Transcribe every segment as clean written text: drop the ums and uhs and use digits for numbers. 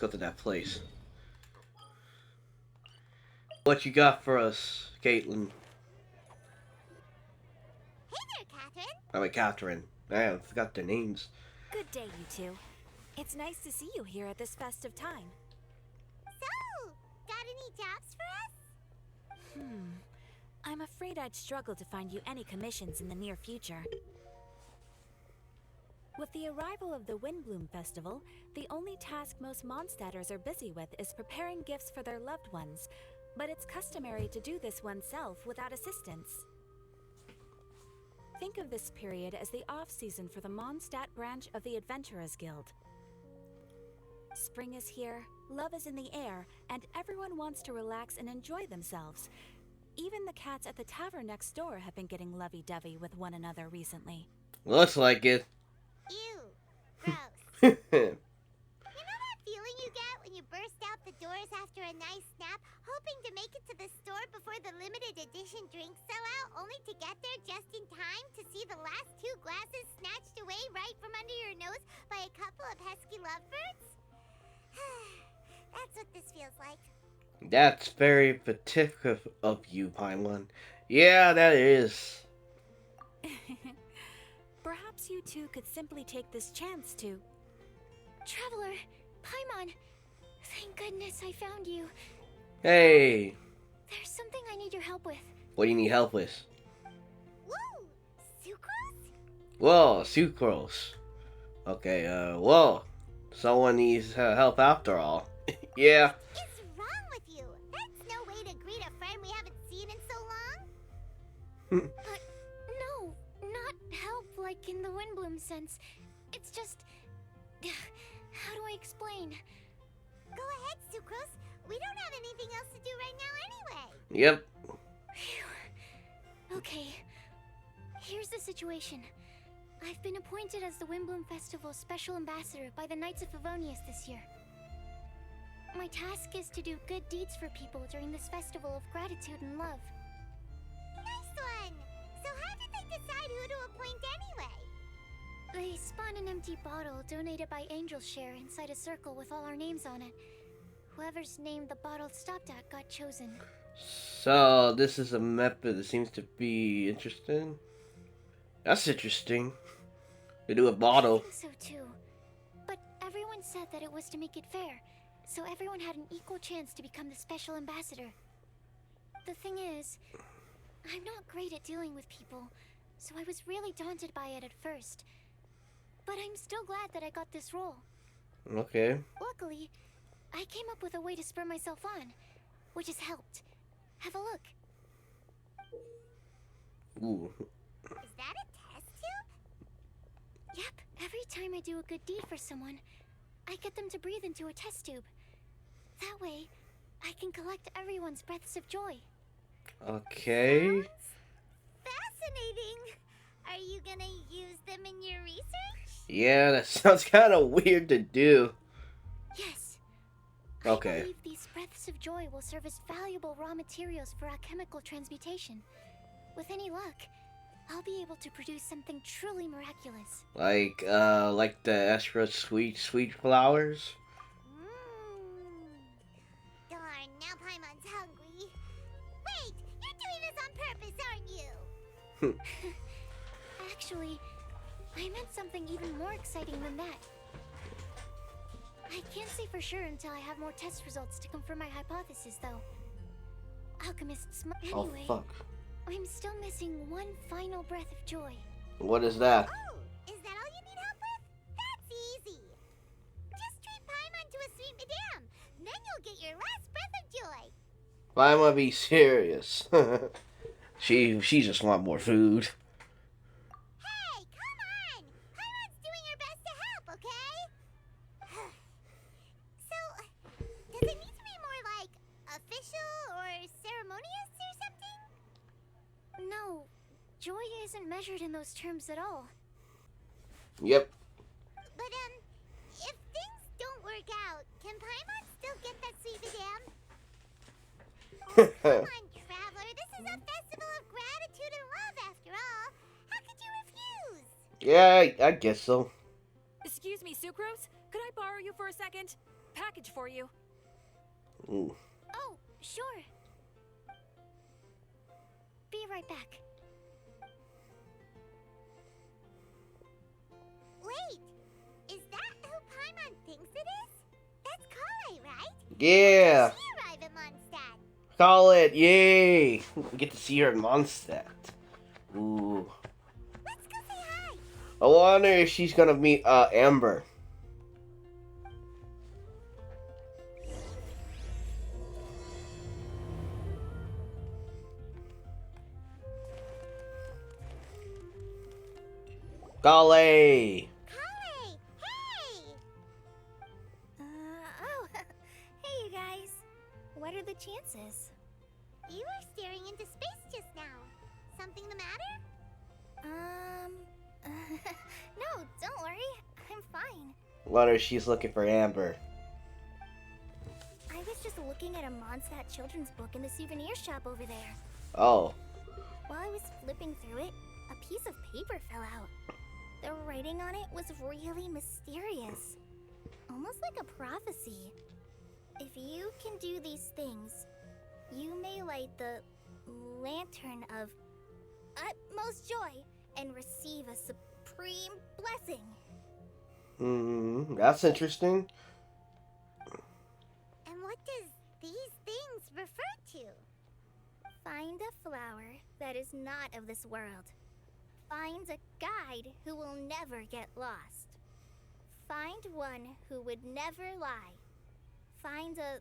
go to that place. What you got for us, Caitlin? Hey there, Catherine. I mean, Catherine. I forgot their names. Good day, you two. It's nice to see you here at this festive time. So, got any jobs for us? I'm afraid I'd struggle to find you any commissions in the near future. With the arrival of the Windblume Festival, the only task most Mondstadters are busy with is preparing gifts for their loved ones, but it's customary to do this oneself without assistance. Think of this period as the off-season for the Mondstadt branch of the Adventurers Guild. Spring is here, love is in the air, and everyone wants to relax and enjoy themselves. Even the cats at the tavern next door have been getting lovey-dovey with one another recently. Looks like it. Ew. Gross. You know that feeling you get when you burst out the doors after a nice nap, hoping to make it to the store before the limited edition drinks sell out, only to get there just in time to see the last 2 glasses snatched away right from under your nose by a couple of pesky lovebirds? That's what this feels like. That's very particular of you, Paimon. Yeah, that is. Perhaps you two could simply take this chance to... Traveler, Paimon, thank goodness I found you. Hey, There's something I need your help with. what do you need help with? Woo! Sucrose? Whoa, sucrose. Okay, whoa. Someone needs help after all. Yeah. What's wrong with you? That's no way to greet a friend we haven't seen in so long. But no, not help like in the Windblume sense. It's just... How do I explain? Go ahead, Sucrose. We don't have anything else to do right now anyway. Yep. Phew. Okay, here's the situation. I've been appointed as the Windblume Festival's special ambassador by the Knights of Favonius this year. My task is to do good deeds for people during this festival of gratitude and love. Nice one. So how did they decide who to appoint anyway? They spun an empty bottle donated by Angel's Share inside a circle with all our names on it. Whoever's name the bottle stopped at got chosen. So, this is a method that seems to be interesting. That's interesting. They do a I bottle. think so too. But everyone said that it was to make it fair, so everyone had an equal chance to become the special ambassador. The thing is, I'm not great at dealing with people, so I was really daunted by it at first. But I'm still glad that I got this role. Okay. Luckily, I came up with a way to spur myself on, which has helped. Have a look. Ooh. Is that a test tube? Yep, every time I do a good deed for someone, I get them to breathe into a test tube. That way, I can collect everyone's breaths of joy. Okay. Sounds fascinating. Are you gonna use them in your research? Yeah, that sounds kind of weird to do. Yes. Okay. I believe these breaths of joy will serve as valuable raw materials for alchemical transmutation. With any luck, I'll be able to produce something truly miraculous. Like the extra sweet flowers. Darn, now Paimon's hungry. Wait, you're doing this on purpose, aren't you? Actually, I meant something even more exciting than that. I can't say for sure until I have more test results to confirm my hypothesis, though. Alchemists anyway, Oh fuck. I'm still missing one final breath of joy. What is that? Oh, is that all you need help with? That's easy. Just treat Paimon to a sweet madame. Then you'll get your last breath of joy. Why am I be serious? she just want more food. Hey, come on! Paimon's doing her best to help, okay? So, does it need to be more like official or ceremonious or something? No, joy isn't measured in those terms at all. Yep. But, if things don't work out, can Paimon still get that sweet madame? Come on, Traveler. This is a festival of gratitude and love, after all. How could you refuse? Yeah, I guess so. Excuse me, Sucrose? Could I borrow you for a second? Package package for you. Ooh. Oh, sure. Be right back. Wait, is that who Paimon thinks it is? That's Kale, right? Yeah. She arrived at Mondstadt. Call it. Yay. We get to see her in Mondstadt. Ooh. Let's go say hi. I wonder if she's gonna meet Amber. Golly. Kale, hey! Oh, hey you guys. What are the chances? You were staring into space just now. Something the matter? No, don't worry. I'm fine. Wonder if she's looking for Amber. I was just looking at a Mondstadt children's book in the souvenir shop over there. Oh. While I was flipping through it, a piece of paper fell out. The writing on it was really mysterious. Almost like a prophecy. If you can do these things, you may light the lantern of utmost joy and receive a supreme blessing. That's interesting. And what does these things refer to? Find a flower that is not of this world. Find a guide who will never get lost. Find one who would never lie. Find a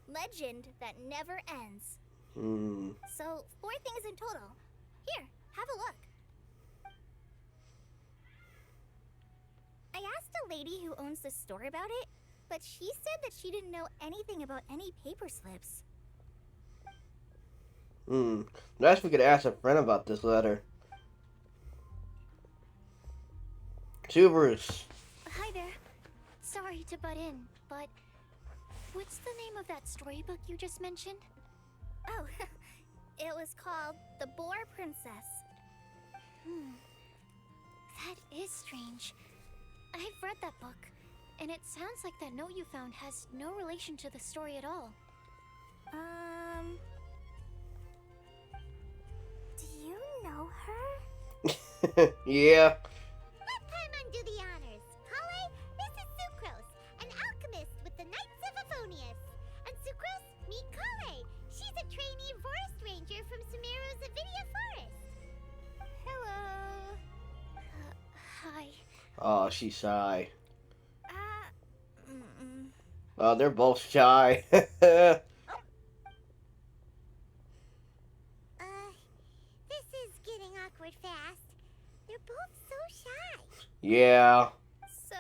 legend that never ends. So, 4 things in total. Here, have a look. I asked a lady who owns the store about it, but she said that she didn't know anything about any paper slips. Nice if we could ask a friend about this letter. To Bruce. Hi there. Sorry to butt in, but what's the name of that storybook you just mentioned? Oh, it was called The Boar Princess. That is strange. I've read that book, and it sounds like that note you found has no relation to the story at all. Do you know her? Yeah. Let Paimon do the honors. Kale, this is Sucrose, an alchemist with the Knights of Avonius. And Sucrose, meet Kale. She's a trainee forest ranger from Sumeru's Avidia Forest. Hello. Hi. Oh, she's shy. Mm-mm. Oh, they're both shy. This is getting awkward fast. They're both so shy. Yeah. So,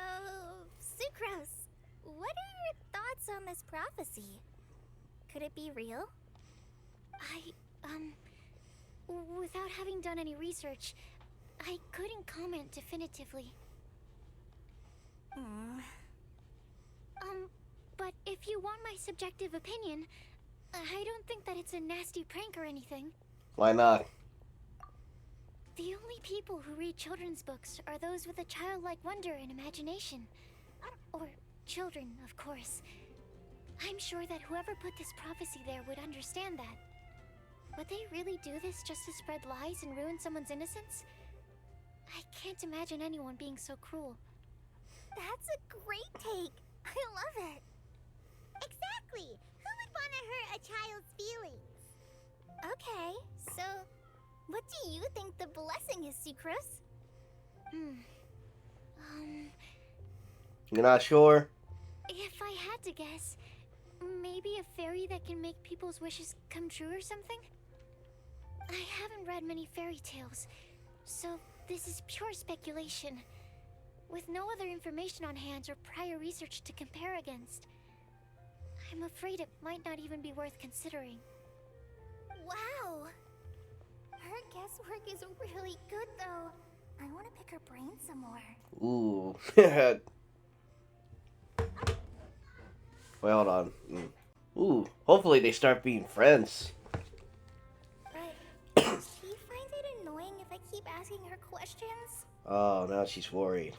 Sucrose, what are your thoughts on this prophecy? Could it be real? Without having done any research, I couldn't comment definitively. But if you want my subjective opinion, I don't think that it's a nasty prank or anything. Why not? The only people who read children's books are those with a childlike wonder and imagination. Or children, of course. I'm sure that whoever put this prophecy there would understand that. Would they really do this just to spread lies and ruin someone's innocence? I can't imagine anyone being so cruel. That's a great take. I love it. Exactly. Who would want to hurt a child's feelings? Okay, so what do you think the blessing is, Sucrose? You're not sure? If I had to guess, maybe a fairy that can make people's wishes come true or something? I haven't read many fairy tales, so this is pure speculation. With no other information on hand or prior research to compare against, I'm afraid it might not even be worth considering. Wow! Her guesswork is really good, though. I want to pick her brain some more. Ooh. Wait, hold on. Ooh. Hopefully they start being friends. But she finds it annoying if I keep asking her questions. Oh, now she's worried.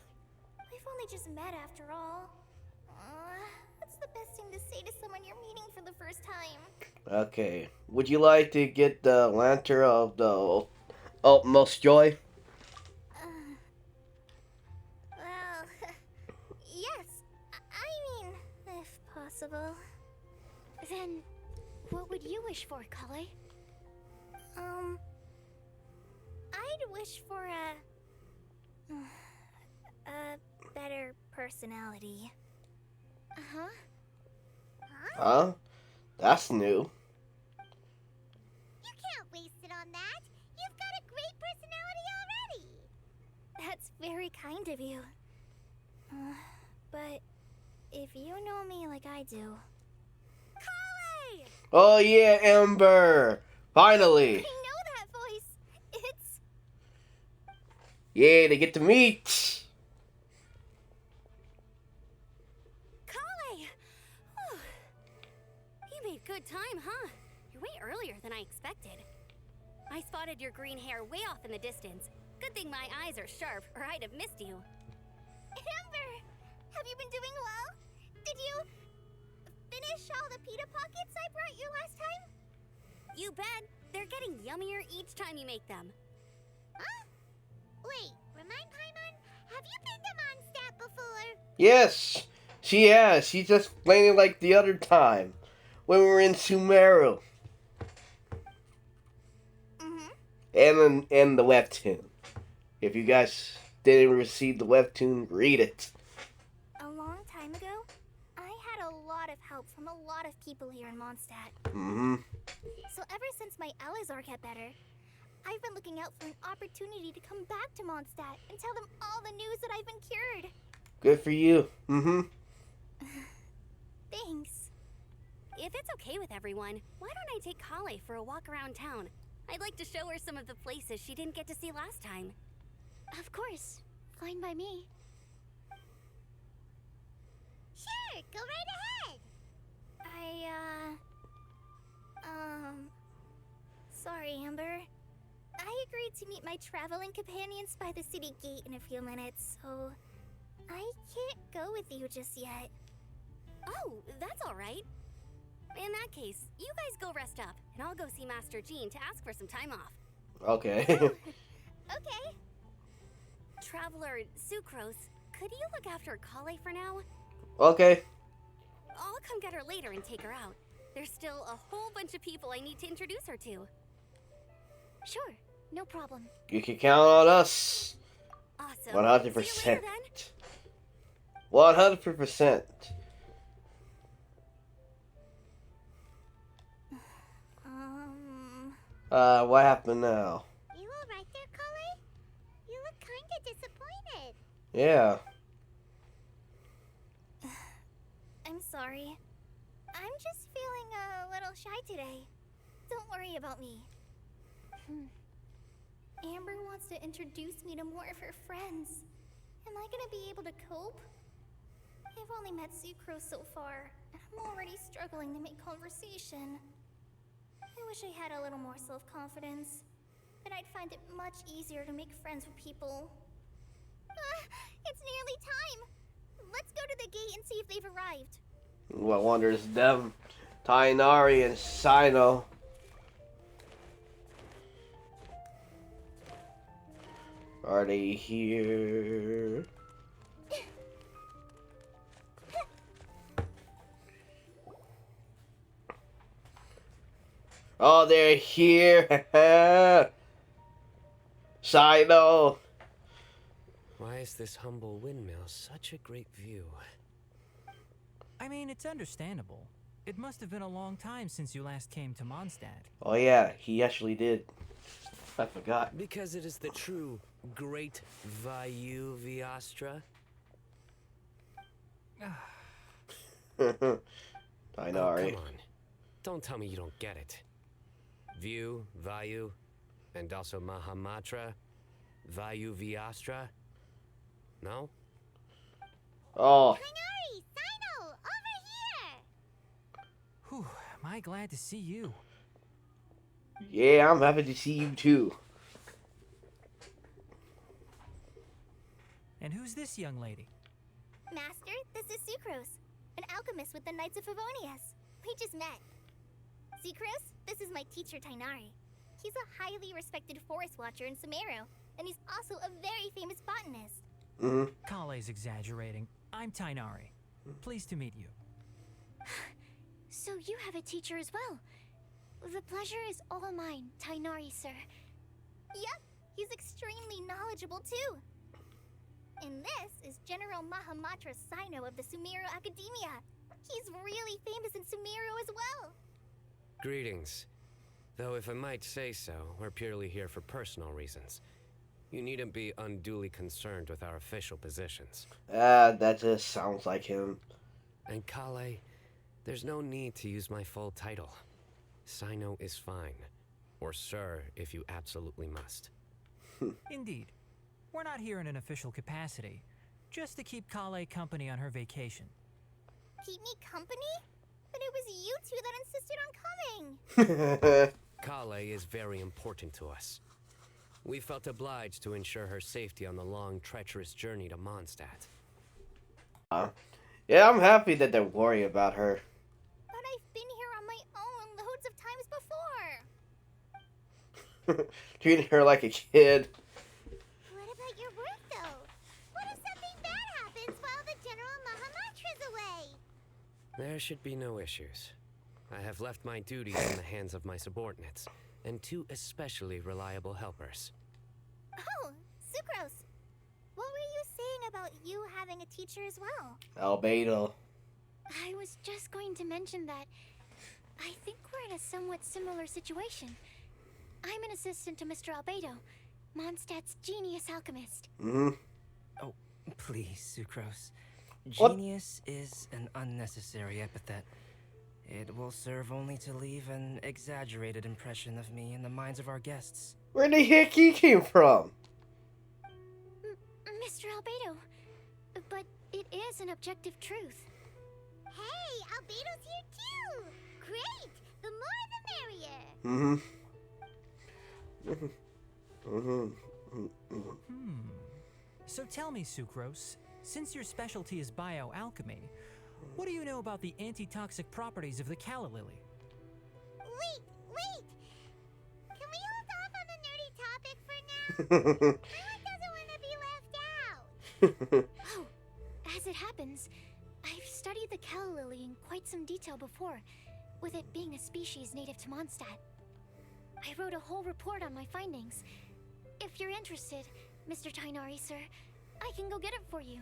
We've only just met after all. What's the best thing Okay. Would you like to get the lantern of the utmost joy? Well, yes. I mean, if possible. Then, what would you wish for, Kale? I'd wish for a better personality. Uh-huh. Huh? That's new. You can't waste it on that. You've got a great personality already. That's very kind of you. But if you know me like I do... Kale! Oh yeah, Ember! Finally! I know that voice. It's... Yeah, they get to meet! Kale! Whew. You made good time, huh? You're way earlier than I expected. I spotted your green hair way off in the distance. Good thing my eyes are sharp, or I'd have missed you. Amber! Have you been doing well? Did you... finish all the pita pockets I brought you last time? You bet. They're getting yummier each time you make them. Huh? Wait, remind Paimon, have you been to Mondstadt before? Yes! She has. She just explained it like the other time. When we were in Sumeru. Mm-hmm. And the webtoon. If you guys didn't receive the webtoon, read it. A long time ago, I had a lot of help from a lot of people here in Mondstadt. Mm-hmm. So ever since my Elazar got better, I've been looking out for an opportunity to come back to Mondstadt and tell them all the news that I've been cured. Good for you. Mm-hmm. Thanks. If it's okay with everyone, why don't I take Kale for a walk around town? I'd like to show her some of the places she didn't get to see last time. Of course. Fine by me. Sure, go right ahead. Sorry, Amber. I agreed to meet my traveling companions by the city gate in a few minutes, so I can't go with you just yet. Oh, that's all right. In that case, you guys go rest up, and I'll go see Master Jean to ask for some time off. Okay. Okay. Traveler Sucrose, could you look after Kale for now? Okay. I'll come get her later and take her out. There's still a whole bunch of people I need to introduce her to. Sure, no problem. You can count on us. Awesome. 100%. See you later then. 100%. What happened now? You alright there, Kale? You look kinda disappointed. Yeah. I'm sorry. I'm just feeling a little shy today. Don't worry about me. Amber wants to introduce me to more of her friends. Am I gonna be able to cope? I've only met Sucrose so far, and I'm already struggling to make conversation. I wish I had a little more self-confidence. Then I'd find it much easier to make friends with people. It's nearly time! Let's go to the gate and see if they've arrived. Well, I wonder it's them, Tainari and Sino. Are they here? Oh, they're here. Sino. Why is this humble windmill such a great view? I mean, it's understandable. It must have been a long time since you last came to Mondstadt. Oh yeah, he actually did. I forgot. Because it is the true Great Vayu Viastra. Tainari. Oh, come on. Don't tell me you don't get it. View, Vayu, and also Mahamatra, Vayu Viastra. No? Oh, Tainari, Sino, over here! Whew, am I glad to see you. yeah, I'm happy to see you too. And who's this young lady? Master, this is Sucrose, an alchemist with the Knights of Favonius. We just met. See, Chris? This is my teacher, Tainari. He's a highly respected forest watcher in Sumeru, and he's also a very famous botanist. Kale's exaggerating. I'm Tainari. Pleased to meet you. So you have a teacher as well. The pleasure is all mine, Tainari, sir. Yep, he's extremely knowledgeable too. And this is General Mahamatra Sino of the Sumeru Academia. He's really famous in Sumeru as well. Greetings. Though if I might say so, we're purely here for personal reasons. You needn't be unduly concerned with our official positions. That just sounds like him. And Kale, there's no need to use my full title. Sino is fine. Or sir, if you absolutely must. Indeed. We're not here in an official capacity, just to keep Kale company on her vacation. Keep me company? But it was you two that insisted on coming. Kale is very important to us. We felt obliged to ensure her safety on the long, treacherous journey to Mondstadt. Yeah, I'm happy that they're worried about her. But I've been here on my own loads of times before. Treating her like a kid. What about your work, though? What if something bad happens while the General Mahamatra's away? There should be no issues. I have left my duties in the hands of my subordinates, and 2 especially reliable helpers. Oh, Sucrose. What were you saying about you having a teacher as well? Albedo. I was just going to mention that I think we're in a somewhat similar situation. I'm an assistant to Mr. Albedo, Mondstadt's genius alchemist. Oh, please, Sucrose. What? Genius is an unnecessary epithet. It will serve only to leave an exaggerated impression of me in the minds of our guests. Where the heck he came from? Mr. Albedo, but it is an objective truth. Hey, Albedo's here too! Great! The more the merrier! So tell me, Sucrose, since your specialty is bioalchemy, what do you know about the antitoxic properties of the calla lily? Wait! Can we hold off on the nerdy topic for now? My one doesn't want to be left out. Oh, as it happens, I've studied the calla lily in quite some detail before, with it being a species native to Mondstadt. I wrote a whole report on my findings. If you're interested, Mr. Tainari, sir, I can go get it for you.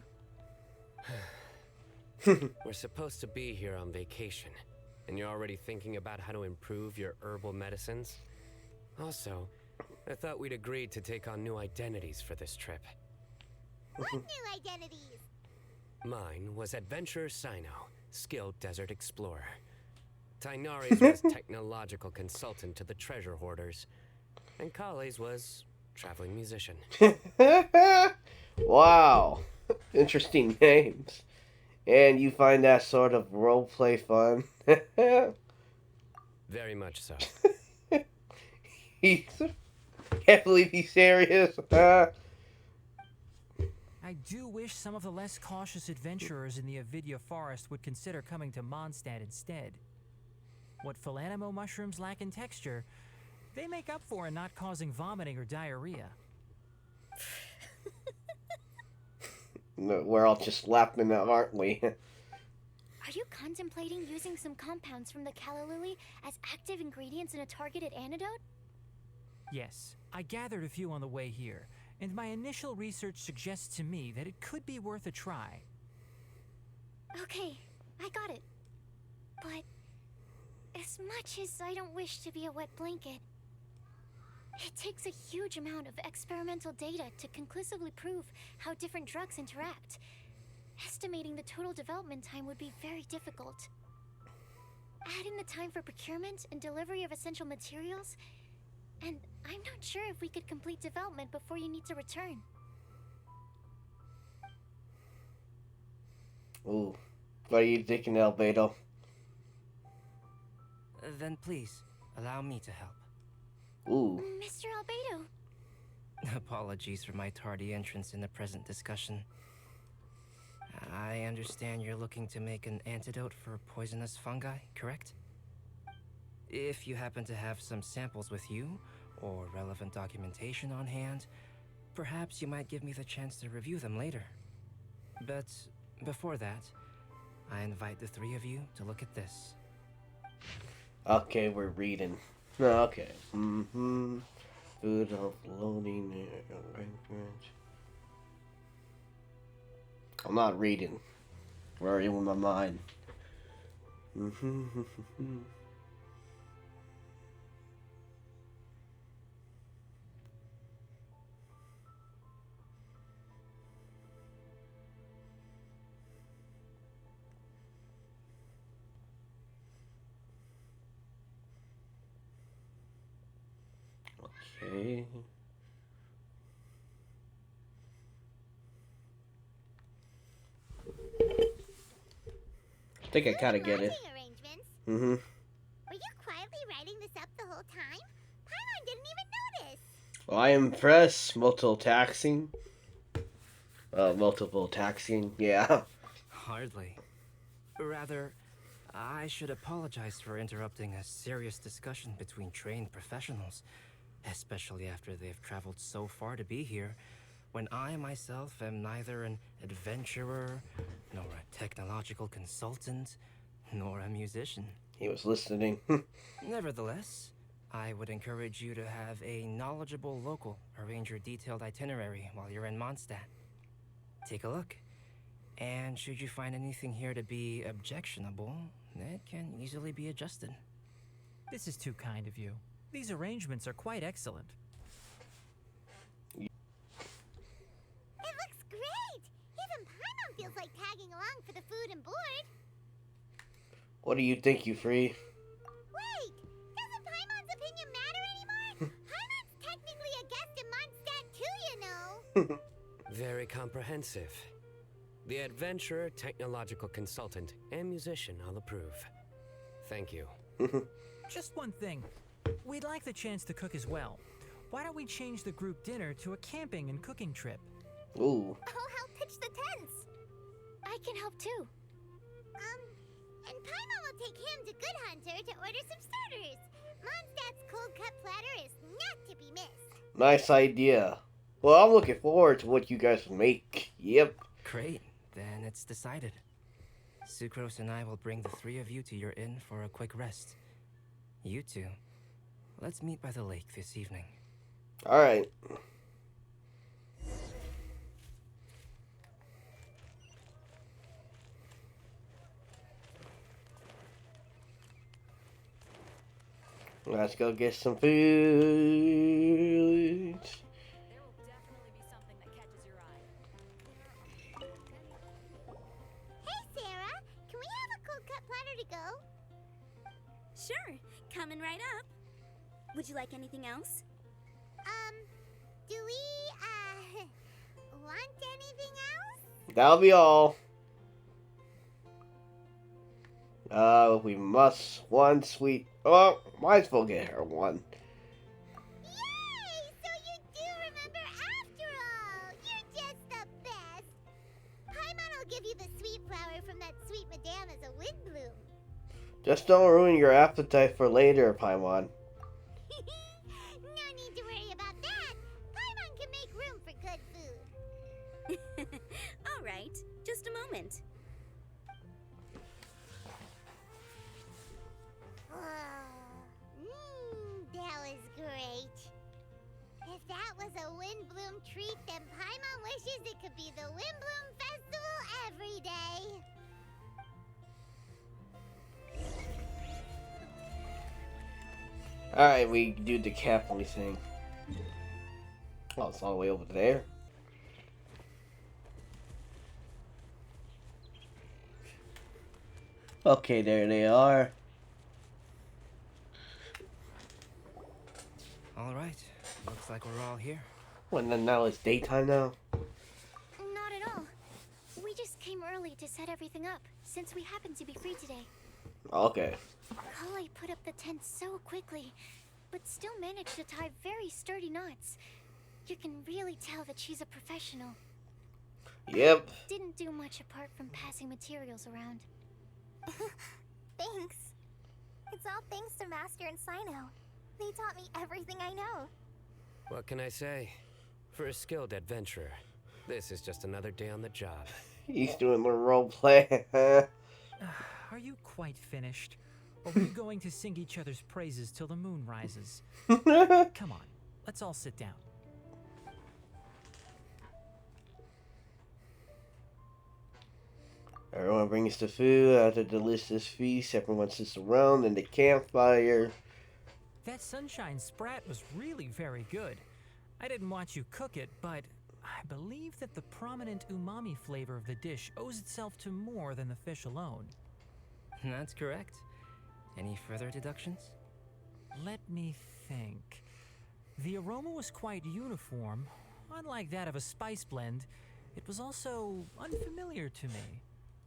We're supposed to be here on vacation, and you're already thinking about how to improve your herbal medicines? Also, I thought we'd agreed to take on new identities for this trip. What new identities? Mine was Adventurer Sino, skilled desert explorer. Tainari's was technological consultant to the treasure hoarders, and Kale's was traveling musician. Wow. Interesting names. And you find that sort of roleplay fun. Very much so. He can't believe he's serious. I do wish some of the less cautious adventurers in the Avidya forest would consider coming to Mondstadt instead. What Philanimo mushrooms lack in texture, they make up for in not causing vomiting or diarrhea. No, we're all just laughing now, aren't we? Are you contemplating using some compounds from the calla lily as active ingredients in a targeted antidote? Yes, I gathered a few on the way here, and my initial research suggests to me that it could be worth a try. Okay, I got it. But as much as I don't wish to be a wet blanket, it takes a huge amount of experimental data to conclusively prove how different drugs interact. Estimating the total development time would be very difficult. Add in the time for procurement and delivery of essential materials, and I'm not sure if we could complete development before you need to return. Ooh. What are you thinking, Albedo? Then please, allow me to help. Ooh. Mr. Albedo. Apologies for my tardy entrance in the present discussion. I understand you're looking to make an antidote for poisonous fungi, correct? If you happen to have some samples with you, or relevant documentation on hand, perhaps you might give me the chance to review them later. But before that, I invite the three of you to look at this. Okay, we're reading. Okay. Food of loading. I'm not reading. Where are you in my mind? Okay. I think I kind of get it. Arrangements. Mm-hmm. Were you quietly writing this up the whole time? Paimon didn't even notice. Well, I am impressed. Multiple taxing. Yeah. Hardly. Rather, I should apologize for interrupting a serious discussion between trained professionals, especially after they've traveled so far to be here, when I myself am neither an adventurer, nor a technological consultant, nor a musician. He was listening. Nevertheless, I would encourage you to have a knowledgeable local arrange your detailed itinerary while you're in Mondstadt. Take a look, and should you find anything here to be objectionable, it can easily be adjusted. This is too kind of you. These arrangements are quite excellent. It looks great. Even Paimon feels like tagging along for the food and board. What do you think, you free? Wait, doesn't Paimon's opinion matter anymore? Paimon's technically a guest in Mondstadt too, you know. Very comprehensive. The adventurer, technological consultant, and musician all approve. Thank you. Just one thing. We'd like the chance to cook as well. Why don't we change the group dinner to a camping and cooking trip? Ooh. I'll help pitch the tents. I can help too. And Paimon will take him to Good Hunter to order some starters. Mondstadt's cold cut platter is not to be missed. Nice idea. Well, I'm looking forward to what you guys make. Yep. Great, then it's decided. Sucrose and I will bring the three of you to your inn for a quick rest. You two, let's meet by the lake this evening. Alright. Let's go get some food. There will definitely be something that catches your eye. Hey, Sarah, can we have a cold cut platter to go? Sure, coming right up. Would you like anything else? Do we, want anything else? That'll be all. We must one sweet. Oh, might as well get her one. Yay! So you do remember after all. You're just the best. Paimon will give you the sweet flower from that sweet madame as a Windblume. Just don't ruin your appetite for later, Paimon. No need to worry about that. Paimon can make room for good food. All right, just a moment. That was great. If that was a Windblume treat, then Paimon wishes it could be the Windblume Festival every day. Alright, we do the camping thing. Oh, it's all the way over there. Okay, there they are. All right, looks like we're all here. Well, then now it's daytime now. Not at all. We just came early to set everything up, since we happen to be free today. Okay. Kale put up the tent so quickly, but still managed to tie very sturdy knots. You can really tell that she's a professional. Yep. Didn't do much apart from passing materials around. Thanks. It It's all thanks to Master and Sino. They taught me everything I know. What can I say? For a skilled adventurer, this is just another day on the job. He's doing the role play. Are you quite finished? Or are you going to sing each other's praises till the moon rises? Come on, let's all sit down. Everyone brings the food. After the delicious feast, everyone sits around in the campfire. That sunshine sprat was really very good. I didn't watch you cook it, but I believe that the prominent umami flavor of the dish owes itself to more than the fish alone. That's correct. Any further deductions? Let me think. The aroma was quite uniform. Unlike that of a spice blend, it was also unfamiliar to me.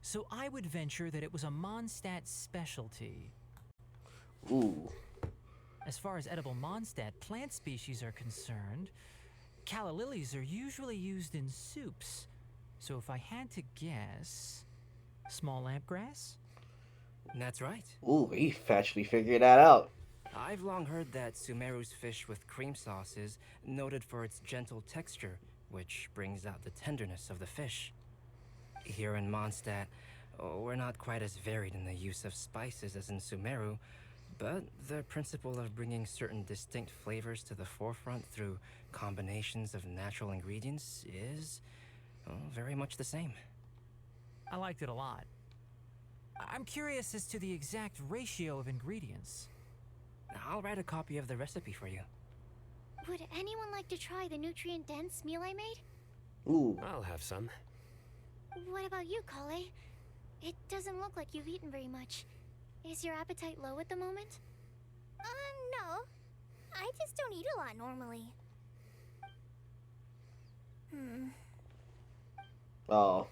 So I would venture that it was a Mondstadt specialty. Ooh. As far as edible Mondstadt plant species are concerned, calla lilies are usually used in soups. So if I had to guess, small lampgrass? That's right. Ooh, he actually figured that out. I've long heard that Sumeru's fish with cream sauce is noted for its gentle texture, which brings out the tenderness of the fish. Here in Mondstadt, we're not quite as varied in the use of spices as in Sumeru, but the principle of bringing certain distinct flavors to the forefront through combinations of natural ingredients is, very much the same. I liked it a lot. I'm curious as to the exact ratio of ingredients. I'll write a copy of the recipe for you. Would anyone like to try the nutrient-dense meal I made? Ooh. I'll have some. What about you, Kale? It doesn't look like you've eaten very much. Is your appetite low at the moment? No. I just don't eat a lot normally. Oh.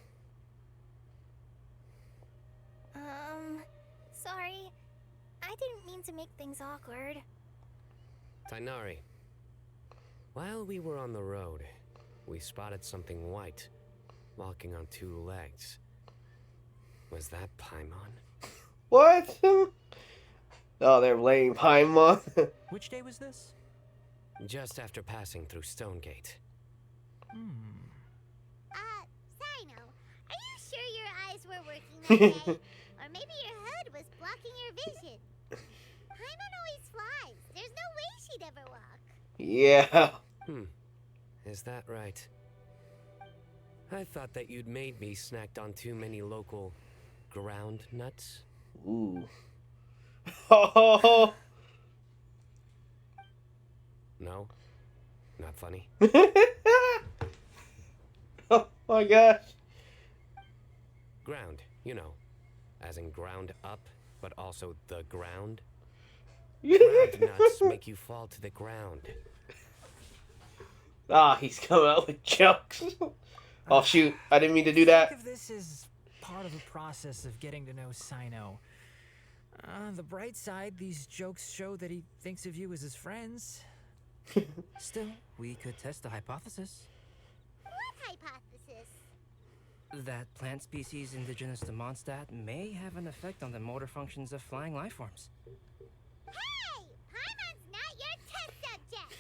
Sorry. I didn't mean to make things awkward. Tainari, while we were on the road, we spotted something white, walking on two legs. Was that Paimon? What? Oh, they're laying Paimon. Which day was this? Just after passing through Stonegate. Sino, are you sure your eyes were working that day? Or maybe your hood was blocking your vision? Paimon always flies. There's no way she'd ever walk. Yeah. Is that right? I thought that you'd made me snacked on too many local ground nuts. Ooh. Oh. No? Not funny? Oh my gosh. Ground, you know. As in ground up, but also the ground. Ground nuts make you fall to the ground. Ah, he's coming out with jokes. Oh shoot, I didn't mean to do that. Think of this as part of the process of getting to know Sino. On the bright side, these jokes show that he thinks of you as his friends. Still, we could test the hypothesis. What hypothesis? That plant species indigenous to Mondstadt may have an effect on the motor functions of flying life forms. Hey! Paimon's not your test subject!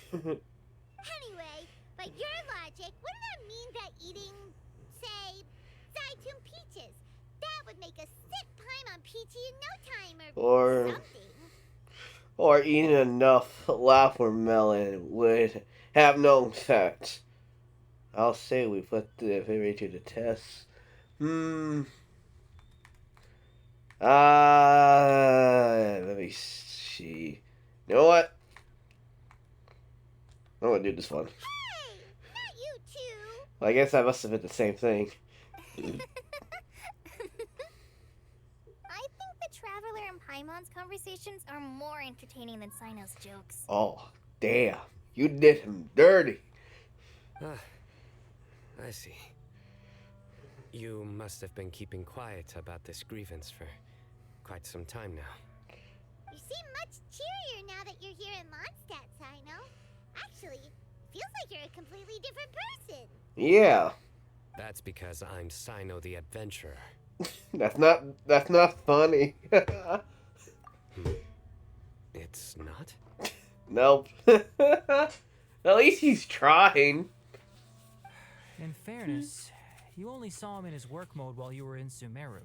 Anyway, by your logic, wouldn't that mean that eating, say, Zaitun peaches, that would make a sick Paimon peachy in no time or something? Or eating enough melon would have no effect. I'll say we put the theory to the test. Let me see. You know what? I'm gonna do this one. Hey! Not you too! Well, I guess I must have hit the same thing. I think the Traveler and Paimon's conversations are more entertaining than Sino's jokes. Oh, damn. You did him dirty. I see. You must have been keeping quiet about this grievance for quite some time now. You seem much cheerier now that you're here in Mondstadt, Sino. Actually, feels like you're a completely different person. Yeah. That's because I'm Sino the Adventurer. That's not funny. It's not? Nope. At least he's trying. In fairness, you only saw him in his work mode while you were in Sumeru.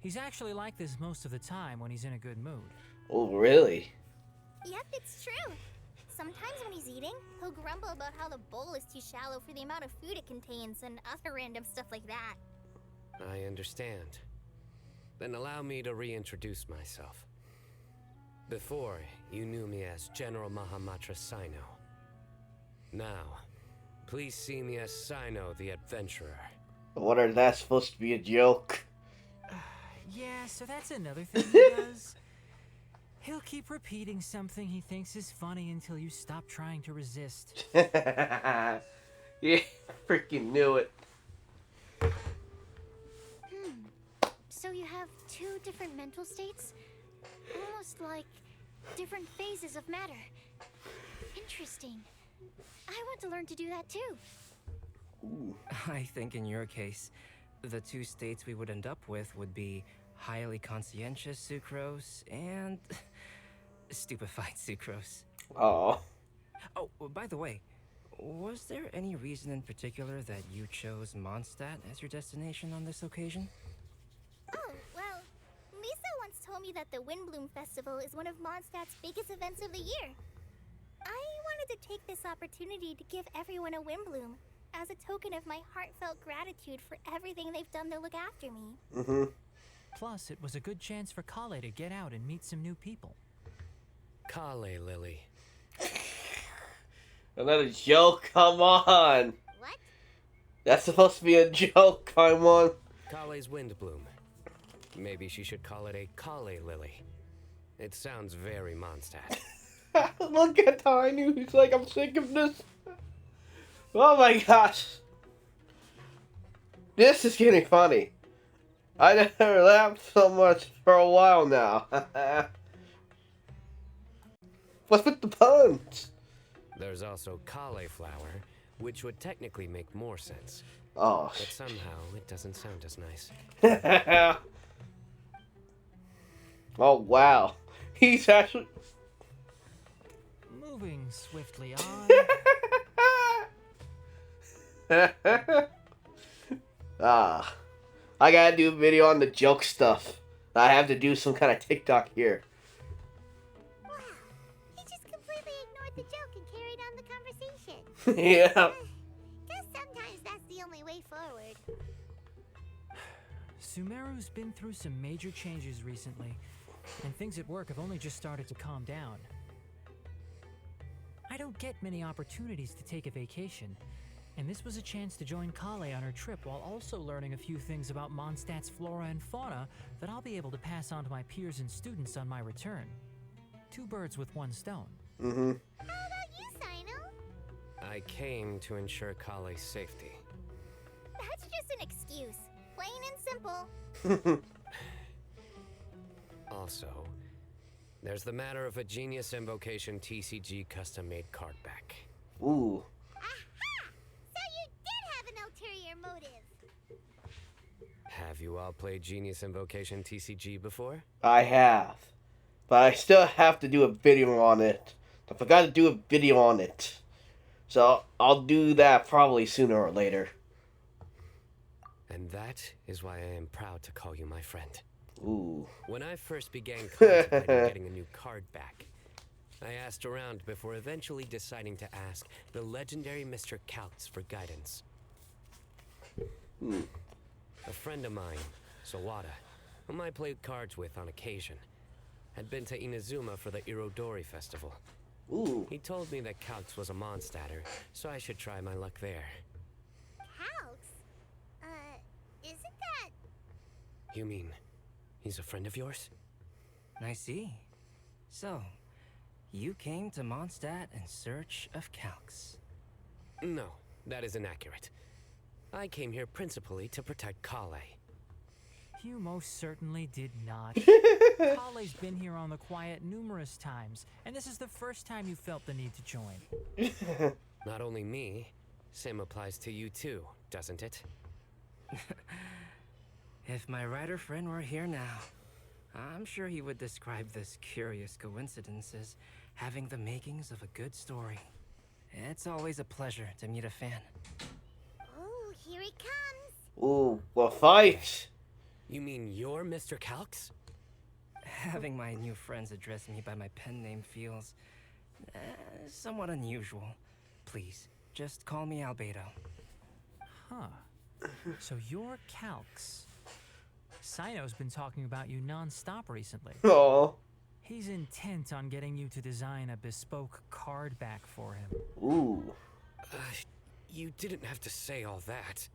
He's actually like this most of the time when he's in a good mood. Oh, really? Yep, it's true. Sometimes when he's eating, he'll grumble about how the bowl is too shallow for the amount of food it contains and other random stuff like that. I understand. Then allow me to reintroduce myself. Before, you knew me as General Mahamatra Sino. Now, please see me as Sino the Adventurer. What are that supposed to be a joke? Yeah, so that's another thing he does. He'll keep repeating something he thinks is funny until you stop trying to resist. Yeah, freaking knew it. So you have two different mental states? Almost like different phases of matter. Interesting. I want to learn to do that too. Ooh. I think in your case, the two states we would end up with would be highly conscientious sucrose and stupefied sucrose. Oh. Oh, by the way, was there any reason in particular that you chose Mondstadt as your destination on this occasion? Oh, well, Lisa once told me that the Windblume Festival is one of Mondstadt's biggest events of the year. I wanted to take this opportunity to give everyone a Windblume as a token of my heartfelt gratitude for everything they've done to look after me. Mm-hmm. Plus, it was a good chance for Kale to get out and meet some new people. Kale, Lily. Another joke? Come on. What? That's supposed to be a joke. Come on. Kale's Windblume. Maybe she should call it a Kale Lily. It sounds very Mondstadt. Look at how I knew. He's like, I'm sick of this. Oh my gosh. This is getting funny. I never laughed so much for a while now. What's with the puns? There's also cauliflower, which would technically make more sense. Oh. But somehow, it doesn't sound as nice. Oh, wow. He's actually... Moving swiftly on. I gotta do a video on the joke stuff. I have to do some kind of TikTok here. Wow, he just completely ignored the joke and carried on the conversation. Yeah. Guess sometimes that's the only way forward. Sumeru's been through some major changes recently, and things at work have only just started to calm down. I don't get many opportunities to take a vacation, and this was a chance to join Kale on her trip while also learning a few things about Mondstadt's flora and fauna that I'll be able to pass on to my peers and students on my return. Two birds with one stone. Mm-hmm. How about you, Sino? I came to ensure Kale's safety. That's just an excuse. Plain and simple. Also, there's the matter of a Genius Invocation TCG custom-made card back. Ooh. Aha! So you did have an ulterior motive. Have you all played Genius Invocation TCG before? I have. But I still have to do a video on it. I forgot to do a video on it. So I'll do that probably sooner or later. And that is why I am proud to call you my friend. Ooh. When I first began contemplating getting a new card back, I asked around before eventually deciding to ask the legendary Mr. Kaltz for guidance. A friend of mine, Sawada, whom I played cards with on occasion, had been to Inazuma for the Irodori festival. Ooh. He told me that Kaltz was a Mondstadter, so I should try my luck there. Calx? Isn't that... You mean, he's a friend of yours? I see. So, you came to Mondstadt in search of Calx. No, that is inaccurate. I came here principally to protect Kale. You most certainly did not. Kale's been here on the quiet numerous times, and this is the first time you felt the need to join. Not only me, same applies to you too, doesn't it? If my writer friend were here now. I'm sure he would describe this curious coincidence as having the makings of a good story. It's always a pleasure to meet a fan. Oh, here it comes. Ooh, well, fight. You mean you're Mr. Calx? Having my new friends address me by my pen name feels somewhat unusual. Please, just call me Albedo. Huh. So you're Calx. Sino's been talking about you non-stop recently. Oh. He's intent on getting you to design a bespoke card back for him. Ooh. You didn't have to say all that.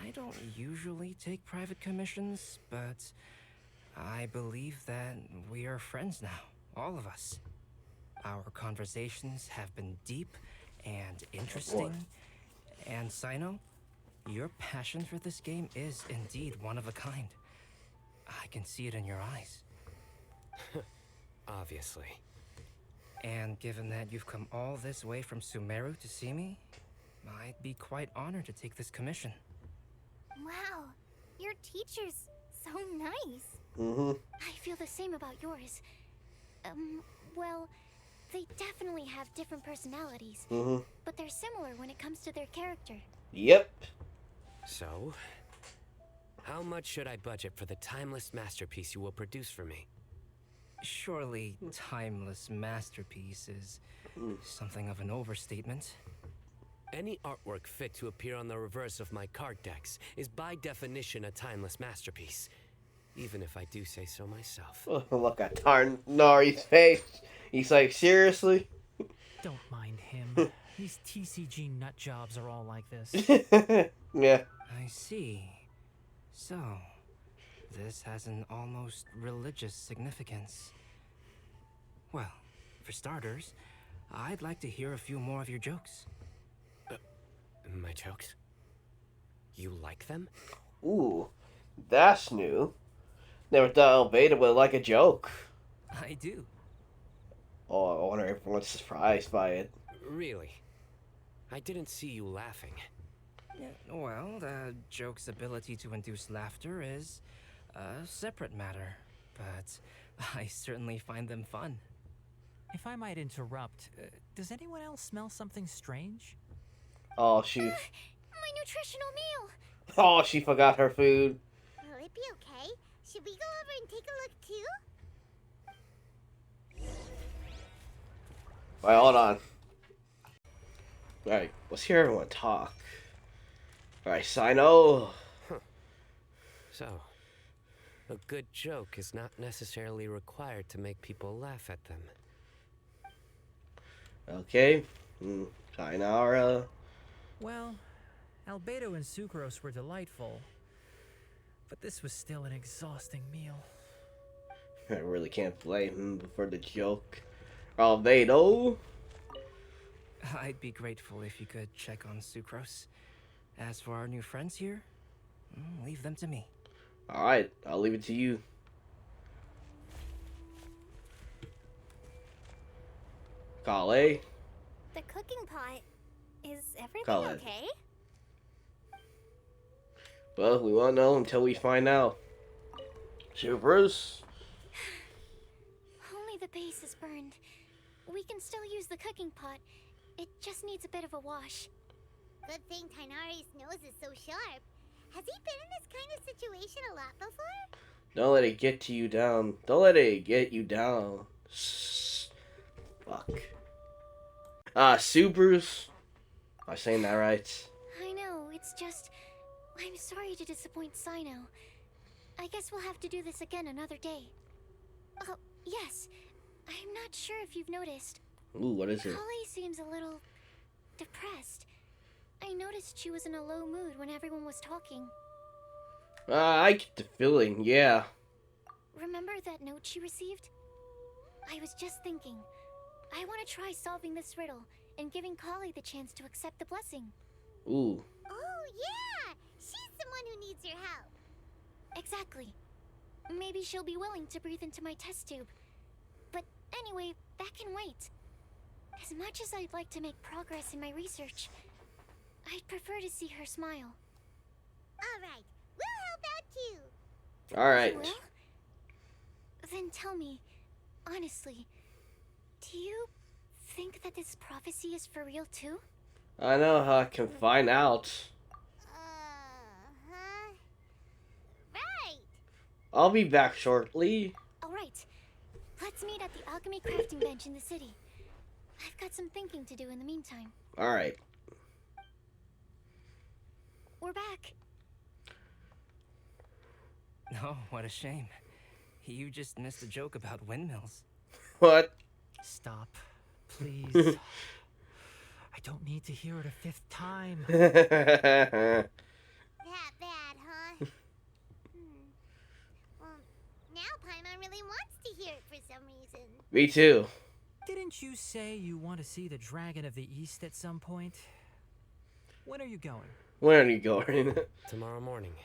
I don't usually take private commissions, but I believe that we are friends now, all of us. Our conversations have been deep and interesting. And Sino, your passion for this game is indeed one of a kind. I can see it in your eyes. Obviously. And given that you've come all this way from Sumeru to see me, I'd be quite honored to take this commission. Wow, your teacher's so nice. Mm-hmm. I feel the same about yours. Well, they definitely have different personalities, Mm-hmm. but they're similar when it comes to their character. Yep. So, how much should I budget for the timeless masterpiece you will produce for me? Surely, timeless masterpiece is something of an overstatement. Any artwork fit to appear on the reverse of my card decks is by definition a timeless masterpiece, even if I do say so myself. Look at Tarnari's face. He's like, seriously? Don't mind him. These TCG nut jobs are all like this. Yeah. I see. So, this has an almost religious significance. Well, for starters, I'd like to hear a few more of your jokes. My jokes? You like them? Ooh, that's new. Never thought Albedo would like a joke. I do. Oh, I wonder if everyone's surprised by it. Really? I didn't see you laughing. Well, the joke's ability to induce laughter is a separate matter, but I certainly find them fun. If I might interrupt, does anyone else smell something strange? Oh, she... My nutritional meal! Oh, she forgot her food. Will it be okay? Should we go over and take a look too? Alright, hold on. Alright, let's hear everyone talk. Alright, Sino. So, a good joke is not necessarily required to make people laugh at them. Okay. Sayonara. Well, Albedo and Sucrose were delightful, but this was still an exhausting meal. I really can't blame him for the joke. Albedo. I'd be grateful if you could check on Sucrose. As for our new friends here, leave them to me. Alright, I'll leave it to you. Kale. The cooking pot. Is everything Call it. okay? Well, we won't know until we find out. Sure, Bruce. Only the base is burned. We can still use the cooking pot. It just needs a bit of a wash. Good thing Tainari's nose is so sharp. Has he been in this kind of situation a lot before? Don't let it get to you down. Don't let it get you down. Fuck. Sue Bruce. Am I saying that right? I know, it's just... I'm sorry to disappoint Sino. I guess we'll have to do this again another day. Oh, yes. I'm not sure if you've noticed. Ooh, what is it? Kale seems a little... depressed. I noticed she was in a low mood when everyone was talking. I get the feeling, yeah. Remember that note she received? I was just thinking. I want to try solving this riddle and giving Kale the chance to accept the blessing. Ooh. Oh, yeah! She's someone who needs your help. Exactly. Maybe she'll be willing to breathe into my test tube. But anyway, that can wait. As much as I'd like to make progress in my research, I'd prefer to see her smile. All right, we'll help out too. Alright. Well, Then tell me, honestly, do you think that this prophecy is for real too? I know how I can find out. Uh-huh. Right. I'll be back shortly. Alright, let's meet at the alchemy crafting bench in the city. I've got some thinking to do in the meantime. Alright. We're back. Oh, what a shame. You just missed a joke about windmills. What? Stop, please. I don't need to hear it a fifth time. That bad, huh? Well, now Paimon really wants to hear it for some reason. Me too. Didn't you say you want to see the Dragon of the East at some point? When are you going? Where are you going? Tomorrow morning.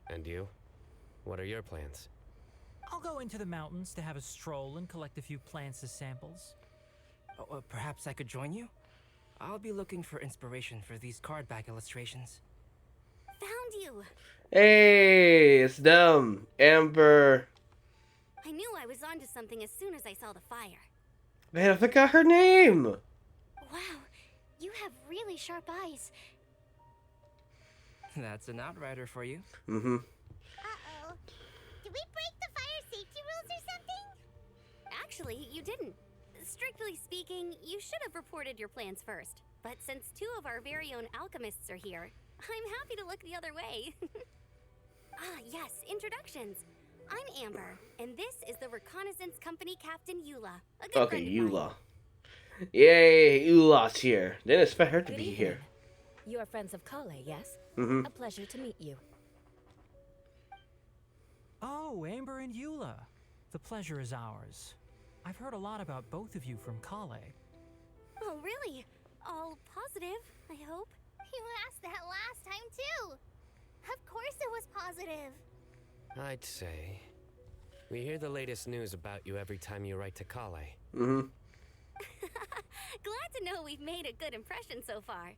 And you? What are your plans? I'll go into the mountains to have a stroll and collect a few plants as samples. Oh, perhaps I could join you? I'll be looking for inspiration for these card back illustrations. Found you! Hey, it's them. Amber. I knew I was onto something as soon as I saw the fire. Man, I forgot her name. Wow, you have really sharp eyes. That's an outrider for you. Mm-hmm. Uh-oh. Did we break the fire safety rules or something? Actually, you didn't. Strictly speaking, you should have reported your plans first. But since two of our very own alchemists are here, I'm happy to look the other way. Yes, introductions. I'm Amber, and this is the Reconnaissance Company Captain Eula. A good Okay, friend of mine. Eula. Yay, Eula's here. Didn't expect her to Good be evening. here. You are friends of Kale, yes? Mm-hmm. A pleasure to meet you. Oh, Amber and Eula. The pleasure is ours. I've heard a lot about both of you from Kale. Oh, really? All positive, I hope. You asked that last time, too. Of course it was positive. I'd say. We hear the latest news about you every time you write to Kale. Mm-hmm. Glad to know we've made a good impression so far.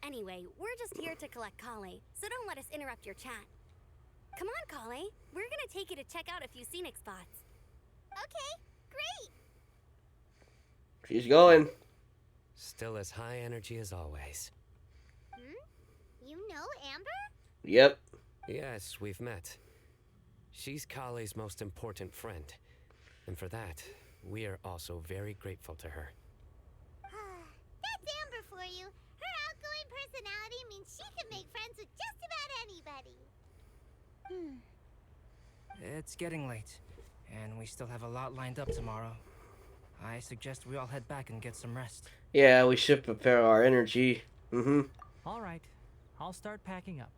Anyway, we're just here to collect Kale, so don't let us interrupt your chat. Come on, Kale. We're gonna take you to check out a few scenic spots. Okay, great. She's going. Still as high energy as always. You know Amber? Yep. Yes, we've met. She's Kale's most important friend. And for that, we are also very grateful to her. That's Amber for you. Her outgoing personality means she can make friends with just about anybody. It's getting late, and we still have a lot lined up tomorrow. I suggest we all head back and get some rest. Yeah, we should prepare our energy. Mm-hmm. All right, I'll start packing up.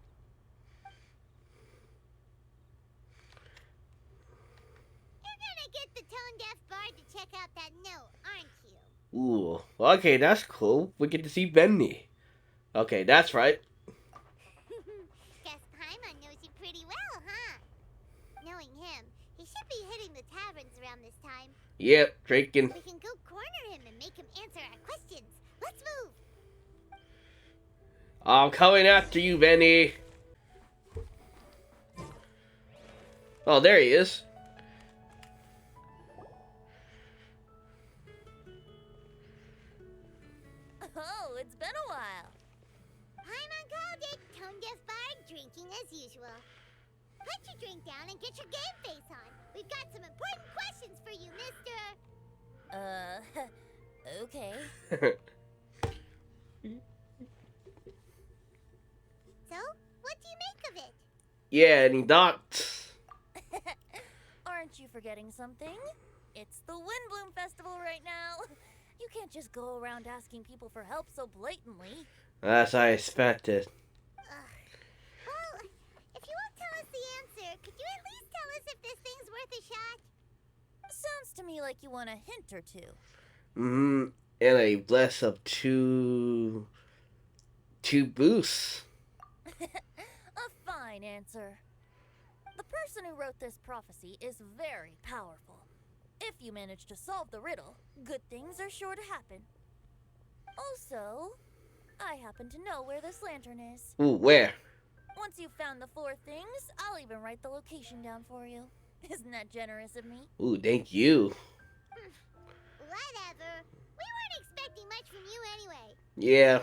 You're gonna get the tone-deaf bard to check out that note, aren't you? Ooh. Okay, that's cool. We get to see Benny. Okay, that's right. Guess Paimon knows you pretty well, huh? Knowing him, he should be hitting the taverns around this time. Yep, drinking. We can go corner him and make him answer our questions. Let's move. I'm coming after you, Benny. Oh, there he is. Oh, it's been a while. Paimon called it. Tone-deaf bard drinking as usual. Put your drink down and get your game face on. We've got some important questions for you, mister. Okay. So, what do you make of it? Yeah, and he dots. Aren't you forgetting something? It's the Windblume Festival right now. You can't just go around asking people for help so blatantly. As I expected. Well, if you won't tell us the answer, could you at least tell us if this thing's worth a shot? Sounds to me like you want a hint or two. Mm-hmm. And a bless of two boosts. A fine answer. The person who wrote this prophecy is very powerful. If you manage to solve the riddle, good things are sure to happen. Also, I happen to know where this lantern is. Ooh, where? Once you've found the 4 things, I'll even write the location down for you. Isn't that generous of me? Ooh, thank you. Whatever. We weren't expecting much from you anyway. Yeah.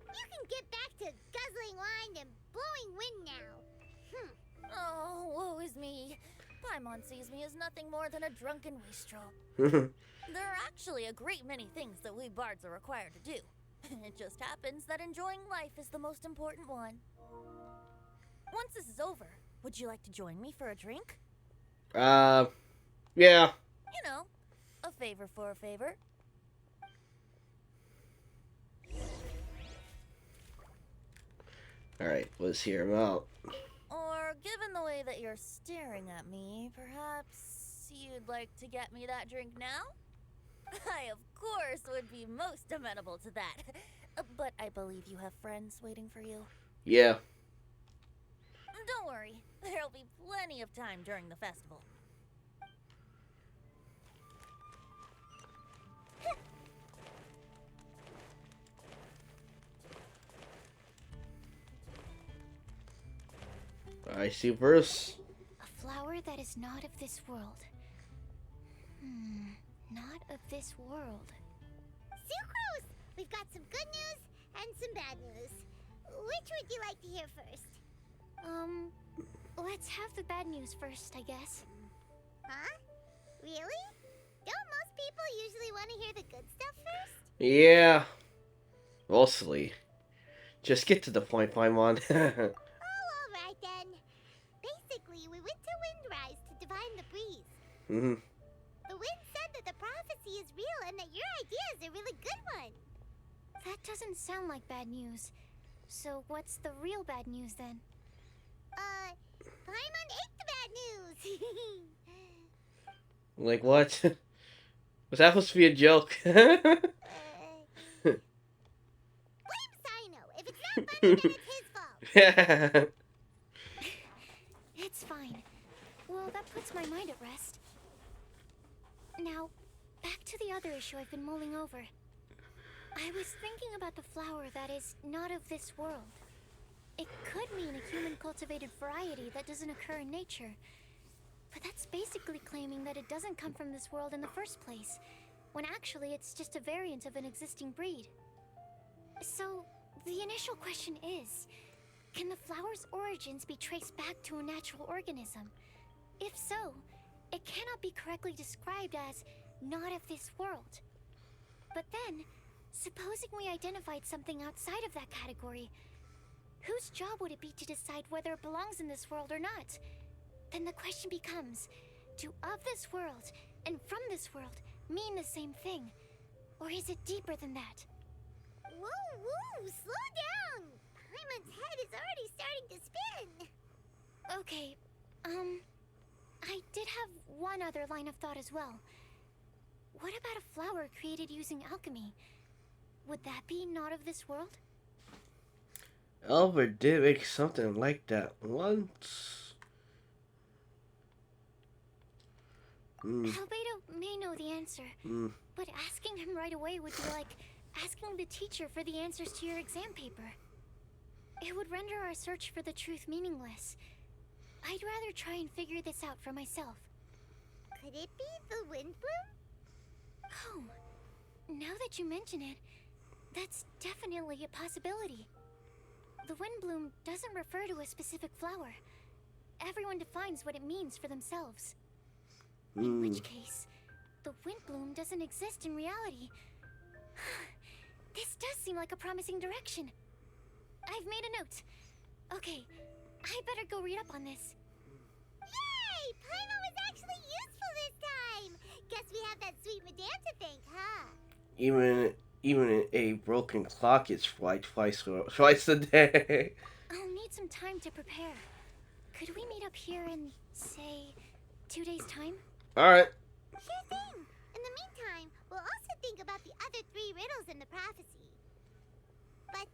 You can get back to guzzling wine and blowing wind now. Oh, woe is me. Paimon sees me as nothing more than a drunken wastrel. There are actually a great many things that we bards are required to do. It just happens that enjoying life is the most important one. Once this is over, would you like to join me for a drink? Yeah. You know, a favor for a favor. Alright, let's hear him out. Or, given the way that you're staring at me, perhaps you'd like to get me that drink now? I, of course, would be most amenable to that. But I believe you have friends waiting for you. Yeah. Don't worry, there'll be plenty of time during the festival. I see verse. A flower that is not of this world. Not of this world. Sucrose! We've got some good news and some bad news. Which would you like to hear first? Let's have the bad news first, I guess. Huh? Really? Don't most people usually want to hear the good stuff first? Yeah. Mostly. Just get to the point, Paimon. Alright then. Basically, we went to Windrise to divine the breeze. The wind said that the prophecy is real and that your idea is a really good one. That doesn't sound like bad news. So what's the real bad news then? Paimon ate the bad news. Like, what? Was that supposed to be a joke? Blame Sino. If it's not funny, then it's his fault. It's fine. Well, that puts my mind at rest. Now, back to the other issue I've been mulling over. I was thinking about the flower that is not of this world. It could mean a human-cultivated variety that doesn't occur in nature. But that's basically claiming that it doesn't come from this world in the first place, when actually it's just a variant of an existing breed. So, the initial question is, can the flower's origins be traced back to a natural organism? If so, it cannot be correctly described as not of this world. But then, supposing we identified something outside of that category, whose job would it be to decide whether it belongs in this world or not? Then the question becomes, do of this world and from this world mean the same thing? Or is it deeper than that? Whoa, slow down! Paimon's head is already starting to spin. Okay, I did have one other line of thought as well. What about a flower created using alchemy? Would that be not of this world? Albert did make something like that once. Albedo may know the answer, but asking him right away would be like asking the teacher for the answers to your exam paper. It would render our search for the truth meaningless. I'd rather try and figure this out for myself. Could it be the Windblume? Oh, now that you mention it, that's definitely a possibility. The Windblume doesn't refer to a specific flower. Everyone defines what it means for themselves. In which case, the Windblume doesn't exist in reality. This does seem like a promising direction. I've made a note. Okay, I better go read up on this. Yay! Paimon was actually useful this time! Guess we have that sweet madame to thank, huh? Even a broken clock is right twice a day. I'll need some time to prepare. Could we meet up here in, say, 2 days' time? Alright. Sure thing. In the meantime, we'll also think about the other 3 riddles in the prophecy. But,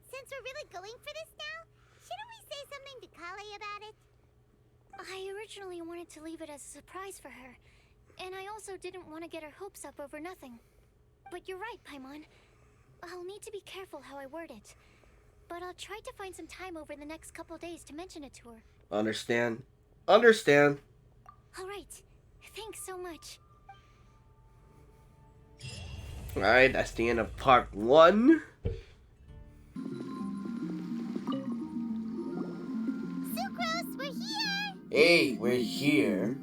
since we're really going for this now, shouldn't we say something to Kale about it? I originally wanted to leave it as a surprise for her, and I also didn't want to get her hopes up over nothing. But you're right, Paimon. I'll need to be careful how I word it. But I'll try to find some time over the next couple days to mention it to her. Understand? Understand. Alright. Thanks so much. Alright, that's the end of part 1. Sucrose, we're here! Hey, we're here.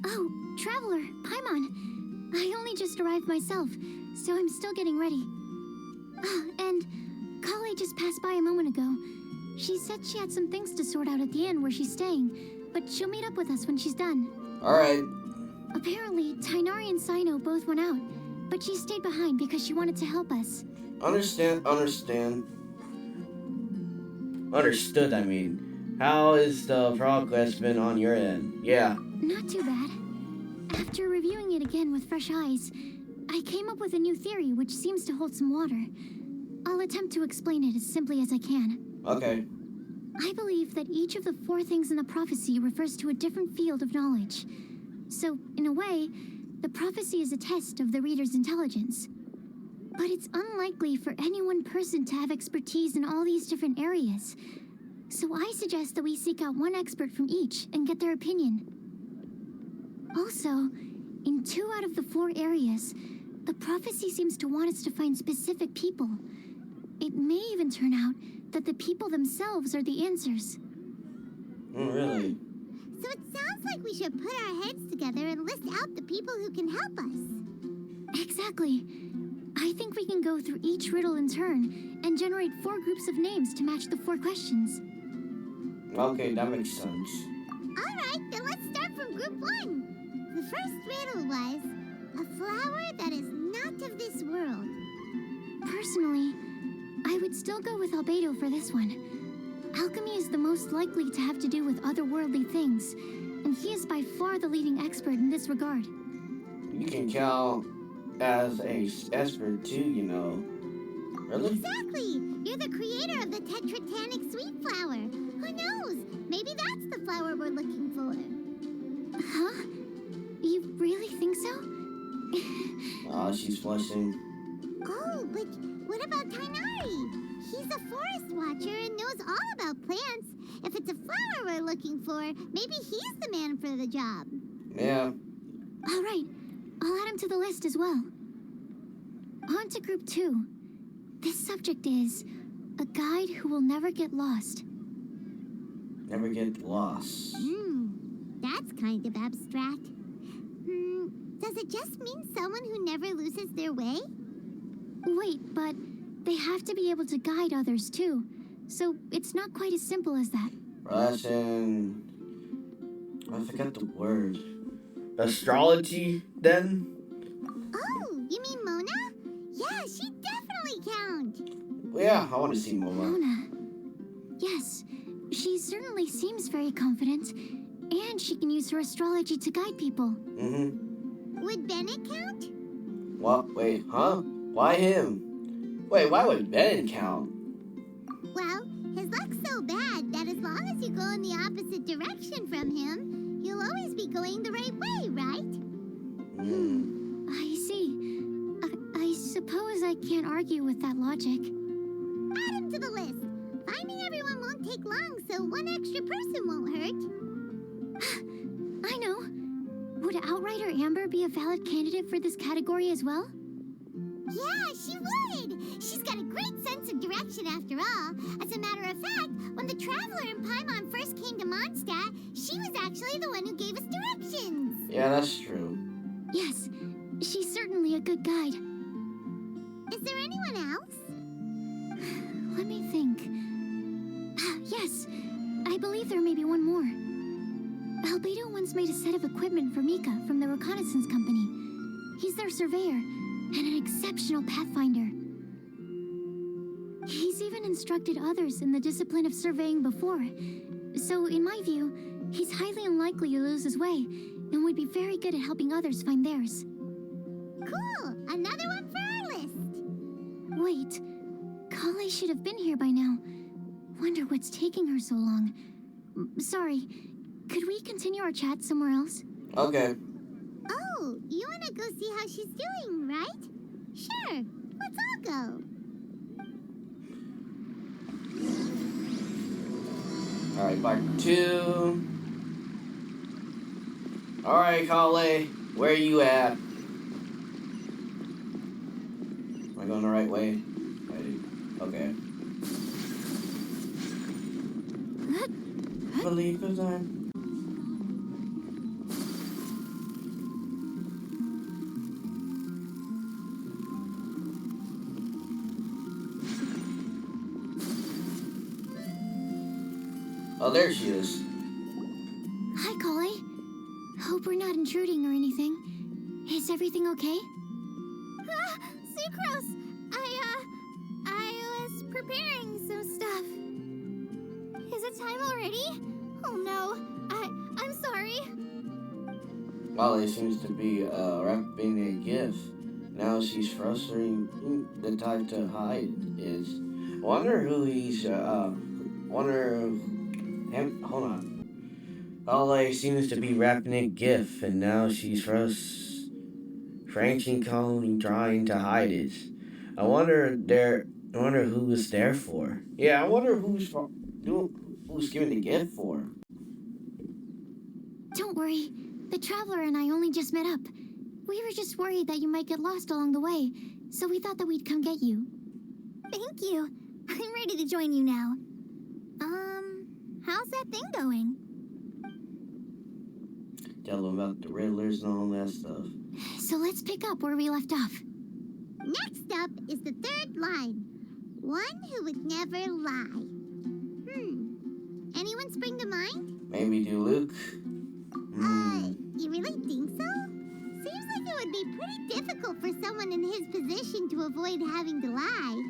Oh, Traveler, Paimon. I only just arrived myself, so I'm still getting ready. And Kale just passed by a moment ago. She said she had some things to sort out at the inn where she's staying, but she'll meet up with us when she's done. Alright. Apparently, Tighnari and Sino both went out, but she stayed behind because she wanted to help us. Understood, I mean. How is the progress been on your end? Yeah. Not too bad. After reviewing it again with fresh eyes, I came up with a new theory which seems to hold some water. I'll attempt to explain it as simply as I can. Okay. I believe that each of the 4 things in the prophecy refers to a different field of knowledge. So, in a way, the prophecy is a test of the reader's intelligence. But it's unlikely for any one person to have expertise in all these different areas. So I suggest that we seek out one expert from each and get their opinion. Also, in 2 out of the 4 areas, the prophecy seems to want us to find specific people. It may even turn out that the people themselves are the answers. Really? So it sounds like we should put our heads together and list out the people who can help us. Exactly. I think we can go through each riddle in turn and generate 4 groups of names to match the 4 questions. Okay, that makes sense. Alright, then let's start from group 1. The first riddle was, a flower that is not of this world. Personally, I would still go with Albedo for this one. Alchemy is the most likely to have to do with otherworldly things, and he is by far the leading expert in this regard. You can count as a expert too, you know. Really? Exactly! You're the creator of the tetratanic sweet flower. Who knows? Maybe that's the flower we're looking for. Huh? You really think so? Aw, she's flushing. Oh, but what about Tighnari? He's a forest watcher and knows all about plants. If it's a flower we're looking for, maybe he's the man for the job. Yeah. All right. I'll add him to the list as well. On to group 2. This subject is a guide who will never get lost. Never get lost. That's kind of abstract. Does it just mean someone who never loses their way? Wait, but they have to be able to guide others too. So it's not quite as simple as that. Russian. I forgot the word. Astrology, then? Oh, you mean Mona? Yeah, she definitely counts. Yeah, I want to see Mona. Mona. Yes, she certainly seems very confident, and she can use her astrology to guide people. Would Bennett count? What? Wait, huh? Why him? Wait, why would Bennett count? Well, his luck's so bad that as long as you go in the opposite direction from him, you'll always be going the right way, right? I see. I suppose I can't argue with that logic. Add him to the list. Finding everyone won't take long, so one extra person won't hurt. I know. Would Outrider Amber be a valid candidate for this category as well? Yeah, she would! She's got a great sense of direction after all. As a matter of fact, when the Traveler and Paimon first came to Mondstadt, she was actually the one who gave us directions. Yeah, that's true. Yes, she's certainly a good guide. Is there anyone else? Let me think. Yes, I believe there may be one more. Albedo once made a set of equipment for Mika from the reconnaissance company. He's their surveyor and an exceptional pathfinder. He's even instructed others in the discipline of surveying before. So, in my view, he's highly unlikely to lose his way and would be very good at helping others find theirs. Cool! Another one for our list! Wait, Kale should have been here by now. Wonder what's taking her so long. Sorry, could we continue our chat somewhere else? Okay. Oh, you wanna go see how she's doing, right? Sure, let's all go. Alright, part 2. Alright, Kale, where are you at? Am I going the right way? Okay. Believe in time. Oh, there she is. Hi, Collie. Hope we're not intruding or anything. Is everything okay? Sucrose! I was preparing some stuff. Is it time already? Oh no, I'm sorry. Molly seems to be wrapping a gift. Now she's frustrating the time to hide is. Wonder who he's hold on. Molly seems to be wrapping a gift and now she's Frankie calling trying to hide it. I wonder who was there for. Yeah, I wonder who's giving the gift for. Don't worry. The Traveler and I only just met up. We were just worried that you might get lost along the way, so we thought that we'd come get you. Thank you. I'm ready to join you now. How's that thing going? Tell them about the Riddlers and all that stuff. So let's pick up where we left off. Next up is the third line. One who would never lie. Anyone spring to mind? Maybe do Luke. You really think so? Seems like it would be pretty difficult for someone in his position to avoid having to lie.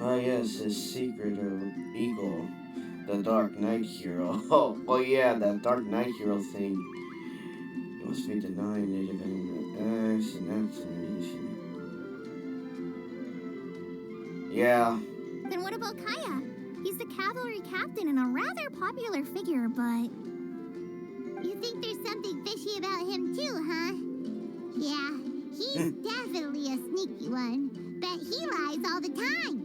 Oh yes, his secret of Eagle, the Dark Knight hero. Oh yeah, that Dark Knight hero thing. It must be denying it if anyone acts, and that's an issue. Yeah. Then what about Kaya? He's the cavalry captain and a rather popular figure, but... You think there's something fishy about him too, huh? Yeah, he's definitely a sneaky one. Bet he lies all the time.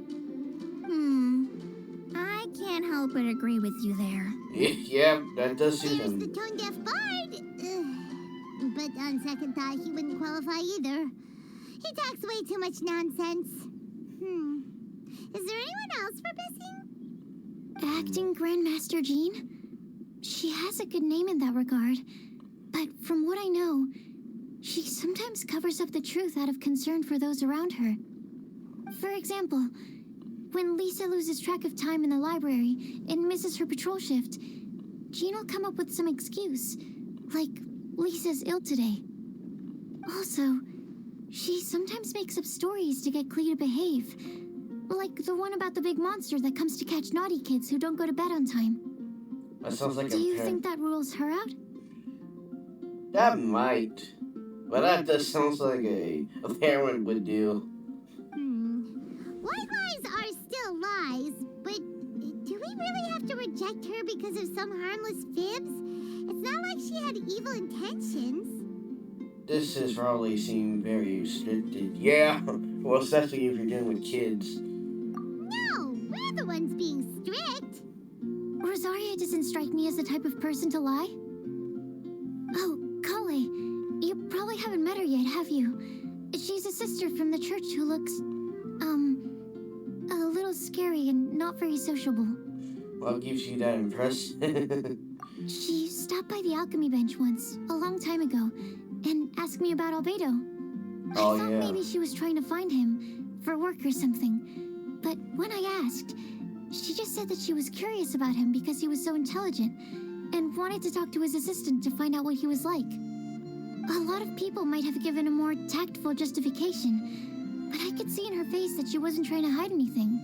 I can't help but agree with you there. Yeah, that does suit There's him. the tone-deaf bard. But on second thought, he wouldn't qualify either. He talks way too much nonsense. Is there anyone else we're missing? Acting Grandmaster Jean? She has a good name in that regard, but from what I know, she sometimes covers up the truth out of concern for those around her. For example, when Lisa loses track of time in the library and misses her patrol shift, Jean will come up with some excuse, like Lisa's ill today. Also, she sometimes makes up stories to get Clee to behave, like the one about the big monster that comes to catch naughty kids who don't go to bed on time. That sounds like Do you think that rules her out? That might. But that just sounds like a parent would do. White lies are still lies, but do we really have to reject her because of some harmless fibs? It's not like she had evil intentions. This is probably seem very restricted. Yeah, well, especially if you're dealing with kids. No, we're the ones being strict. Rosaria doesn't strike me as the type of person to lie. Oh, Kale, you probably haven't met her yet, have you? She's a sister from the church who looks, a little scary and not very sociable. What gives you that impression? She stopped by the alchemy bench once, a long time ago, and asked me about Albedo. I thought maybe she was trying to find him, for work or something. But when I asked, she just said that she was curious about him because he was so intelligent, and wanted to talk to his assistant to find out what he was like. A lot of people might have given a more tactful justification, but I could see in her face that she wasn't trying to hide anything.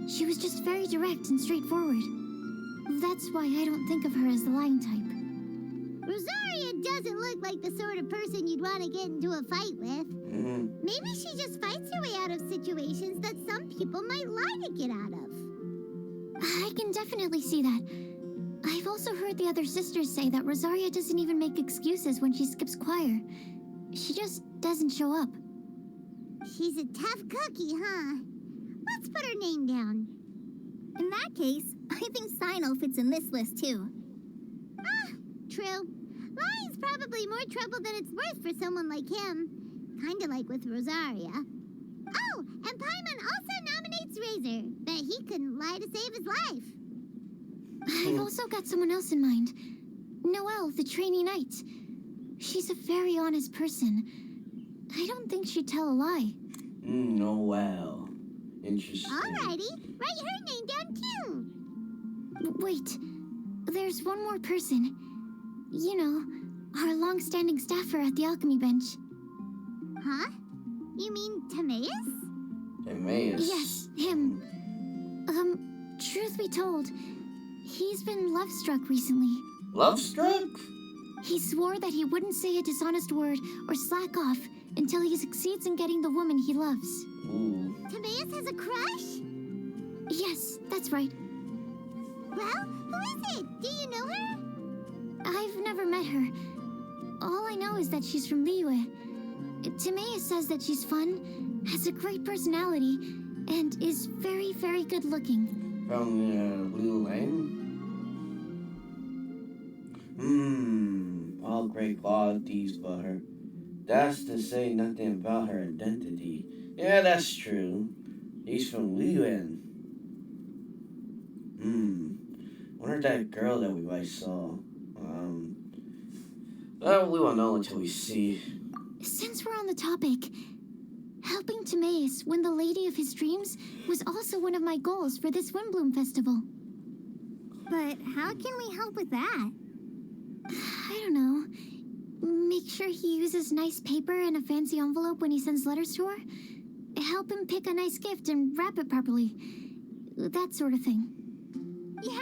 She was just very direct and straightforward. That's why I don't think of her as the lying type. Rosaria doesn't look like the sort of person you'd want to get into a fight with. Maybe she just fights her way out of situations that some people might lie to get out of. I can definitely see that. I've also heard the other sisters say that Rosaria doesn't even make excuses when she skips choir. She just doesn't show up. She's a tough cookie, huh? Let's put her name down. In that case, I think Sino fits in this list too. Ah, true. Lying's probably more trouble than it's worth for someone like him. Kinda like with Rosaria. Oh, and Paimon also nominates Razor, but he couldn't lie to save his life. I've also got someone else in mind. Noelle, the trainee knight. She's a very honest person. I don't think she'd tell a lie. Noelle. Interesting. Alrighty, write her name down too. Wait, there's one more person. You know, our long-standing staffer at the alchemy bench. Huh? You mean Timaeus? Timaeus. Yes, him. Truth be told, he's been love-struck recently. Love-struck? He swore that he wouldn't say a dishonest word or slack off until he succeeds in getting the woman he loves. Ooh. Timaeus has a crush? Yes, that's right. Well, who is it? Do you know her? I've never met her. All I know is that she's from Liyue. Timaeus says that she's fun, has a great personality, and is very, very good looking. From Blue Lane? All great qualities about her. That's to say nothing about her identity. Yeah, that's true. He's from Liyue. Wonder that girl that we might saw. We won't know until we see. Since we're on the topic, helping Timaeus win the lady of his dreams was also one of my goals for this Windblume festival. But how can we help with that? I don't know. Make sure he uses nice paper and a fancy envelope when he sends letters to her. Help him pick a nice gift and wrap it properly. That sort of thing. Yeah.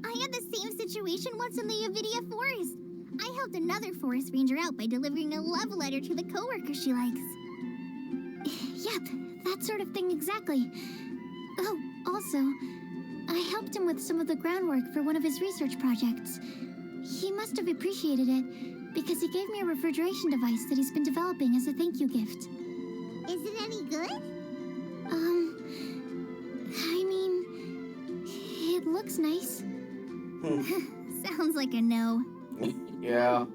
I had the same situation once in the Avidia Forest. I helped another forest ranger out by delivering a love letter to the coworker she likes. Yep, that sort of thing exactly. Oh, also, I helped him with some of the groundwork for one of his research projects. He must have appreciated it, because he gave me a refrigeration device that he's been developing as a thank you gift. Is it any good? I mean, it looks nice. Sounds like a no. Yeah.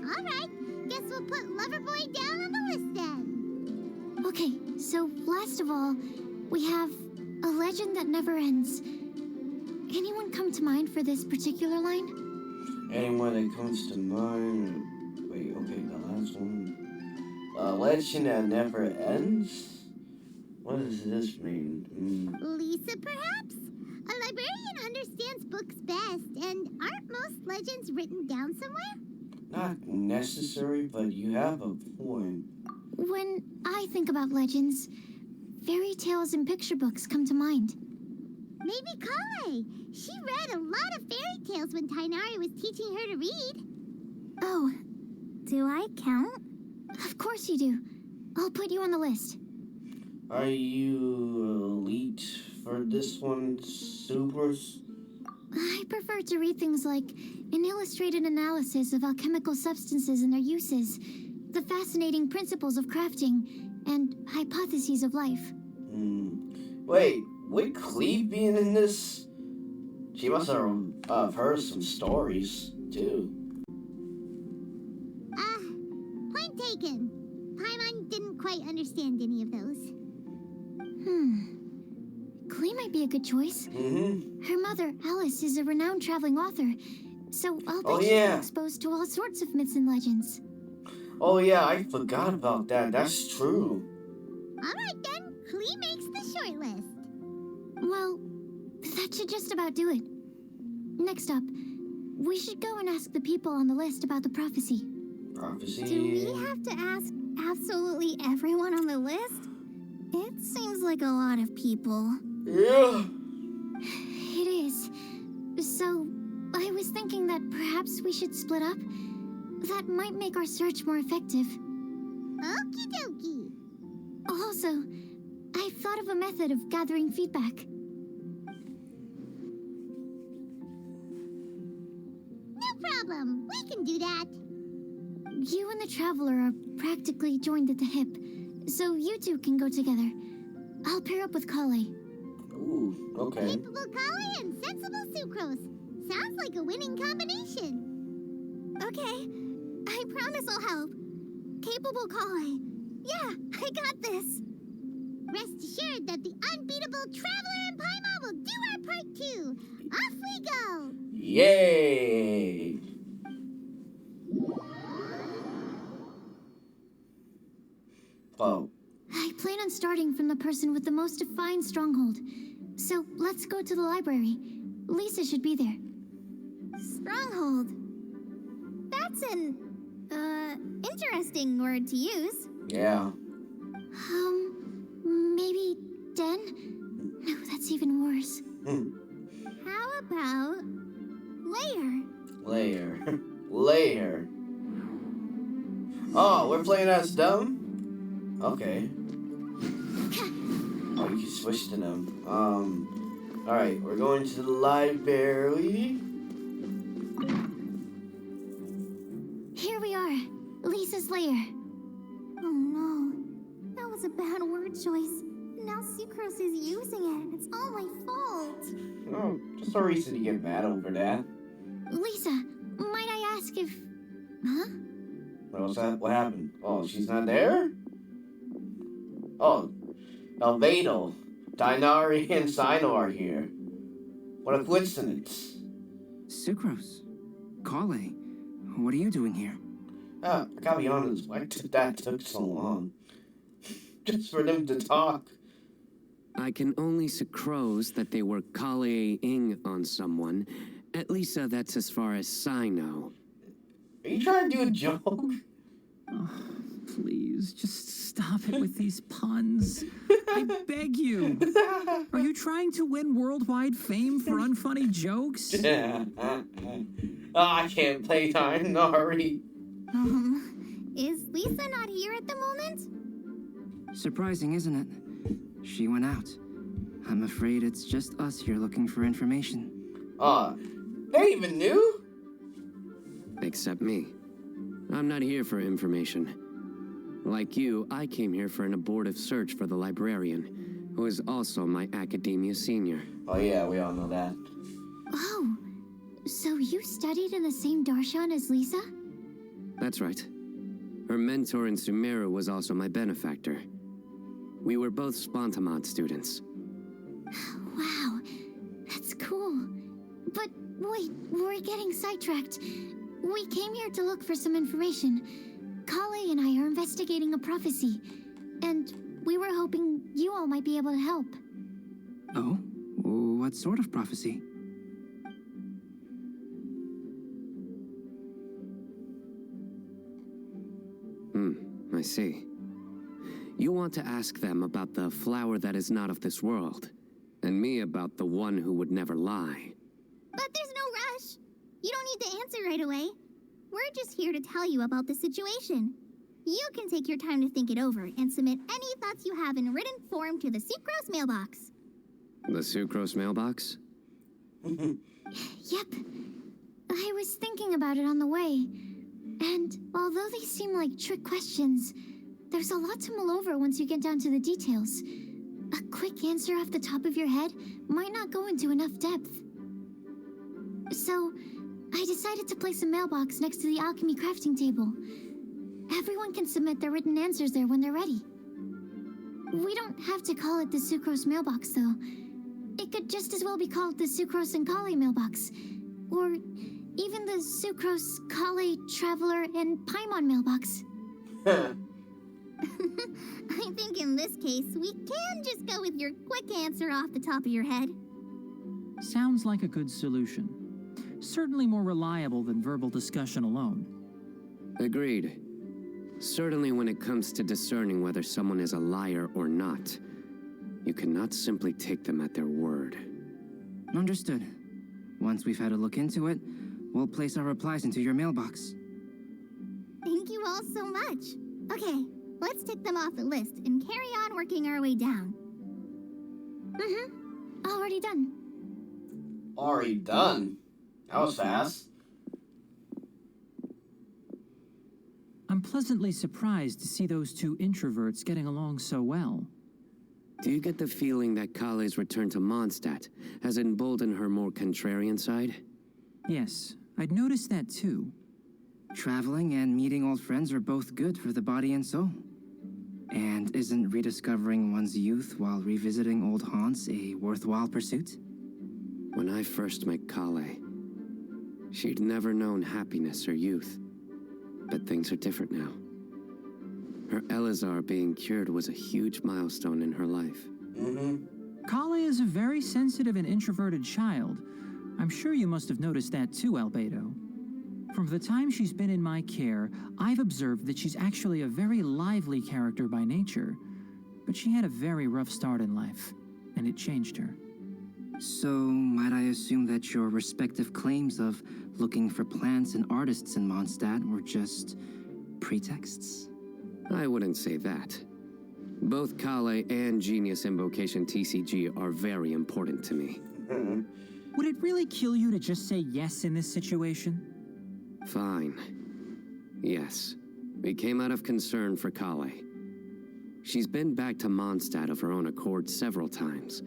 Alright, guess we'll put Loverboy down on the list then. Okay, so last of all, we have a legend that never ends. Anyone come to mind for this particular line? Anyone that comes to mind. Wait, okay, the last one. A legend that never ends? What does this mean? Lisa, perhaps? A librarian understands books best, and aren't most legends written down somewhere? Not necessary, but you have a point. When I think about legends, fairy tales and picture books come to mind. Maybe Kale. She read a lot of fairy tales when Tainari was teaching her to read. Oh, Do I count? of course you do. I'll put you on the list. Are you elite for this one, Supers? I prefer to read things like an illustrated analysis of alchemical substances and their uses, the fascinating principles of crafting, and hypotheses of life. Wait, would Cleve being in this? She must have heard some stories, too. Point taken. Paimon didn't quite understand any of those. Klee might be a good choice. Her mother, Alice, is a renowned traveling author, so I'll bet she's been exposed to all sorts of myths and legends. Oh yeah, I forgot about that. That's true. Alright then, Klee makes the short list. Well, that should just about do it. Next up, we should go and ask the people on the list about the prophecy. Prophecy. Do we have to ask absolutely everyone on the list? It seems like a lot of people. Yeah. It is. So, I was thinking that perhaps we should split up. That might make our search more effective. Okie dokie. Also, I've thought of a method of gathering feedback. No problem. We can do that. You and the Traveler are practically joined at the hip, so you two can go together. I'll pair up with Kale. Ooh, okay. Capable Kali and sensible sucrose. Sounds like a winning combination. Okay, I promise I'll help. Capable Kali. Yeah, I got this. Rest assured that the unbeatable Traveler and Paimon will do our part too. Off we go. Yay! Oh. I plan on starting from the person with the most defined stronghold. So let's go to the library. Lisa should be there. Stronghold. That's an, interesting word to use. Yeah. Maybe den? No, that's even worse. How about layer? Layer. Oh, we're playing as dumb? Okay. Oh, you can switch to them. Alright, we're going to the library. Here we are. Lisa's lair. Oh no. That was a bad word choice. Now Sucrose is using it. It's all my fault. Oh, just a reason to get mad over that. Lisa, might I ask if... Huh? What was that? What happened? Oh, she's not there? Oh, Albedo, Dinari, and Sino are here. What a coincidence. Sucrose. Kale. What are you doing here? I gotta be honest, why did that took so long? Just for them to talk. I can only sucrose that they were Kale-ing on someone. At least that's as far as I know. Are you trying to do a joke? Oh, please, just stop it with these puns. I beg you. Are you trying to win worldwide fame for unfunny jokes? I can't play Dinari. Is Lisa not here at the moment? Surprising, isn't it? She went out. I'm afraid it's just us here looking for information. They even knew? Except me. I'm not here for information. Like you, I came here for an abortive search for the librarian, who is also my academia senior. Oh yeah, we all know that. Oh, so you studied in the same darshan as Lisa? That's right. Her mentor in Sumeru was also my benefactor. We were both Spontamod students. Wow, that's cool. But wait, we're getting sidetracked. We came here to look for some information. Kale and I are investigating a prophecy, and we were hoping you all might be able to help. Oh? What sort of prophecy? I see. You want to ask them about the flower that is not of this world, and me about the one who would never lie. But there's no rush. You don't need to answer right away. We're just here to tell you about the situation. You can take your time to think it over and submit any thoughts you have in written form to the Sucrose mailbox. The Sucrose mailbox? Yep. I was thinking about it on the way. And although they seem like trick questions, there's a lot to mull over once you get down to the details. A quick answer off the top of your head might not go into enough depth. So, I decided to place a mailbox next to the alchemy crafting table. Everyone can submit their written answers there when they're ready. We don't have to call it the Sucrose mailbox, though. It could just as well be called the Sucrose and Kale mailbox. Or even the Sucrose, Kale, Traveler, and Paimon mailbox. I think in this case, we can just go with your quick answer off the top of your head. Sounds like a good solution. Certainly more reliable than verbal discussion alone. Agreed. Certainly when it comes to discerning whether someone is a liar or not, you cannot simply take them at their word. Understood. Once we've had a look into it, we'll place our replies into your mailbox. Thank you all so much. Okay, let's tick them off the list and carry on working our way down. Already done. Already done? That was fast. I'm pleasantly surprised to see those two introverts getting along so well. Do you get the feeling that Kale's return to Mondstadt has emboldened her more contrarian side? Yes, I'd noticed that too. Traveling and meeting old friends are both good for the body and soul. And isn't rediscovering one's youth while revisiting old haunts a worthwhile pursuit? When I first met Kale, she'd never known happiness or youth. But things are different now. Her Elazar being cured was a huge milestone in her life. Kale is a very sensitive and introverted child. I'm sure you must have noticed that too, Albedo. From the time she's been in my care, I've observed that she's actually a very lively character by nature. But she had a very rough start in life, and it changed her. So, might I assume that your respective claims of looking for plants and artists in Mondstadt were just pretexts? I wouldn't say that. Both Kale and Genius Invocation TCG are very important to me. Would it really kill you to just say yes in this situation? Fine. Yes. We came out of concern for Kale. She's been back to Mondstadt of her own accord several times,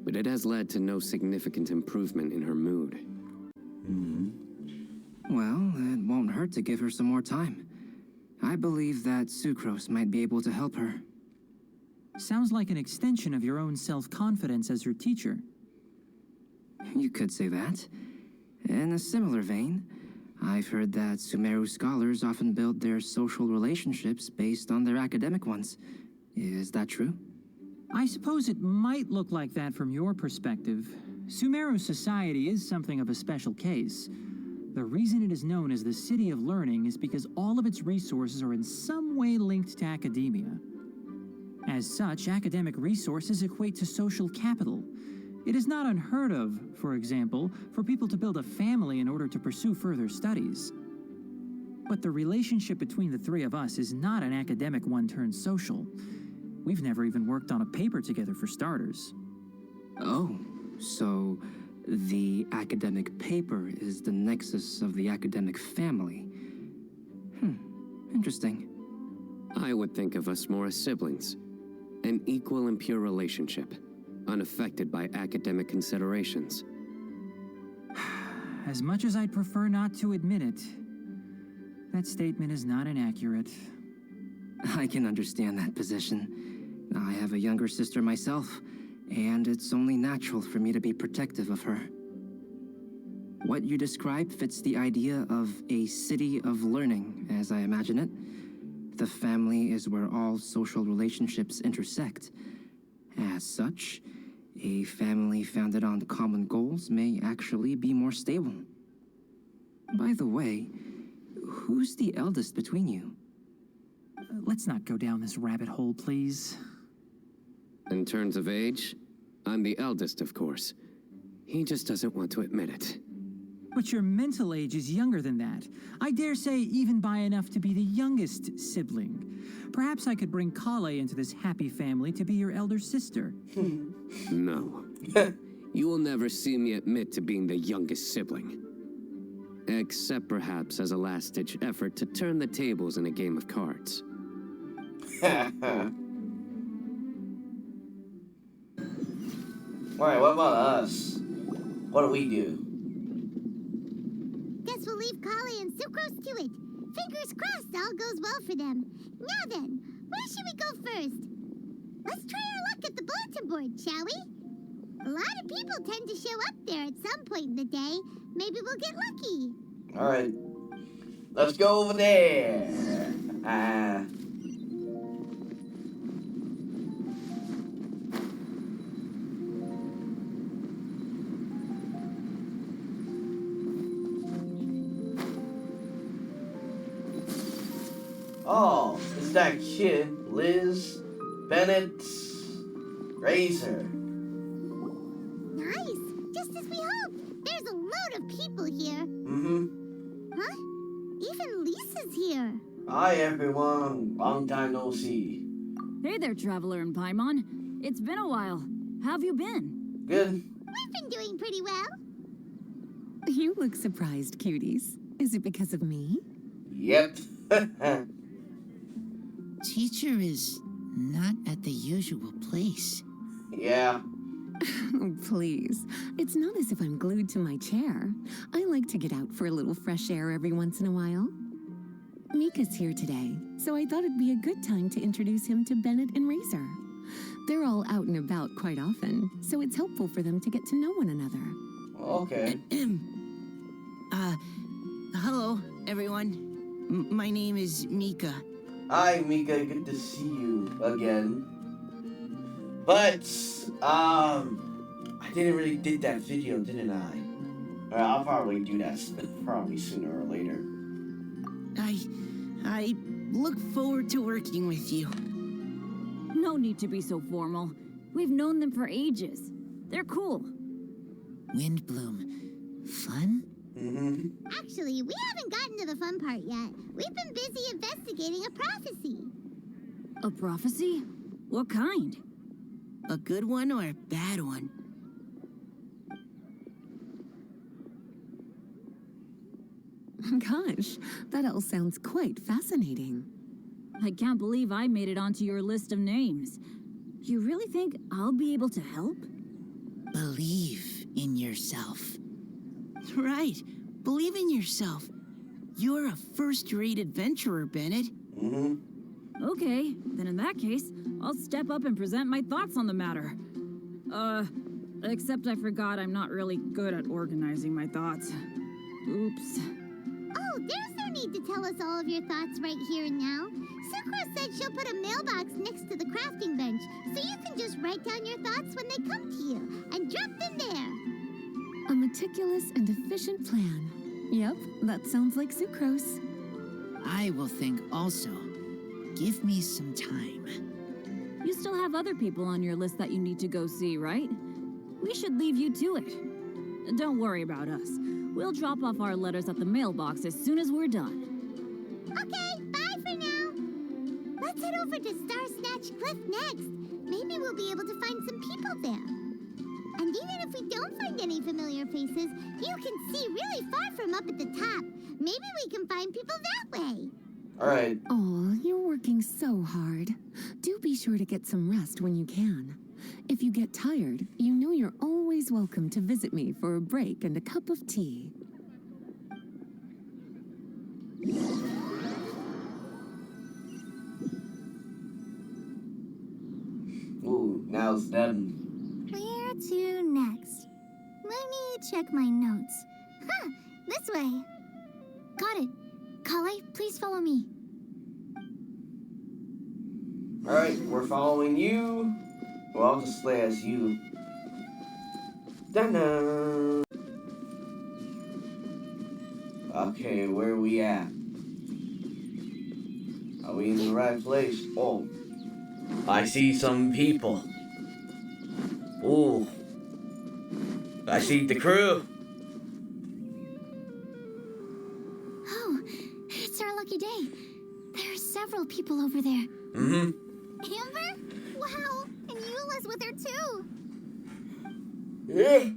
but it has led to no significant improvement in her mood. Well, it won't hurt to give her some more time. I believe that Sucrose might be able to help her. Sounds like an extension of your own self-confidence as her teacher. You could say that. In a similar vein, I've heard that Sumeru scholars often build their social relationships based on their academic ones. Is that true? I suppose it might look like that from your perspective. Sumeru society is something of a special case. The reason it is known as the City of Learning is because all of its resources are in some way linked to academia. As such, academic resources equate to social capital. It is not unheard of, for example, for people to build a family in order to pursue further studies. But the relationship between the three of us is not an academic one turned social. We've never even worked on a paper together for starters. Oh, so the academic paper is the nexus of the academic family. Interesting. I would think of us more as siblings. An equal and pure relationship, unaffected by academic considerations. As much as I'd prefer not to admit it, that statement is not inaccurate. I can understand that position. I have a younger sister myself, and it's only natural for me to be protective of her. What you describe fits the idea of a city of learning, as I imagine it. The family is where all social relationships intersect. As such, a family founded on common goals may actually be more stable. By the way, who's the eldest between you? Let's not go down this rabbit hole, please. In terms of age, I'm the eldest, of course. He just doesn't want to admit it. But your mental age is younger than that. I dare say even by enough to be the youngest sibling. Perhaps I could bring Kale into this happy family to be your elder sister. No. You will never see me admit to being the youngest sibling. Except perhaps as a last-ditch effort to turn the tables in a game of cards. Alright, what about us? What do we do? Guess we'll leave Kale and Sucrose to it. Fingers crossed all goes well for them. Now then, where should we go first? Let's try our luck at the bulletin board, shall we? A lot of people tend to show up there at some point in the day. Maybe we'll get lucky. Alright. Let's go over there. Oh, it's that kid, Liz Bennett's Razor. Nice. Just as we hoped. There's a load of people here. Huh? Even Lisa's here. Hi, everyone. Long time no see. Hey there, Traveler and Paimon. It's been a while. How have you been? Good. We've been doing pretty well. You look surprised, cuties. Is it because of me? Yep. Teacher is Not at the usual place. Yeah. Oh, please. It's not as if I'm glued to my chair. I like to get out for a little fresh air every once in a while. Mika's here today, so I thought it'd be a good time to introduce him to Bennett and Razor. They're all out and about quite often, so it's helpful for them to get to know one another. Okay. Hello, everyone. My name is Mika. Hi, Mika. Good to see you again. But, I didn't really did that video, didn't I? Or I'll probably do that probably sooner or later. I look forward to working with you. No need to be so formal. We've known them for ages. They're cool. Windblume. Fun? Mm-hmm. Actually, we haven't gotten to the fun part yet. We've been busy investigating a prophecy. A prophecy? What kind? A good one or a bad one? Gosh, that all sounds quite fascinating. I can't believe I made it onto your list of names. You really think I'll be able to help? Believe in yourself. Right. Believe in yourself. You're a first-rate adventurer, Bennett. Mm-hmm. Okay, then in that case, I'll step up and present my thoughts on the matter. Except I forgot I'm not really good at organizing my thoughts. Oops. Oh, there's no need to tell us all of your thoughts right here and now. Sakura said she'll put a mailbox next to the crafting bench, so you can just write down your thoughts when they come to you, and drop them there. A meticulous and efficient plan. Yep, that sounds like sucrose. I will think also. Give me some time. You still have other people on your list that you need to go see, right? We should leave you to it. Don't worry about us. We'll drop off our letters at the mailbox as soon as we're done. Okay, bye for now. Let's head over to Star Snatch Cliff next. Maybe we'll be able to find some people there. And even if we don't find any familiar faces, you can see really far from up at the top. Maybe we can find people that way. Alright. Oh, you're working so hard. Do be sure to get some rest when you can. If you get tired, you know you're always welcome to visit me for a break and a cup of tea. Ooh, now it's done. Where to next? Let me check my notes. Huh, this way. Got it. Kale, please follow me. Alright, we're following you. Well, I'll just play as you. Dun-dun. Okay, where are we at? Are we in the right place? Oh, I see some people. Ooh, I see the crew. Oh, it's our lucky day. There are several people over there. Mm-hmm. Amber? Wow, and Eula's with her too. Yeah.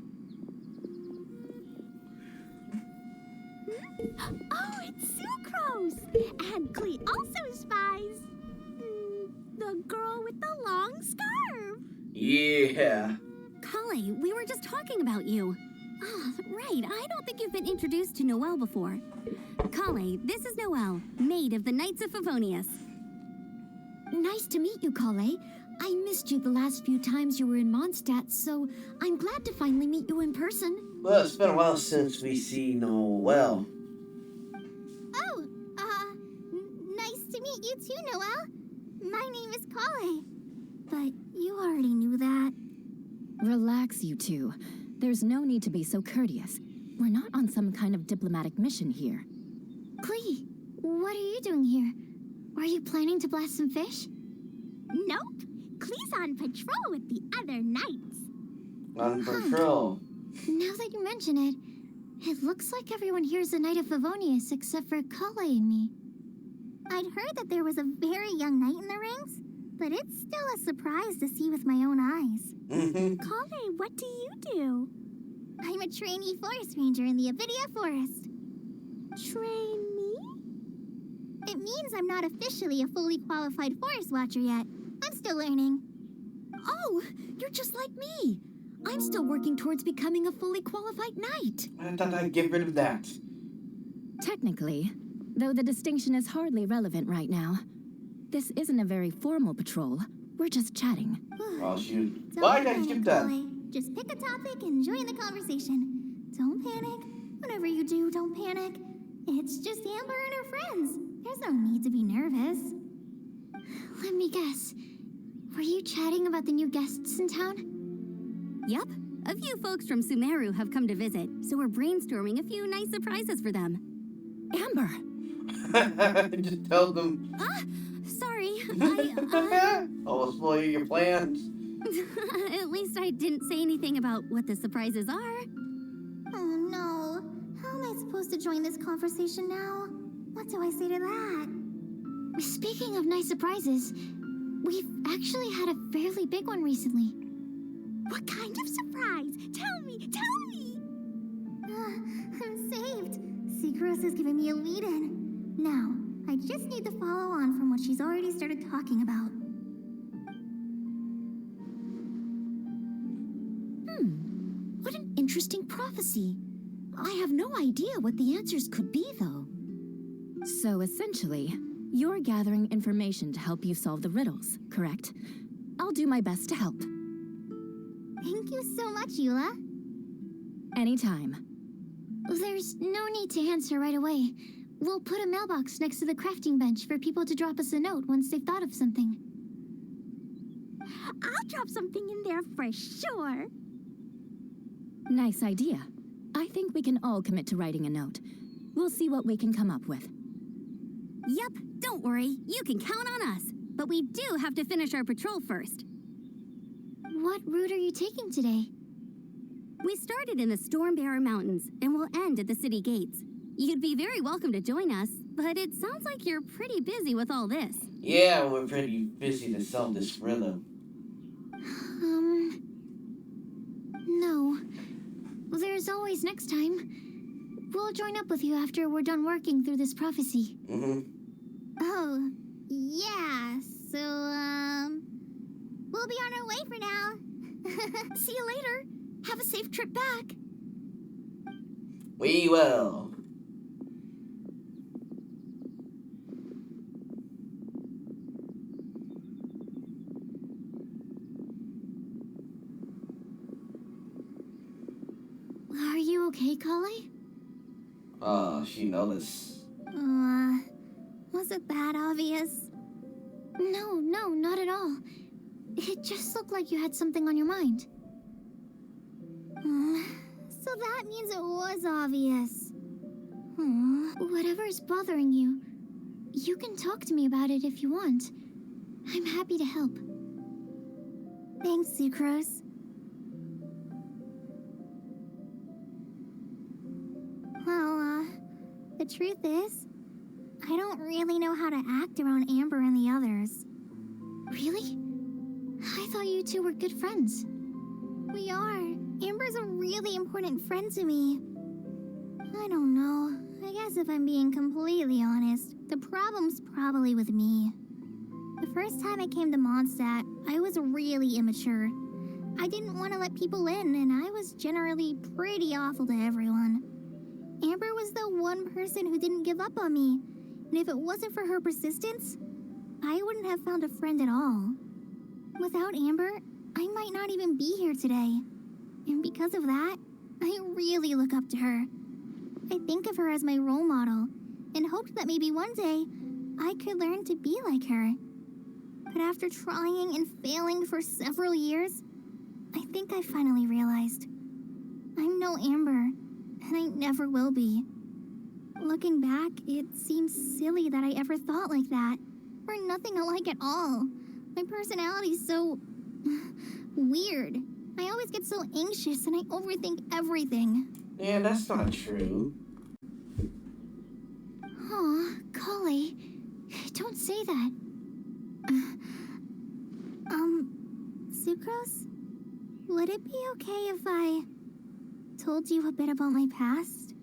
Oh, it's Sucrose! And Klee also spies. The girl with the long scarf. Yeah. Kale, we were just talking about you. Ah, right. I don't think you've been introduced to Noelle before. Kale, this is Noelle, maid of the Knights of Favonius. Nice to meet you, Kale. I missed you the last few times you were in Mondstadt, so I'm glad to finally meet you in person. Well, it's been a while since we see Noelle. Oh, nice to meet you too, Noelle. My name is Kale. But you already knew that. Relax, you two. There's no need to be so courteous. We're not on some kind of diplomatic mission here. Klee, what are you doing here? Are you planning to blast some fish? Nope. Klee's on patrol with the other knights. On patrol. Now that you mention it, it looks like everyone here is a Knight of Favonius except for Kale and me. I'd heard that there was a very young knight in the ranks, but it's still a surprise to see with my own eyes. Mm-hmm. Kale, what do you do? I'm a trainee forest ranger in the Avidia Forest. Trainee? It means I'm not officially a fully qualified forest watcher yet, I'm still learning. Oh, you're just like me. I'm still working towards becoming a fully qualified knight. I thought I'd get rid of that. Technically, though the distinction is hardly relevant right now. This isn't a very formal patrol. We're just chatting. Oh, shoot. Don't Why did I panic, skip that? Chloe. Just pick a topic and join the conversation. Don't panic. Whatever you do, don't panic. It's just Amber and her friends. There's no need to be nervous. Let me guess. Were you chatting about the new guests in town? Yup. A few folks from Sumeru have come to visit, so we're brainstorming a few nice surprises for them. Amber! Just tell them. Sorry, Oh, spoil your plans. At least I didn't say anything about what the surprises are. Oh no. How am I supposed to join this conversation now? What do I say to that? Speaking of nice surprises, we've actually had a fairly big one recently. What kind of surprise? Tell me! Tell me! I'm saved. Secros has given me a lead-in. Now, I just need to follow on from what she's already started talking about. What an interesting prophecy. I have no idea what the answers could be, though. So essentially, you're gathering information to help you solve the riddles, correct? I'll do my best to help. Thank you so much, Eula. Anytime. There's no need to answer right away. We'll put a mailbox next to the crafting bench for people to drop us a note once they've thought of something. I'll drop something in there for sure. Nice idea. I think we can all commit to writing a note. We'll see what we can come up with. Yup, don't worry. You can count on us. But we do have to finish our patrol first. What route are you taking today? We started in the Stormbearer Mountains, and we'll end at the city gates. You'd be very welcome to join us, but it sounds like you're pretty busy with all this. Yeah, we're pretty busy to solve this riddle. No. There's always next time. We'll join up with you after we're done working through this prophecy. Oh, yeah. So, we'll be on our way for now. See you later. Have a safe trip back. We will. Are you okay, Kale? Oh, she noticed. Was it that obvious? No, not at all. It just looked like you had something on your mind. So that means it was obvious. Whatever's bothering you, you can talk to me about it if you want. I'm happy to help. Thanks, Sucrose. Well, the truth is, I don't really know how to act around Amber and the others. Really? I thought you two were good friends. We are. Amber's a really important friend to me. I don't know. I guess if I'm being completely honest, the problem's probably with me. The first time I came to Mondstadt, I was really immature. I didn't want to let people in, and I was generally pretty awful to everyone. Amber was the one person who didn't give up on me, and if it wasn't for her persistence, I wouldn't have found a friend at all. Without Amber, I might not even be here today. And because of that, I really look up to her. I think of her as my role model, and hoped that maybe one day, I could learn to be like her. But after trying and failing for several years, I think I finally realized I'm no Amber, and I never will be. Looking back, it seems silly that I ever thought like that. We're nothing alike at all. My personality's so weird. I always get so anxious and I overthink everything. Yeah, that's not true. Aw, Kale, don't say that. Sucrose? Would it be okay if I told you a bit about my past?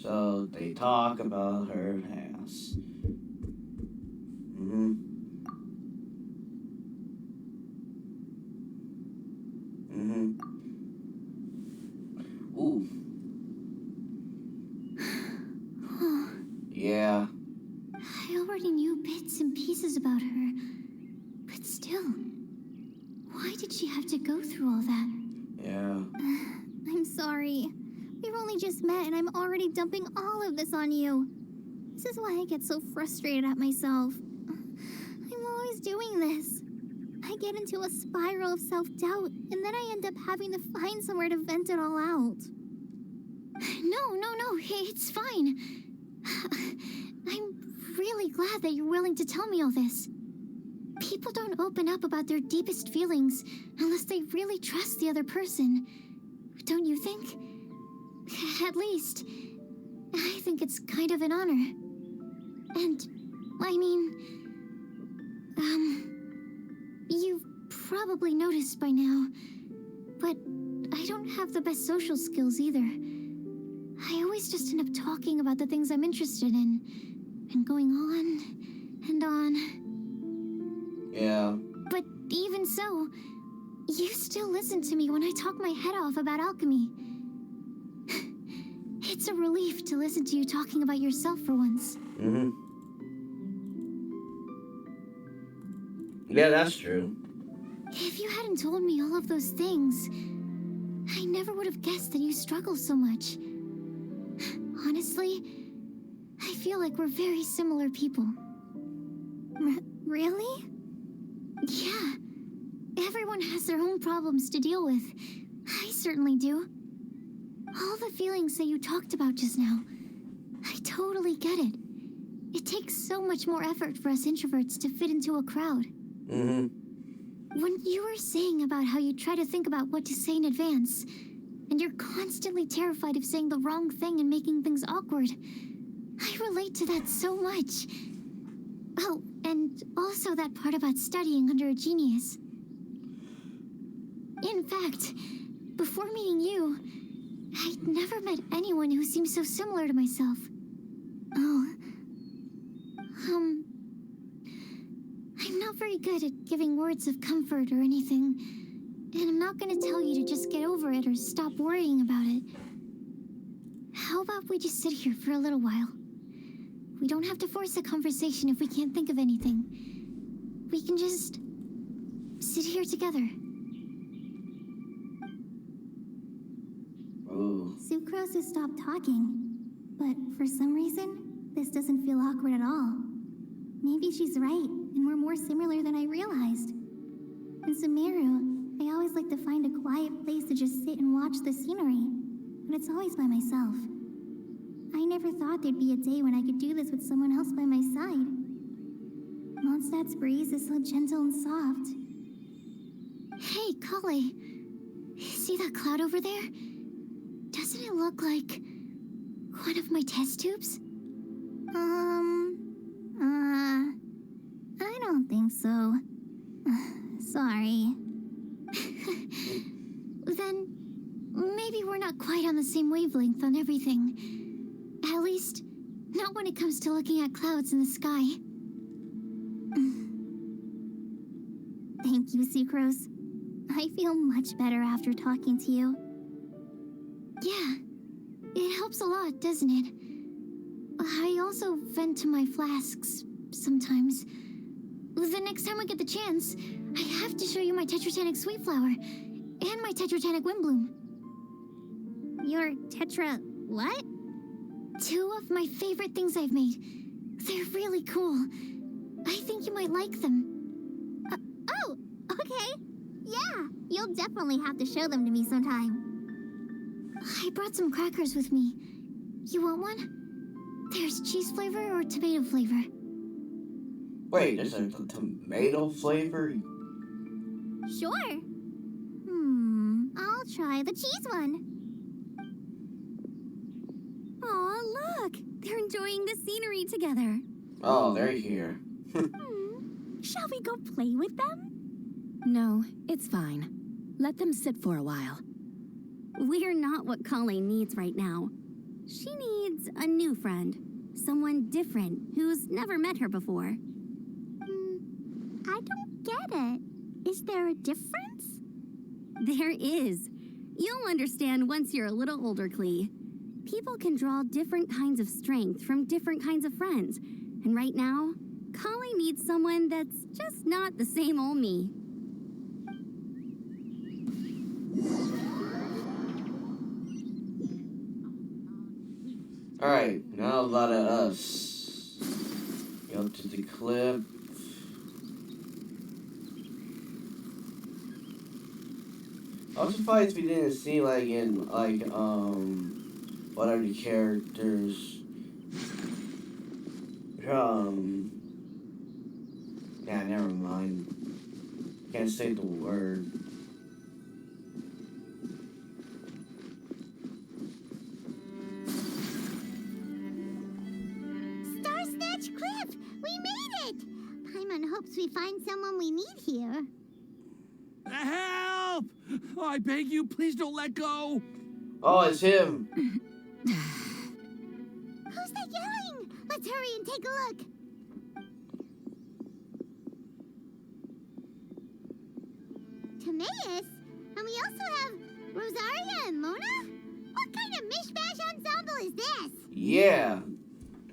So they talk about her past. already knew bits and pieces about her. But still, why did she have to go through all that? Yeah. I'm sorry. We've only just met and I'm already dumping all of this on you. This is why I get so frustrated at myself. I'm always doing this. I get into a spiral of self-doubt, and then I end up having to find somewhere to vent it all out. No, it's fine. I'm really glad that you're willing to tell me all this. People don't open up about their deepest feelings unless they really trust the other person. Don't you think? At least, I think it's kind of an honor. And, I mean, you've probably noticed by now, but I don't have the best social skills either. I always just end up talking about the things I'm interested in, and going on and on. Yeah. But even so, you still listen to me when I talk my head off about alchemy. It's a relief to listen to you talking about yourself for once. Mm-hmm. Yeah, that's true. If you hadn't told me all of those things, I never would have guessed that you struggle so much. Honestly, I feel like we're very similar people. Really? Yeah. Everyone has their own problems to deal with. I certainly do. All the feelings that you talked about just now, I totally get it. It takes so much more effort for us introverts to fit into a crowd. Mm-hmm. When you were saying about how you try to think about what to say in advance, and you're constantly terrified of saying the wrong thing and making things awkward, I relate to that so much. Oh, and also that part about studying under a genius. In fact, before meeting you, I'd never met anyone who seemed so similar to myself. Oh. I'm not very good at giving words of comfort or anything, and I'm not gonna tell you to just get over it or stop worrying about it. How about we just sit here for a little while? We don't have to force a conversation if we can't think of anything. We can just sit here together. Ooh. Sucrose has stopped talking, but for some reason, this doesn't feel awkward at all. Maybe she's right, and we're more similar than I realized. In Sumeru, I always like to find a quiet place to just sit and watch the scenery, but it's always by myself. I never thought there'd be a day when I could do this with someone else by my side. Mondstadt's breeze is so gentle and soft. Hey, Kale. See that cloud over there? Doesn't it look like one of my test tubes? I don't think so. Sorry. Then maybe we're not quite on the same wavelength on everything. At least, not when it comes to looking at clouds in the sky. Thank you, Sucrose. I feel much better after talking to you. Yeah, it helps a lot, doesn't it? I also vent to my flasks sometimes. The next time I get the chance, I have to show you my Tetratanic Sweet Flower and my Tetratanic Windblume. Your Tetra... what? 2 of my favorite things I've made. They're really cool. I think you might like them. Oh, okay. Yeah, you'll definitely have to show them to me sometime. I brought some crackers with me. You want one? There's cheese flavor or tomato flavor. Wait, there's a tomato flavor? Sure. I'll try the cheese one. Aw, look! They're enjoying the scenery together. Oh, they're here. Shall we go play with them? No, it's fine. Let them sit for a while. We're not what Colleen needs right now. She needs a new friend. Someone different who's never met her before. I don't get it. Is there a difference? There is. You'll understand once you're a little older, Klee. People can draw different kinds of strength from different kinds of friends, And right now, Kali needs someone that's just not the same old me. Alright, now a lot of us. Go to the cliff. I was surprised we didn't see what are the characters yeah, never mind. Can't say the word. Star Snatch Cliff! We made it! Paimon hopes we find someone we need here. Help! Oh, I beg you, please don't let go. Oh, it's him. Who's that yelling? Let's hurry and take a look. Timaeus? And we also have Rosaria and Mona? What kind of mishmash ensemble is this? Yeah.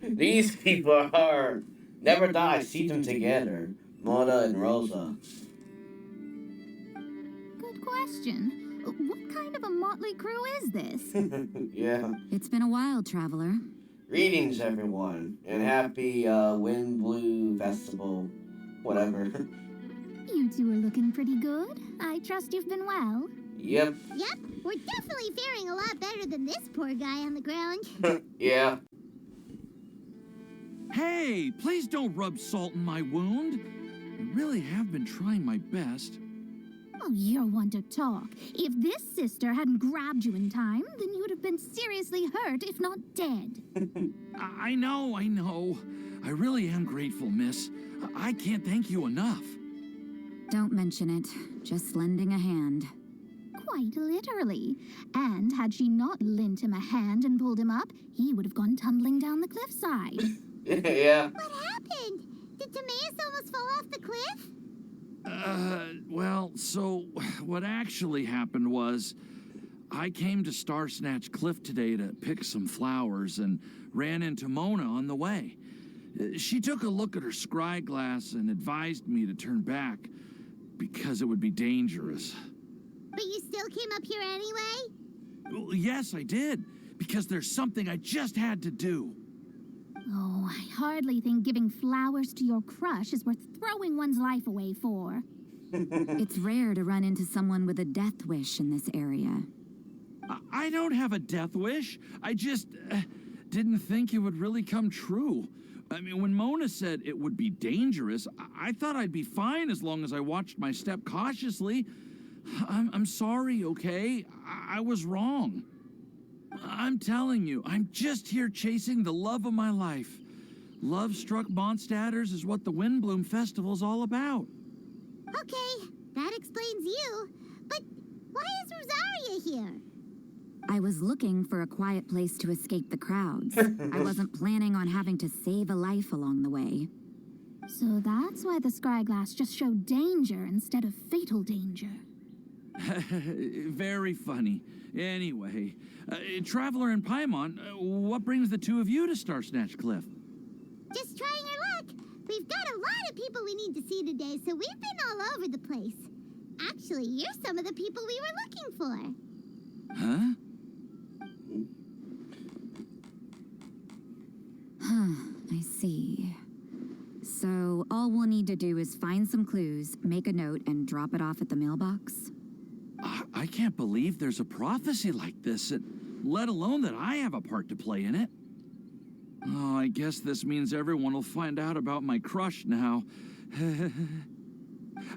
These people are never thought I'd see them together. Mona and Rosa. Good question. What kind of a motley crew is this? Yeah. It's been a while, traveler. Greetings, everyone, and happy Windblume Festival, whatever. You two are looking pretty good. I trust you've been well. Yep. Yep, we're definitely faring a lot better than this poor guy on the ground. Yeah. Hey, please don't rub salt in my wound. I really have been trying my best. Oh, you're one to talk. If this sister hadn't grabbed you in time, then you would have been seriously hurt, if not dead. I know. I really am grateful, miss. I can't thank you enough. Don't mention it. Just lending a hand. Quite literally. And had she not lent him a hand and pulled him up, he would have gone tumbling down the cliffside. Yeah. What happened? Did Timaeus almost fall off the cliff? Well, so what actually happened was I came to Star Snatch Cliff today to pick some flowers and ran into Mona on the way. She took a look at her scry glass and advised me to turn back because it would be dangerous. But you still came up here anyway? Well, yes, I did, because there's something I just had to do. Oh, I hardly think giving flowers to your crush is worth throwing one's life away for. It's rare to run into someone with a death wish in this area. I don't have a death wish. I just didn't think it would really come true. I mean, when Mona said it would be dangerous, I thought I'd be fine as long as I watched my step cautiously. I'm sorry, okay? I was wrong. I'm telling you, I'm just here chasing the love of my life. Love-struck Mondstadters is what the Windblume Festival's all about. Okay, that explains you. But why is Rosaria here? I was looking for a quiet place to escape the crowds. I wasn't planning on having to save a life along the way. So that's why the scryglass just showed danger instead of fatal danger. Very funny. Anyway, Traveler and Paimon, what brings the two of you to Star Snatch Cliff? Just trying our luck. We've got a lot of people we need to see today, so we've been all over the place. Actually, you're some of the people we were looking for. Huh? I see. So all we'll need to do is find some clues, make a note, and drop it off at the mailbox? I can't believe there's a prophecy like this, let alone that I have a part to play in it. Oh, I guess this means everyone will find out about my crush now.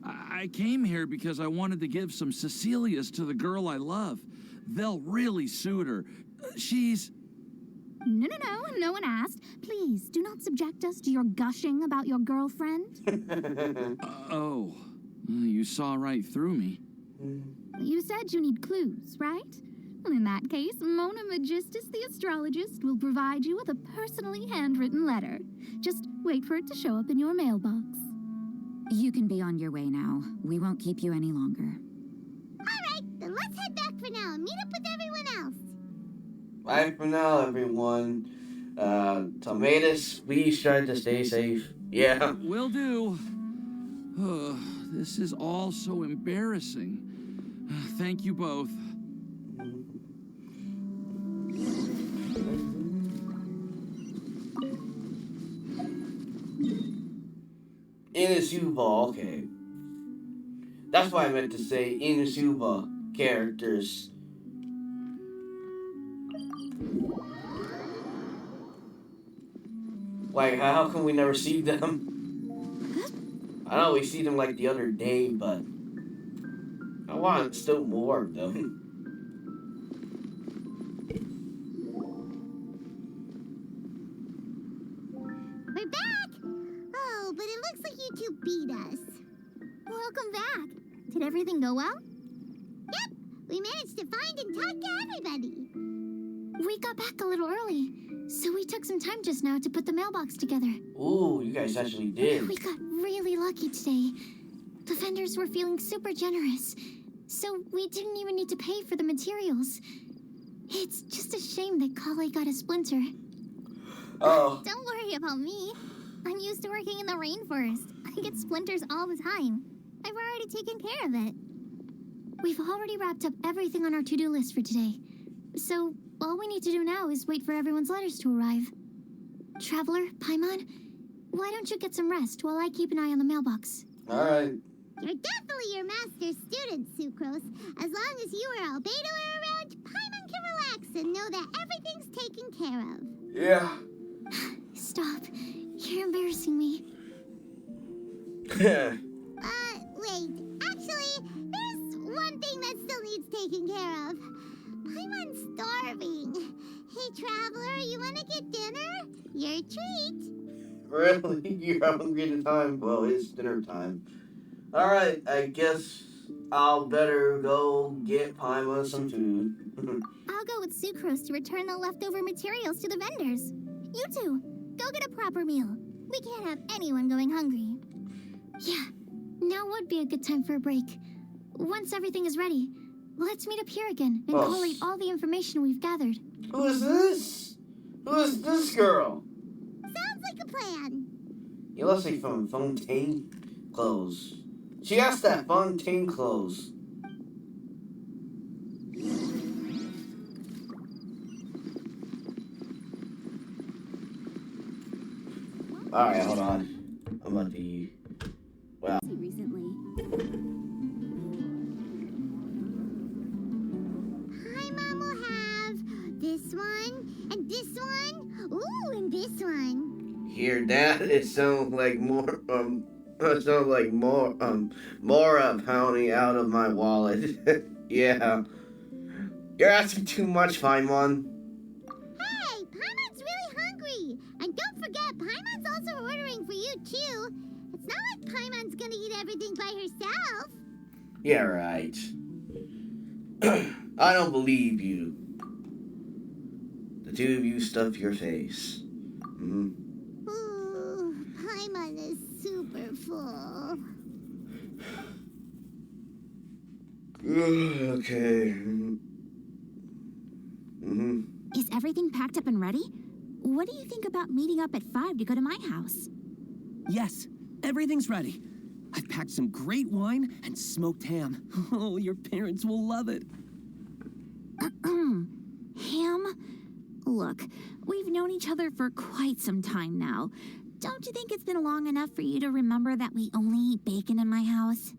I came here because I wanted to give some Cecilias to the girl I love. They'll really suit her. She's... No one asked. Please, do not subject us to your gushing about your girlfriend. Oh, you saw right through me. You said you need clues, right? Well, in that case, Mona Magistus the astrologist will provide you with a personally handwritten letter. Just wait for it to show up in your mailbox. You can be on your way now. We won't keep you any longer. All right, then let's head back for now and meet up with everyone else. Bye for now, everyone. Tomatoes, please try to stay safe. Yeah. Will do. This is all so embarrassing. Thank you both. Inusuba, okay. That's why I meant to say Inusuba characters. Like, how come we never see them? I know we see them like the other day, but I want still more of them. We're back! Oh, but it looks like you two beat us. Welcome back. Did everything go well? Yep, we managed to find and talk to everybody. We got back a little early, so we took some time just now to put the mailbox together. Ooh, you guys actually did. We got really lucky today. The vendors were feeling super generous, so we didn't even need to pay for the materials. It's just a shame that Kale got a splinter. Oh. Don't worry about me. I'm used to working in the rainforest. I get splinters all the time. I've already taken care of it. We've already wrapped up everything on our to-do list for today. So, all we need to do now is wait for everyone's letters to arrive. Traveler, Paimon, why don't you get some rest while I keep an eye on the mailbox? Alright. You're definitely your master's student, Sucrose. As long as you or Albedo are around, Paimon can relax and know that everything's taken care of. Yeah. Stop. You're embarrassing me. Wait. Actually, there's one thing that still needs taking care of. Paimon's starving. Hey, Traveler, you want to get dinner? Your treat. Really? You're hungry at the time? Well, it's dinner time. Alright, I guess I'll better go get Paimon some food. I'll go with Sucrose to return the leftover materials to the vendors. You two, go get a proper meal. We can't have anyone going hungry. Yeah, now would be a good time for a break. Once everything is ready, let's meet up here again and collate all the information we've gathered. Who is this? Who is this girl? Sounds like a plan. You must be from Fontaine Clothes. She has that Fontaine clothes. Alright, hold on. I'm about to... Wow. Recently. Paimon will have this one, and this one, ooh, and this one. Hear that? It sounds like more, more pounding out of my wallet. Yeah. You're asking too much, Paimon. Hey, Paimon's really hungry. And don't forget, Paimon's also ordering for you, too. It's not like Paimon's gonna eat everything by herself. Yeah, right. I don't believe you. The two of you stuff your face. Ooh, Paimon is super full. Okay. Is everything packed up and ready? What do you think about meeting up at 5 to go to my house? Yes, everything's ready. I've packed some great wine and smoked ham. Oh, your parents will love it. Ham? Look, we've known each other for quite some time now. Don't you think it's been long enough for you to remember that we only eat bacon in my house?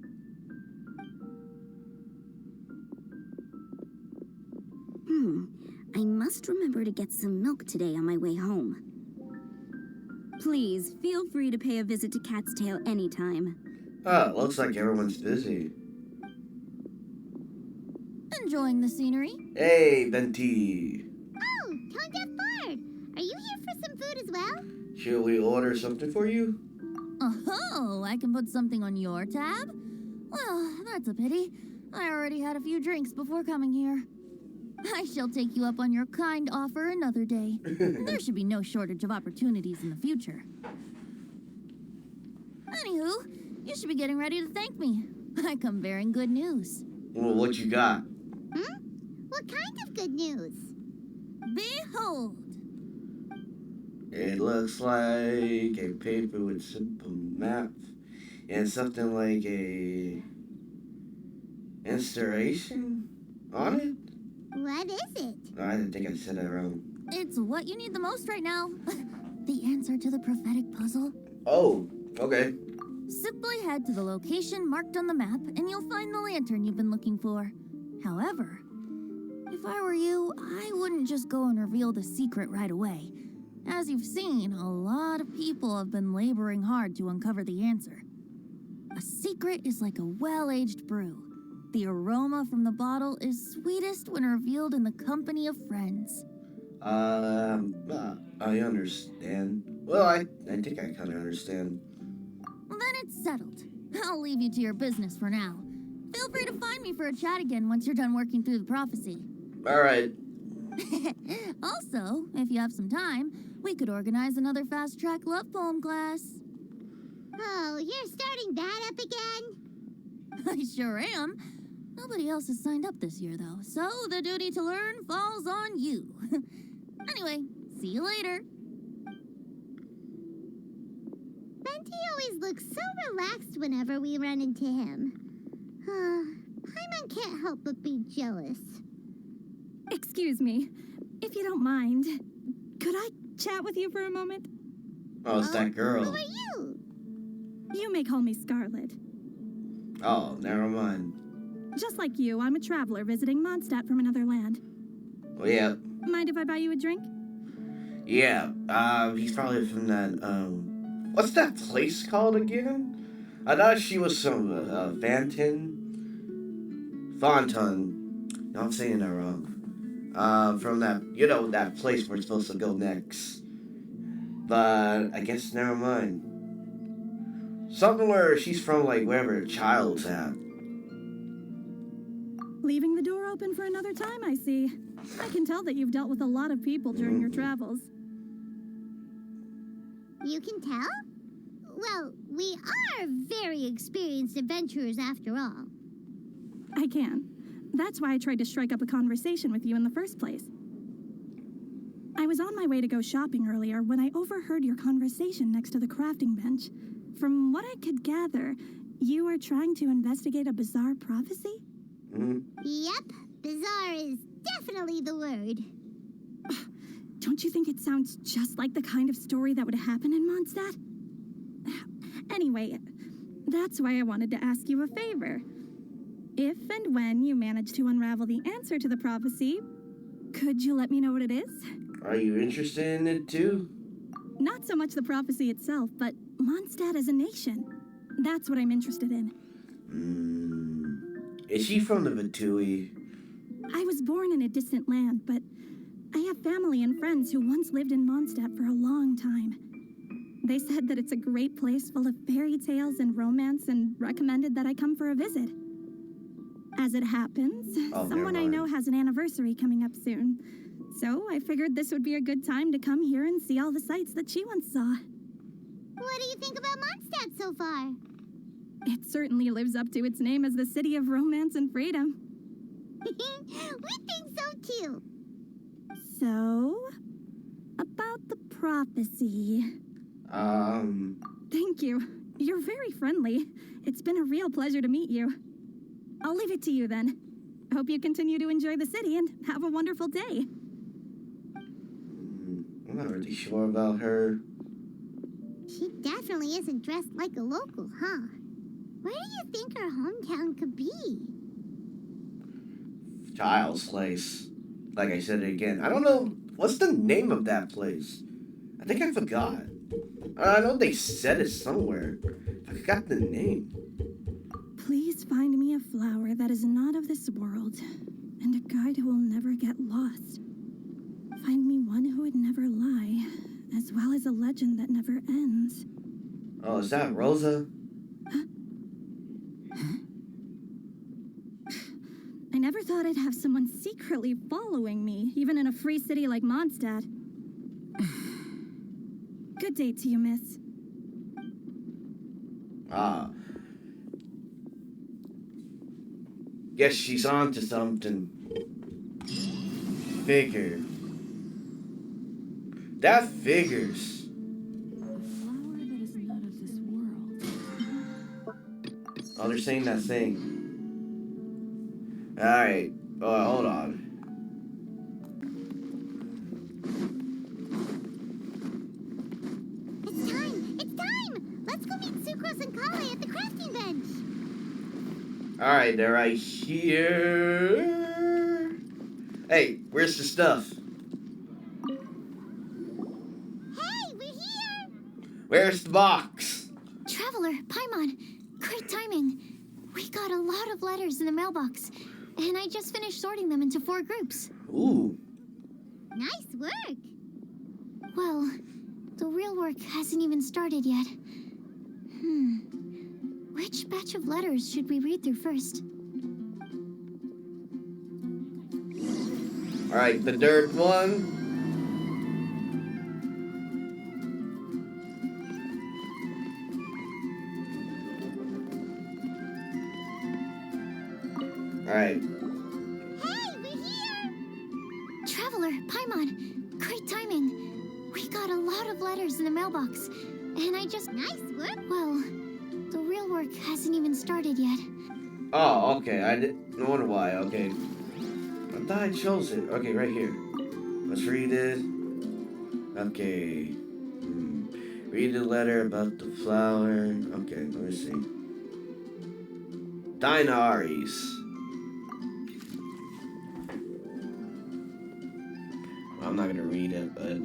I must remember to get some milk today on my way home. Please, feel free to pay a visit to Cat's Tail anytime. Oh, looks like everyone's busy. Enjoying the scenery? Hey, Venti. Oh, Tone Deaf Bard. Are you here for some food as well? Should we order something for you? Oh, I can put something on your tab? Well, that's a pity. I already had a few drinks before coming here. I shall take you up on your kind offer another day. There should be no shortage of opportunities in the future. Anywho, you should be getting ready to thank me. I come bearing good news. Well, what you got? What kind of good news? Behold! It looks like a paper with simple map and something like a installation on it. What is it? I think I said that wrong. It's what you need the most right now. The answer to the prophetic puzzle. Oh, okay. Simply head to the location marked on the map and you'll find the lantern you've been looking for. However, if I were you, I wouldn't just go and reveal the secret right away. As you've seen, a lot of people have been laboring hard to uncover the answer. A secret is like a well-aged brew. The aroma from the bottle is sweetest when revealed in the company of friends. I understand. Well, I think I kind of understand. Well, then it's settled. I'll leave you to your business for now. Feel free to find me for a chat again once you're done working through the prophecy. All right. Also, if you have some time, we could organize another fast-track love poem class. Oh, you're starting that up again? I sure am. Nobody else has signed up this year, though, so the duty to learn falls on you. Anyway, see you later. Venti always looks so relaxed whenever we run into him. Paimon can't help but be jealous. Excuse me, if you don't mind, could I chat with you for a moment? Oh, it's that girl. Who are you? You may call me Scarlet. Oh, never mind. Just like you, I'm a traveler visiting Mondstadt from another land. Oh, yeah. Mind if I buy you a drink? Yeah, he's probably from that, what's that place called again? I thought she was some, Fonton. No, I'm saying that wrong. From that, that place we're supposed to go next. But I guess never mind. Something where she's from, like, wherever her child's at. Leaving the door open for another time, I see. I can tell that you've dealt with a lot of people during your travels. You can tell? Well, we are very experienced adventurers after all. I can. That's why I tried to strike up a conversation with you in the first place. I was on my way to go shopping earlier when I overheard your conversation next to the crafting bench. From what I could gather, you are trying to investigate a bizarre prophecy? Yep, bizarre is definitely the word. Don't you think it sounds just like the kind of story that would happen in Mondstadt? Anyway, that's why I wanted to ask you a favor. If and when you manage to unravel the answer to the prophecy, could you let me know what it is? Are you interested in it too? Not so much the prophecy itself, but Mondstadt as a nation. That's what I'm interested in. Is she from the Vitui? I was born in a distant land, but I have family and friends who once lived in Mondstadt for a long time. They said that it's a great place full of fairy tales and romance and recommended that I come for a visit. As it happens, someone I know has an anniversary coming up soon. So I figured this would be a good time to come here and see all the sights that she once saw. What do you think about Mondstadt so far? It certainly lives up to its name as the city of romance and freedom. We think so too. So, about the prophecy. Thank you. You're very friendly. It's been a real pleasure to meet you. I'll leave it to you then. Hope you continue to enjoy the city and have a wonderful day. I'm not really sure about her. She definitely isn't dressed like a local, huh? Where do you think her hometown could be? Child's place. Like I said it again. I don't know. What's the name of that place? I think I forgot. I know they said it somewhere. I forgot the name. Please find me a flower that is not of this world, and a guide who will never get lost. Find me one who would never lie, as well as a legend that never ends. Oh, is that Rosa? I never thought I'd have someone secretly following me, even in a free city like Mondstadt. Good day to you, miss. Guess she's on to something. Figure. That figures. Flower that is not of this world. Oh, they're saying that thing. Alright. Oh, hold on. It's time! It's time! Let's go meet Sucrose and Kale at the crafting bench! Alright, they're right here. Hey, where's the stuff? Hey, we're here! Where's the box? Traveler, Paimon, great timing. We got a lot of letters in the mailbox, and I just finished sorting them into 4 groups. Ooh. Nice work! Well, the real work hasn't even started yet. Which batch of letters should we read through first? Alright, the dirt one. Alright. Hey, we're here! Traveler, Paimon, great timing. We got a lot of letters in the mailbox, and I just... Nice work! Well, the real work hasn't even started yet. Oh, okay. I wonder why. Okay. I thought I chose it. Okay, right here. Let's read it. Okay. Read the letter about the flower. Okay, let me see. Dinaries. I'm not gonna read it, but.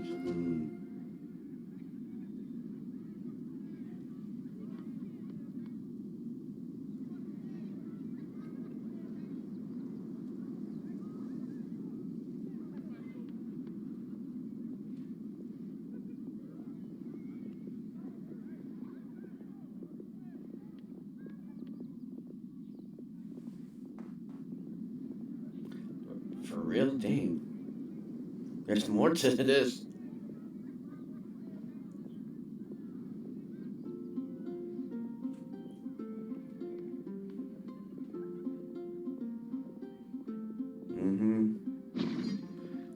For real? Dang. There's more to this.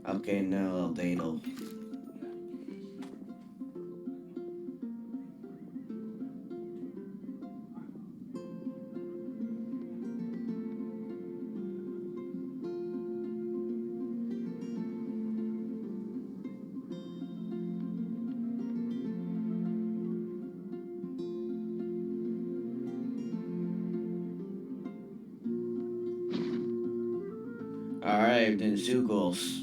Okay, now Dano. Alright, then Sugos.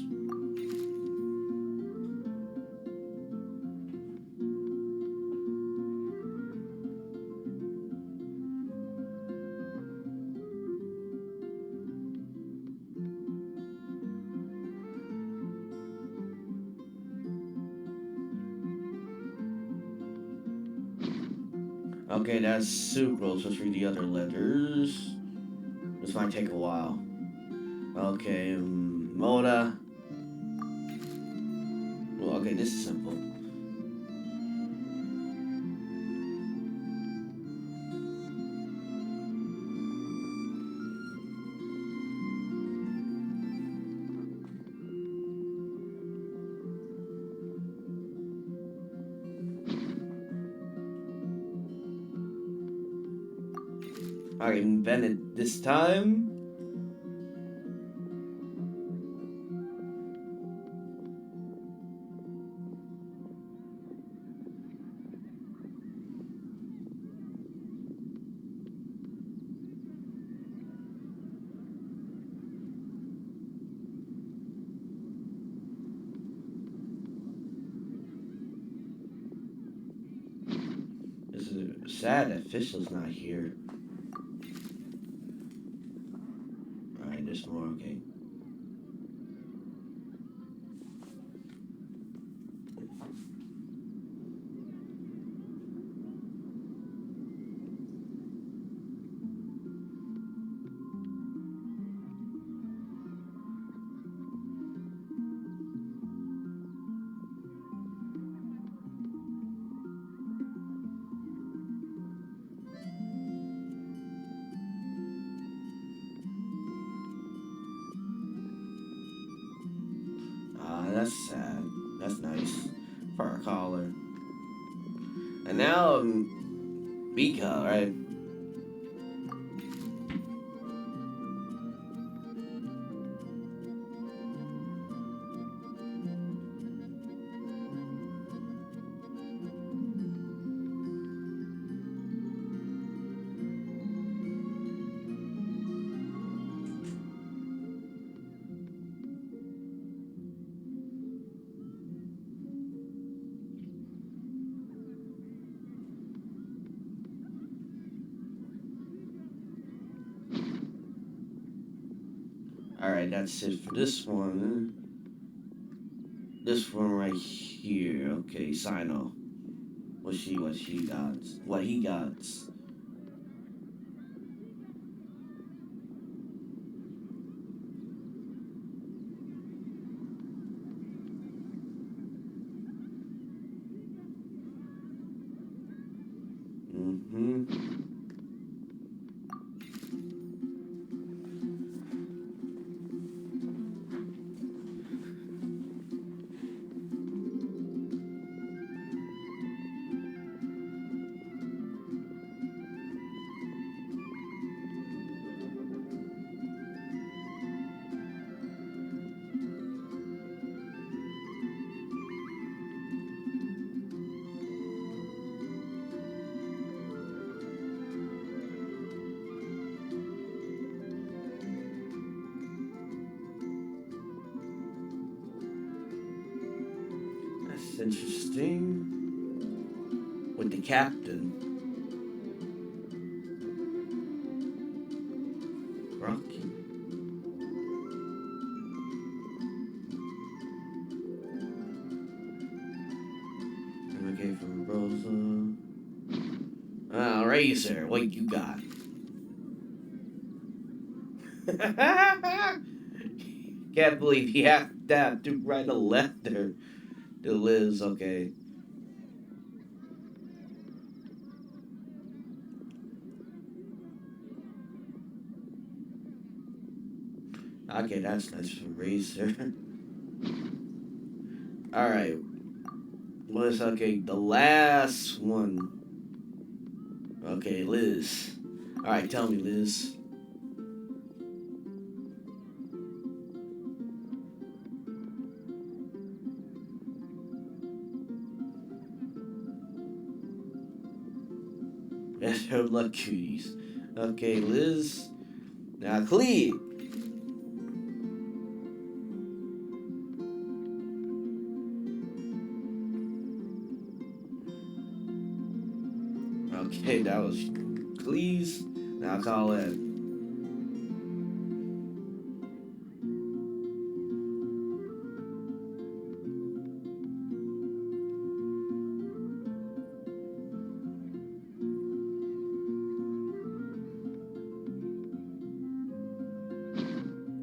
Okay, that's Sucrose. Let's read the other letters. This might take a while. Okay, Moda. Well, okay, this is simple. I invented this time. This is sad that Fischl's not here. Alright, there's more, okay. And now, Mika, right? Alright, that's it for this one. This one right here. Okay, Sino. What he got. What he got. That's interesting. With the captain. Rocky. Okay, from Rosa. Razor, what you got? Can't believe he had that to write a letter to Liz, okay. Okay, that's nice for Razor. Alright. What is okay? The last one. Okay, Liz. Alright, tell me, Liz. Best of luck, cuties. Okay, Liz. Now, Cleve. Okay, that was Cleese. Now call it.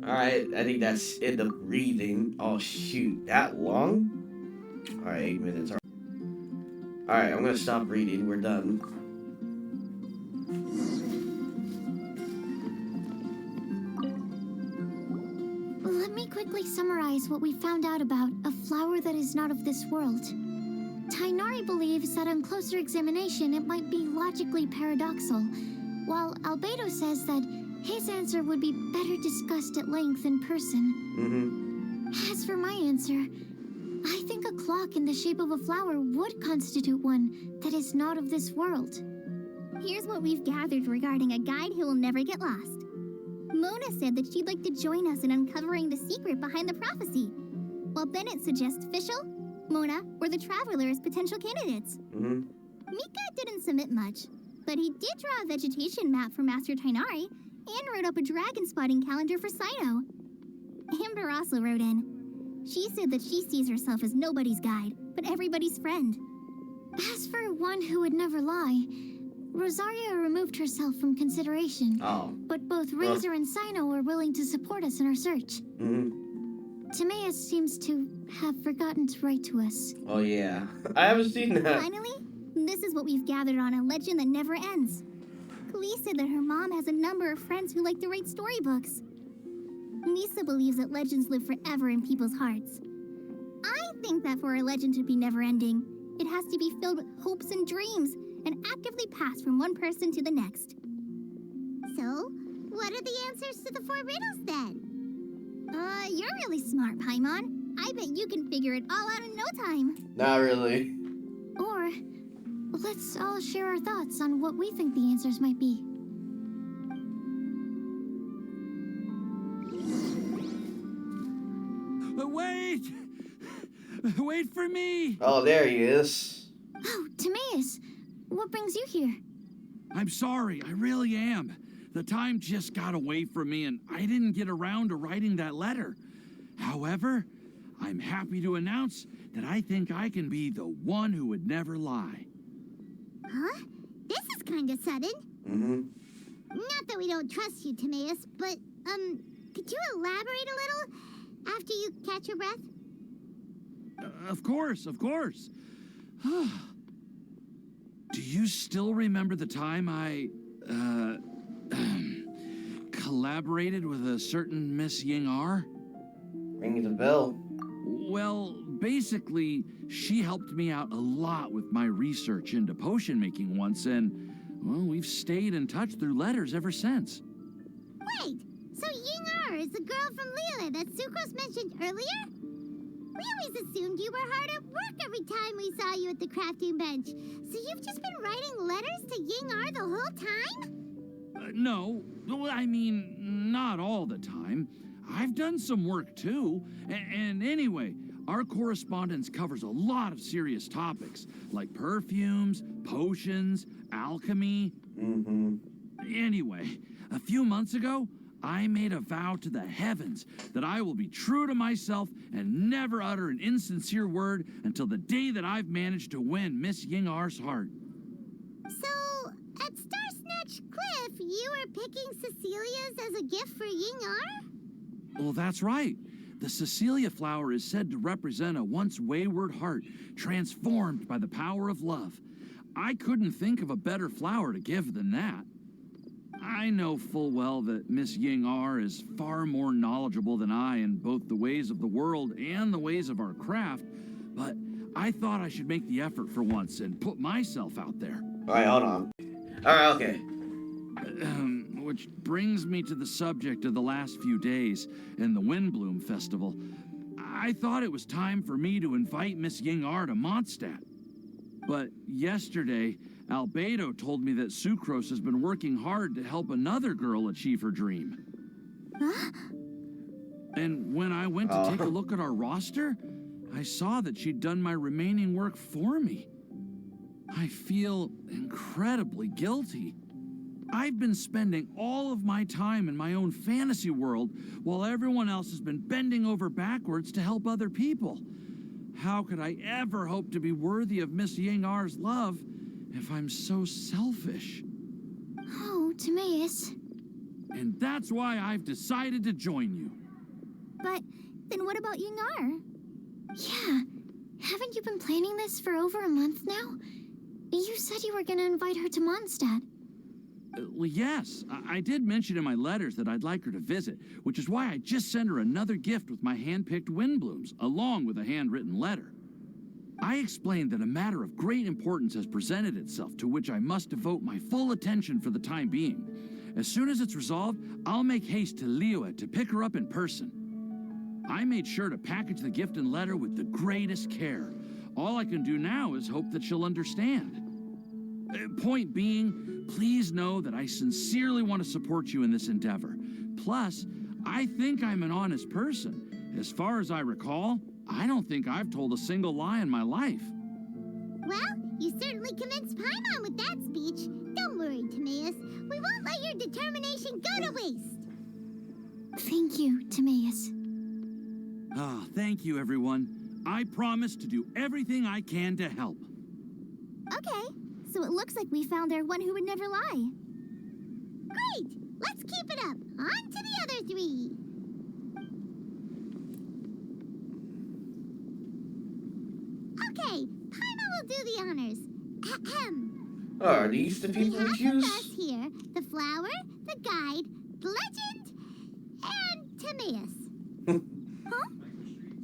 Alright, I think that's it of reading. Oh shoot, that long? Alright, 8 minutes. Alright, I'm gonna stop reading. We're done. Let me quickly summarize what we found out about a flower that is not of this world. Tainari believes that on closer examination it might be logically paradoxal, while Albedo says that his answer would be better discussed at length in person. As for my answer, I think a clock in the shape of a flower would constitute one that is not of this world. Here's what we've gathered regarding a guide who will never get lost. Mona said that she'd like to join us in uncovering the secret behind the prophecy, while Bennett suggests Fischl, Mona, or the Traveler as potential candidates. Mika didn't submit much, but he did draw a vegetation map for Master Tainari and wrote up a dragon spotting calendar for Sino. Amber also wrote in. She said that she sees herself as nobody's guide, but everybody's friend. As for one who would never lie, Rosaria removed herself from consideration. But both Razor and Sino were willing to support us in our search. Timaeus seems to have forgotten to write to us. Oh yeah, I haven't seen that. Finally, this is what we've gathered on a legend that never ends. Klee said that her mom has a number of friends who like to write storybooks. Lisa believes that legends live forever in people's hearts. I think that for a legend to be never-ending, It has to be filled with hopes and dreams, and actively passed from one person to the next. So, what are the answers to the 4 riddles then? You're really smart, Paimon. I bet you can figure it all out in no time. Not really. Or, let's all share our thoughts on what we think the answers might be. Wait! Wait for me! Oh, there he is. Oh, Timaeus, what brings you here? I'm sorry, I really am. The time just got away from me and I didn't get around to writing that letter. However, I'm happy to announce that I think I can be the one who would never lie. Huh? This is kind of sudden. Mm-hmm. Not that we don't trust you, Timaeus, but, could you elaborate a little after you catch your breath? Of course, of course. Do you still remember the time I, collaborated with a certain Miss Ying-ar? Ringing the bell. Well, basically, she helped me out a lot with my research into potion making once, and, well, we've stayed in touch through letters ever since. Wait, so Ying-ar is the girl from Liyue that Sucrose mentioned earlier? We always assumed you were hard at work every time we saw you at the crafting bench. So you've just been writing letters to Ying-ar the whole time? No, well, I mean, not all the time. I've done some work too. And anyway, our correspondence covers a lot of serious topics, like perfumes, potions, alchemy. Mm-hmm. Anyway, a few months ago, I made a vow to the heavens that I will be true to myself and never utter an insincere word until the day that I've managed to win Miss Ying-ar's heart. So, at Star Snatch Cliff, you were picking Cecilia's as a gift for Ying-ar? Well, that's right. The Cecilia flower is said to represent a once wayward heart transformed by the power of love. I couldn't think of a better flower to give than that. I know full well that Miss Ying-ar is far more knowledgeable than I in both the ways of the world and the ways of our craft, but I thought I should make the effort for once and put myself out there. All right, hold on. All right, okay. Which brings me to the subject of the last few days in the Windblume Festival. I thought it was time for me to invite Miss Ying-ar to Mondstadt. But yesterday, Albedo told me that Sucrose has been working hard to help another girl achieve her dream. Huh? And when I went to take a look at our roster, I saw that she'd done my remaining work for me. I feel incredibly guilty. I've been spending all of my time in my own fantasy world while everyone else has been bending over backwards to help other people. How could I ever hope to be worthy of Miss Ying-ar's love if I'm so selfish? Oh, Timaeus. And that's why I've decided to join you. But then what about Ying-ar? Yeah, haven't you been planning this for over a month now? You said you were gonna invite her to Mondstadt. Well, yes, I did mention in my letters that I'd like her to visit, which is why I just sent her another gift with my hand-picked Windblooms, along with a handwritten letter. I explained that a matter of great importance has presented itself to which I must devote my full attention for the time being. As soon as it's resolved, I'll make haste to Liyue to pick her up in person. I made sure to package the gift and letter with the greatest care. All I can do now is hope that she'll understand. Point being, please know that I sincerely want to support you in this endeavor. Plus, I think I'm an honest person. As far as I recall, I don't think I've told a single lie in my life. Well, you certainly convinced Paimon with that speech. Don't worry, Timaeus. We won't let your determination go to waste. Thank you, Timaeus. Thank you, everyone. I promise to do everything I can to help. Okay, so it looks like we found our one who would never lie. Great! Let's keep it up. On to the other 3. Okay, Paimon will do the honors. Ahem. Are these the people we we have with choose? us here the flower, the guide, the legend, and Timaeus. Huh?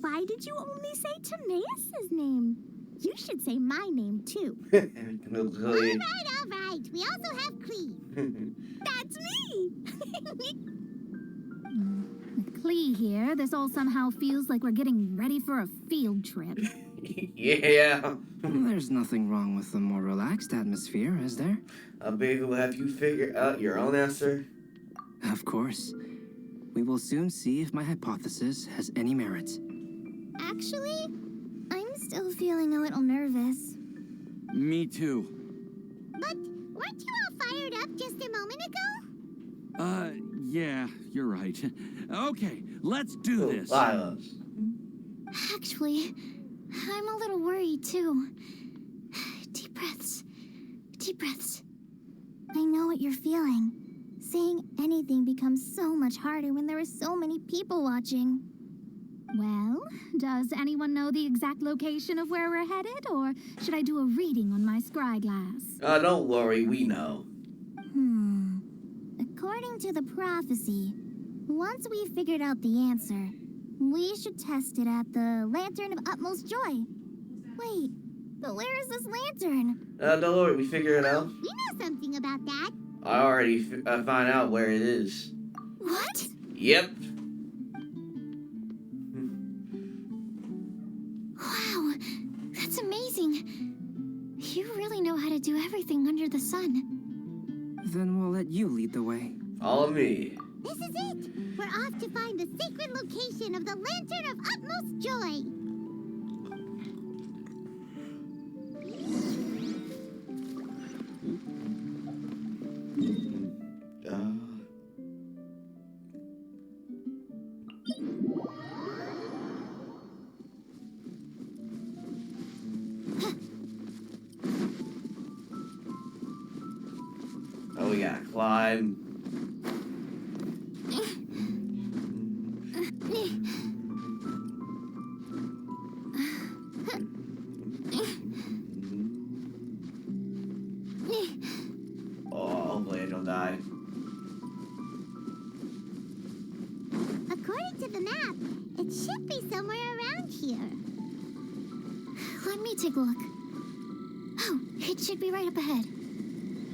Why did you only say Timaeus' name? You should say my name, too. No, All right. We also have Clee. That's me! With Clee here, this all somehow feels like we're getting ready for a field trip. Yeah. There's nothing wrong with a more relaxed atmosphere, is there? Baby, have you figured out your own answer? Of course. We will soon see if my hypothesis has any merit. Actually, I'm still feeling a little nervous. Me too. But weren't you all fired up just a moment ago? Yeah, you're right. Okay, let's do this. Actually, I'm a little worried too. Deep breaths. Deep breaths. I know what you're feeling. Saying anything becomes so much harder when there are so many people watching. Well, does anyone know the exact location of where we're headed, or should I do a reading on my scry glass? Don't worry, we know. According to the prophecy, once we figured out the answer, we should test it at the Lantern of Utmost Joy. Wait, but where is this lantern? Don't worry, we figure it out. We know something about that. I already found out where it is. What? Yep. Wow, that's amazing. You really know how to do everything under the sun. Then we'll let you lead the way. Follow me. This is it. We're off to find the sacred location of the Lantern of Utmost Joy. Oh, we gotta climb. Oh, hopefully I don't die. According to the map, it should be somewhere around here. Let me take a look. Oh, it should be right up ahead.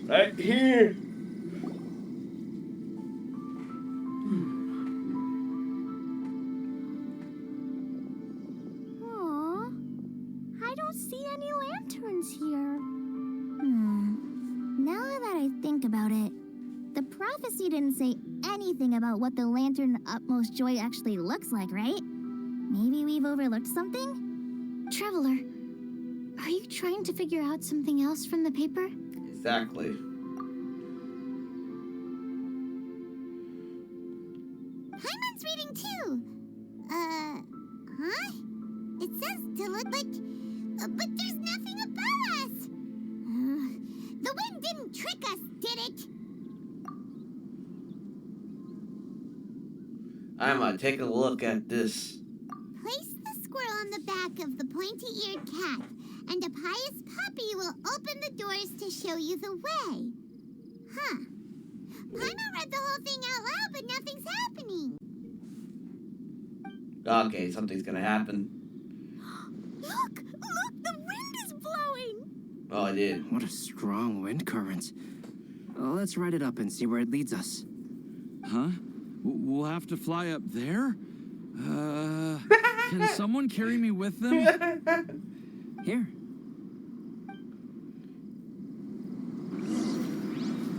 Right here. Aw, I don't see any lanterns here. Now that I think about it, the prophecy didn't say anything about what the Lantern of Utmost Joy actually looks like, right? Maybe we've overlooked something? Traveler, are you trying to figure out something else from the paper? Exactly. Hyman's reading too. Huh? It says to look like... but there's nothing above us. The wind didn't trick us, did it? I'm gonna take a look at this. Place the squirrel on the back of the pointy-eared cat, and a pious puppy will open the doors to show you the way. Huh. Paimon read the whole thing out loud, but nothing's happening. Okay, something's gonna happen. Look! The wind is blowing! Oh, I did. What a strong wind current. Well, let's ride it up and see where it leads us. Huh? We'll have to fly up there? Can someone carry me with them? Here.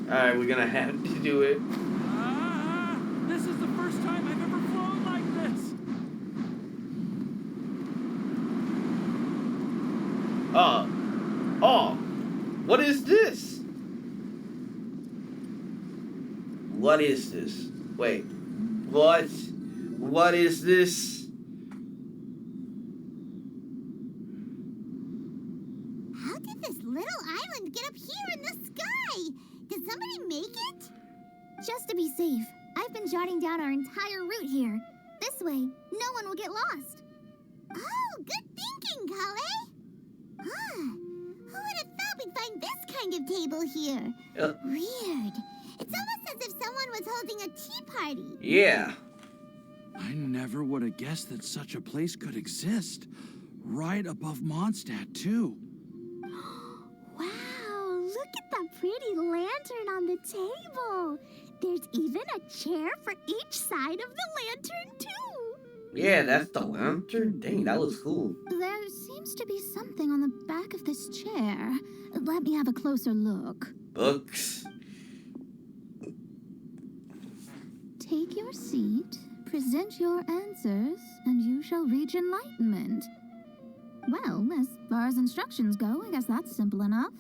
Alright, we're gonna have to do it. This is the first time I've ever flown like this. Oh, what is this? What is this? Wait, what? What is this? How did this little island get up here in the sky? Did somebody make it? Just to be safe, I've been jotting down our entire route here. This way, no one will get lost. Oh, good thinking, Kale. Huh. Who would have thought we'd find this kind of table here? Weird. It's almost as if someone was holding a tea party. Yeah. I never would have guessed that such a place could exist. right above Mondstadt, too. Wow, look at that pretty lantern on the table. There's even a chair for each side of the lantern, too. Yeah, that's the lantern? Dang, that looks cool. There seems to be something on the back of this chair. Let me have a closer look. Books. Take your seat, present your answers, and you shall reach enlightenment. Well, as far as instructions go, I guess that's simple enough.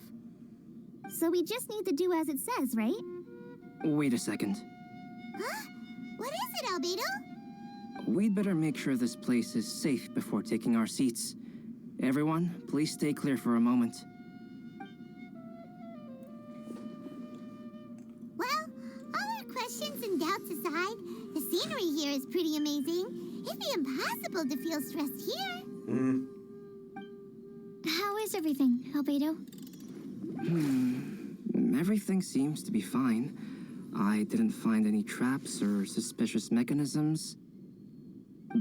So we just need to do as it says, right? Wait a second. Huh? What is it, Albedo? We'd better make sure this place is safe before taking our seats. Everyone, please stay clear for a moment. Well, all our questions and doubts aside, the scenery here is pretty amazing. It'd be impossible to feel stressed here. How is everything, Albedo? Everything seems to be fine. I didn't find any traps or suspicious mechanisms.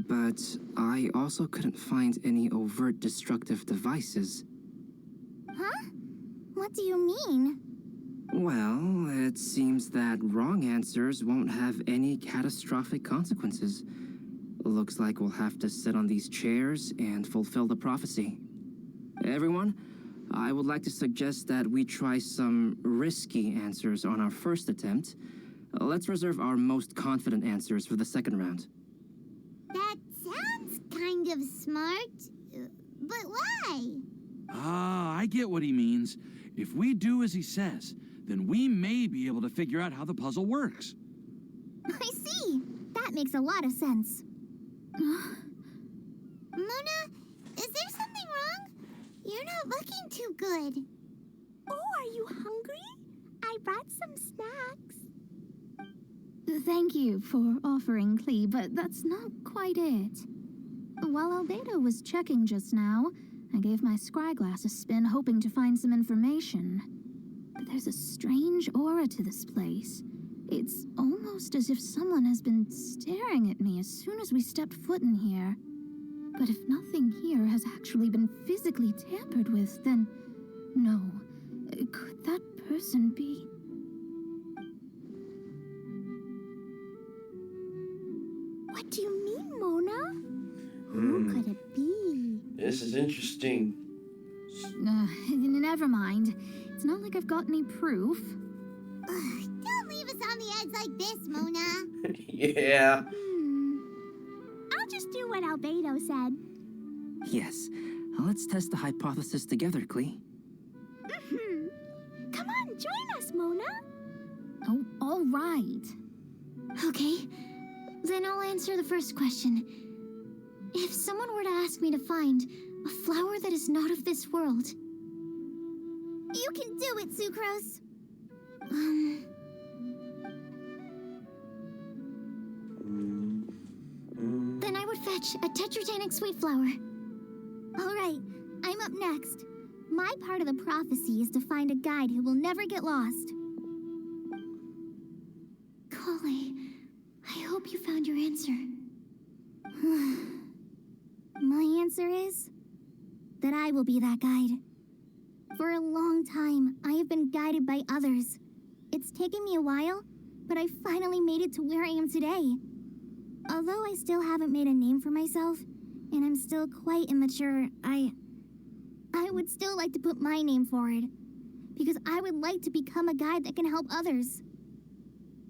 But I also couldn't find any overt destructive devices. Huh? What do you mean? Well, it seems that wrong answers won't have any catastrophic consequences. Looks like we'll have to sit on these chairs and fulfill the prophecy. Everyone, I would like to suggest that we try some risky answers on our first attempt. Let's reserve our most confident answers for the second round. That sounds kind of smart, but why? Ah, I get what he means. If we do as he says, then we may be able to figure out how the puzzle works. I see. That makes a lot of sense. Mona, is there something wrong? You're not looking too good. Oh, are you hungry? I brought some snacks. Thank you for offering, Klee, but that's not quite it. While Albedo was checking just now, I gave my scryglass a spin hoping to find some information. But there's a strange aura to this place. It's almost as if someone has been staring at me as soon as we stepped foot in here. But if nothing here has actually been physically tampered with, then no. Could that person be... What do you mean, Mona? Who could it be? This is interesting. Never mind. It's not like I've got any proof. Don't leave us on the edge like this, Mona. Yeah. I'll just do what Albedo said. Yes, let's test the hypothesis together, Klee. Come on, join us, Mona. Oh, all right. Okay, then I'll answer the first question. If someone were to ask me to find a flower that is not of this world... You can do it, Sucrose. Then I would fetch a tetragenic sweet flower. All right, I'm up next. My part of the prophecy is to find a guide who will never get lost. Kale, I hope you found your answer. My answer is that I will be that guide. For a long time, I have been guided by others. It's taken me a while, but I finally made it to where I am today. Although I still haven't made a name for myself, and I'm still quite immature, I would still like to put my name forward, because I would like to become a guide that can help others.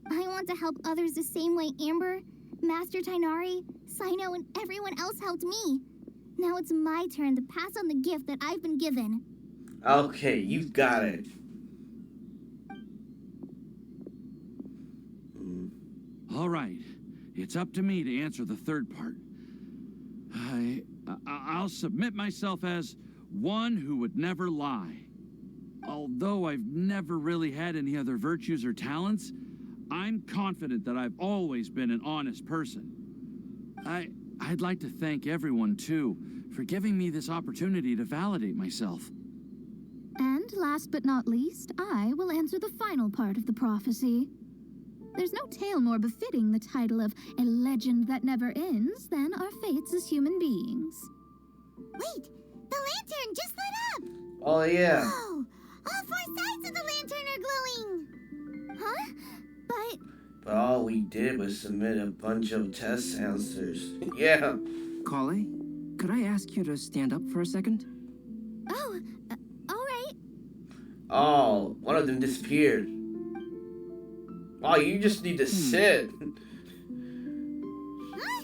I want to help others the same way Amber, Master Tighnari, Cyno, and everyone else helped me. Now it's my turn to pass on the gift that I've been given. Okay, you got it. All right, it's up to me to answer the third part. I'll submit myself as one who would never lie. Although I've never really had any other virtues or talents, I'm confident that I've always been an honest person. I'd like to thank everyone, too, for giving me this opportunity to validate myself. And last but not least, I will answer the final part of the prophecy. There's no tale more befitting the title of a legend that never ends than our fates as human beings. Wait, the lantern just lit up! Oh, yeah. Whoa! All four sides of the lantern are glowing! Huh? But all we did was submit a bunch of test answers. Yeah. Kale, could I ask you to stand up for a second? Oh, alright. Oh, one of them disappeared. Oh, you just need to sit. Huh?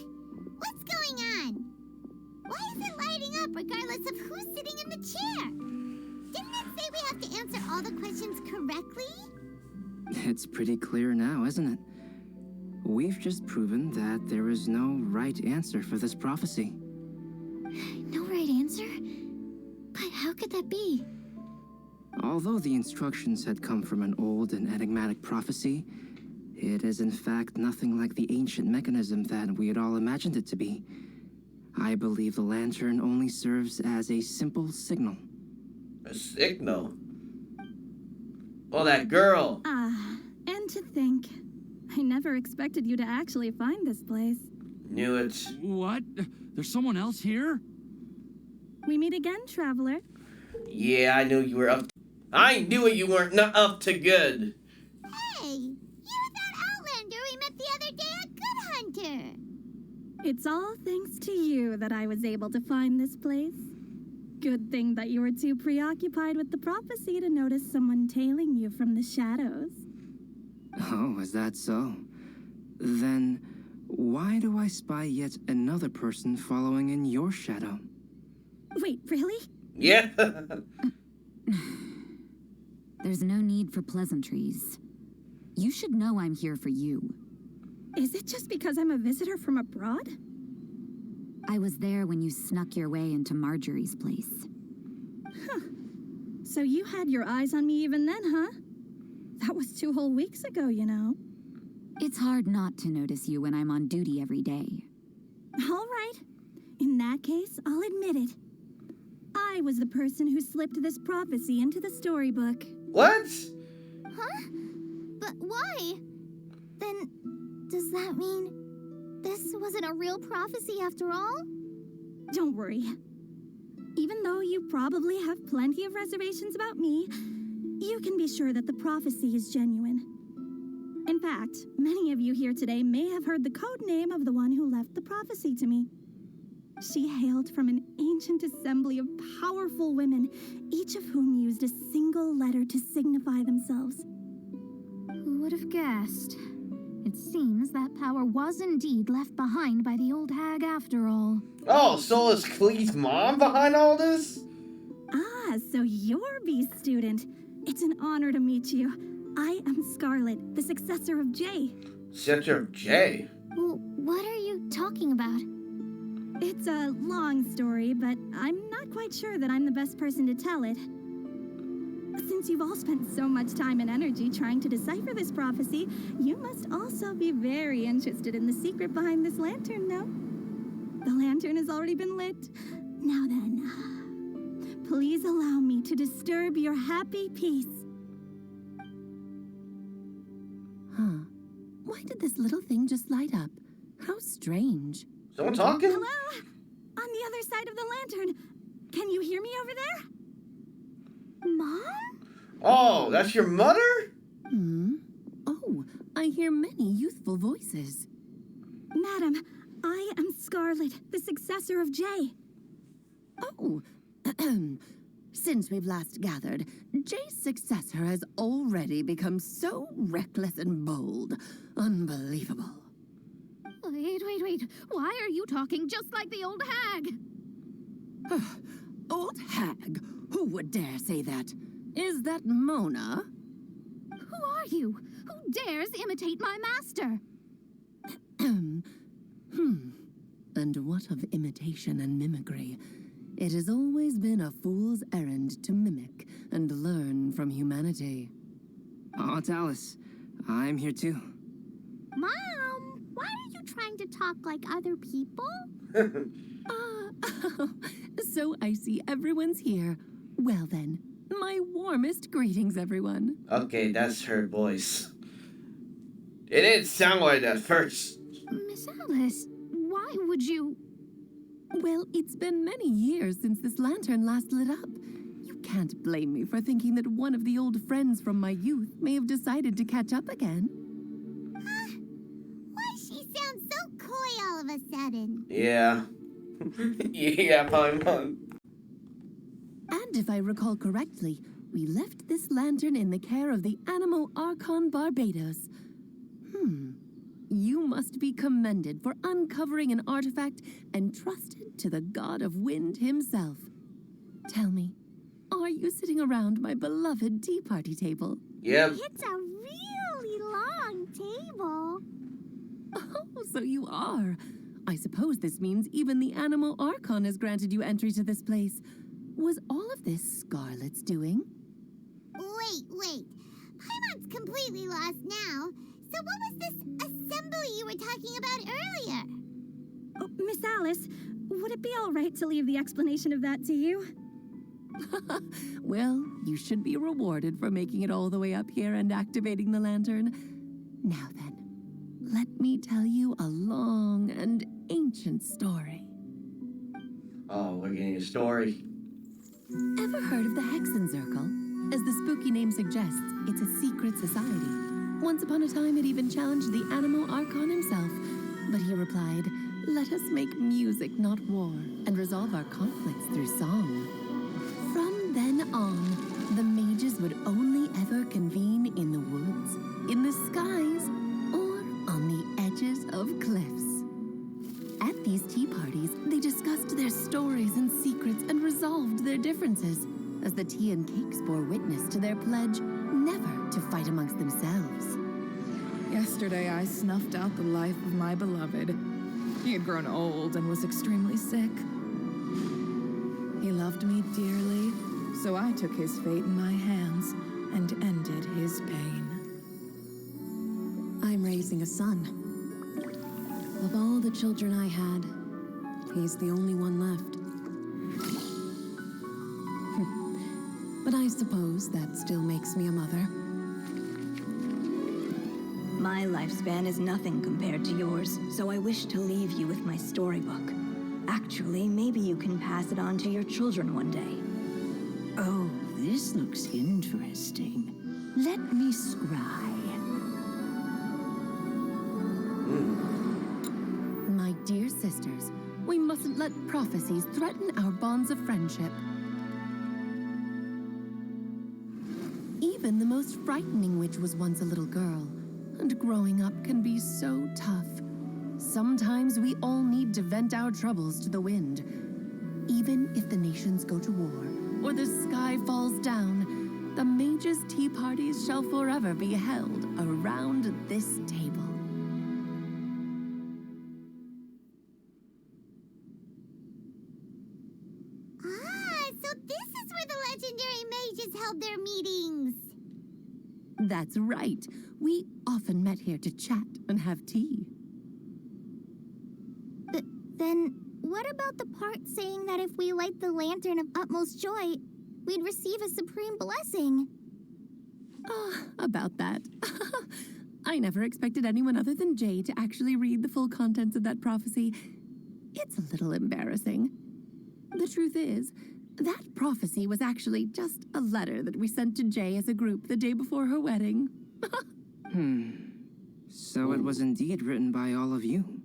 What's going on? Why is it lighting up regardless of who's sitting in the chair? Didn't it say we have to answer all the questions correctly? It's pretty clear now, isn't it? We've just proven that there is no right answer for this prophecy. No right answer? But how could that be? Although the instructions had come from an old and enigmatic prophecy, it is in fact nothing like the ancient mechanism that we had all imagined it to be. I believe the lantern only serves as a simple signal. A signal? Oh, that girl. And to think, I never expected you to actually find this place. Knew it. What? There's someone else here? We meet again, traveler. Yeah, I knew you were up. I knew it. You weren't not up to good. Hey, you're that Outlander we met the other day at Good Hunter. It's all thanks to you that I was able to find this place. Good thing that you were too preoccupied with the prophecy to notice someone tailing you from the shadows. Oh, is that so? Then, why do I spy yet another person following in your shadow? Wait, really? Yeah. There's no need for pleasantries. You should know I'm here for you. Is it just because I'm a visitor from abroad? I was there when you snuck your way into Marjorie's place. Huh. So you had your eyes on me even then, huh? That was 2 whole weeks ago, you know. It's hard not to notice you when I'm on duty every day. All right. In that case, I'll admit it. I was the person who slipped this prophecy into the storybook. What? Huh? But why? Then, does that mean this wasn't a real prophecy after all? Don't worry. Even though you probably have plenty of reservations about me, you can be sure that the prophecy is genuine. In fact, many of you here today may have heard the code name of the one who left the prophecy to me. She hailed from an ancient assembly of powerful women, each of whom used a single letter to signify themselves. Who would have guessed? It seems that power was indeed left behind by the old hag after all. Oh, so is Clee's mom behind all this? Ah, so you're B's student. It's an honor to meet you. I am Scarlet, the successor of Jay. Successor of Jay? Well, what are you talking about? It's a long story, but I'm not quite sure that I'm the best person to tell it. Since you've all spent so much time and energy trying to decipher this prophecy, you must also be very interested in the secret behind this lantern, no? The lantern has already been lit. Now then, please allow me to disturb your happy peace. Huh. Why did this little thing just light up? How strange. Someone talking? Hello? On the other side of the lantern. Can you hear me over there? Mom? Oh, that's your mother? Oh, I hear many youthful voices. Madam, I am Scarlet, the successor of Jay. Oh, since we've last gathered, Jay's successor has already become so reckless and bold. Unbelievable. Wait. Why are you talking just like the old hag? Old hag? Who would dare say that? Is that Mona? Who are you? Who dares imitate my master? And what of imitation and mimicry? It has always been a fool's errand to mimic and learn from humanity. Oh, it's Alice. I'm here too. Mom, why are you trying to talk like other people? So I see everyone's here. Well then, my warmest greetings, everyone. Okay, that's her voice. It didn't sound like that at first. Miss Alice, why would you... Well, it's been many years since this lantern last lit up. You can't blame me for thinking that one of the old friends from my youth may have decided to catch up again. Why she sounds so coy all of a sudden? Yeah. Yeah, Paimon. And if I recall correctly, we left this lantern in the care of the Animo Archon Barbados. You must be commended for uncovering an artifact entrusted to the god of wind himself. Tell me, are you sitting around my beloved tea party table? Yep. It's a really long table. Oh, so you are. I suppose this means even the Animo Archon has granted you entry to this place. Was all of this Scarlet's doing? Wait. Paimon's completely lost now. So what was this assembly you were talking about earlier? Oh, Miss Alice, would it be all right to leave the explanation of that to you? Well, you should be rewarded for making it all the way up here and activating the lantern. Now then, let me tell you a long and ancient story. Oh, we're getting a story. Ever heard of the Hexenzirkel? As the spooky name suggests, it's a secret society. Once upon a time, it even challenged the Animo Archon himself. But he replied, "Let us make music, not war, and resolve our conflicts through song." From then on, the mages would only ever convene in the woods, in the skies, or on the edges of cliffs. At these tea parties, they discussed their stories and secrets and resolved their differences, as the tea and cakes bore witness to their pledge never to fight amongst themselves. Yesterday, I snuffed out the life of my beloved. He had grown old and was extremely sick. He loved me dearly, so I took his fate in my hands and ended his pain. I'm raising a son. Of all the children I had, he's the only one left. But I suppose that still makes me a mother. My lifespan is nothing compared to yours, so I wish to leave you with my storybook. Actually, maybe you can pass it on to your children one day. Oh, this looks interesting. Let me scry. My dear sisters, we mustn't let prophecies threaten our bonds of friendship. Even the most frightening witch was once a little girl, and growing up can be so tough. Sometimes we all need to vent our troubles to the wind. Even if the nations go to war, or the sky falls down, the mages' tea parties shall forever be held around this table. So this is where the legendary mages held their meetings. That's right. We often met here to chat and have tea. Then what about the part saying that if we light the lantern of utmost joy, we'd receive a supreme blessing? About that. I never expected anyone other than Jay to actually read the full contents of that prophecy. It's a little embarrassing. The truth is, that prophecy was actually just a letter that we sent to Jay as a group the day before her wedding. So it was indeed written by all of you.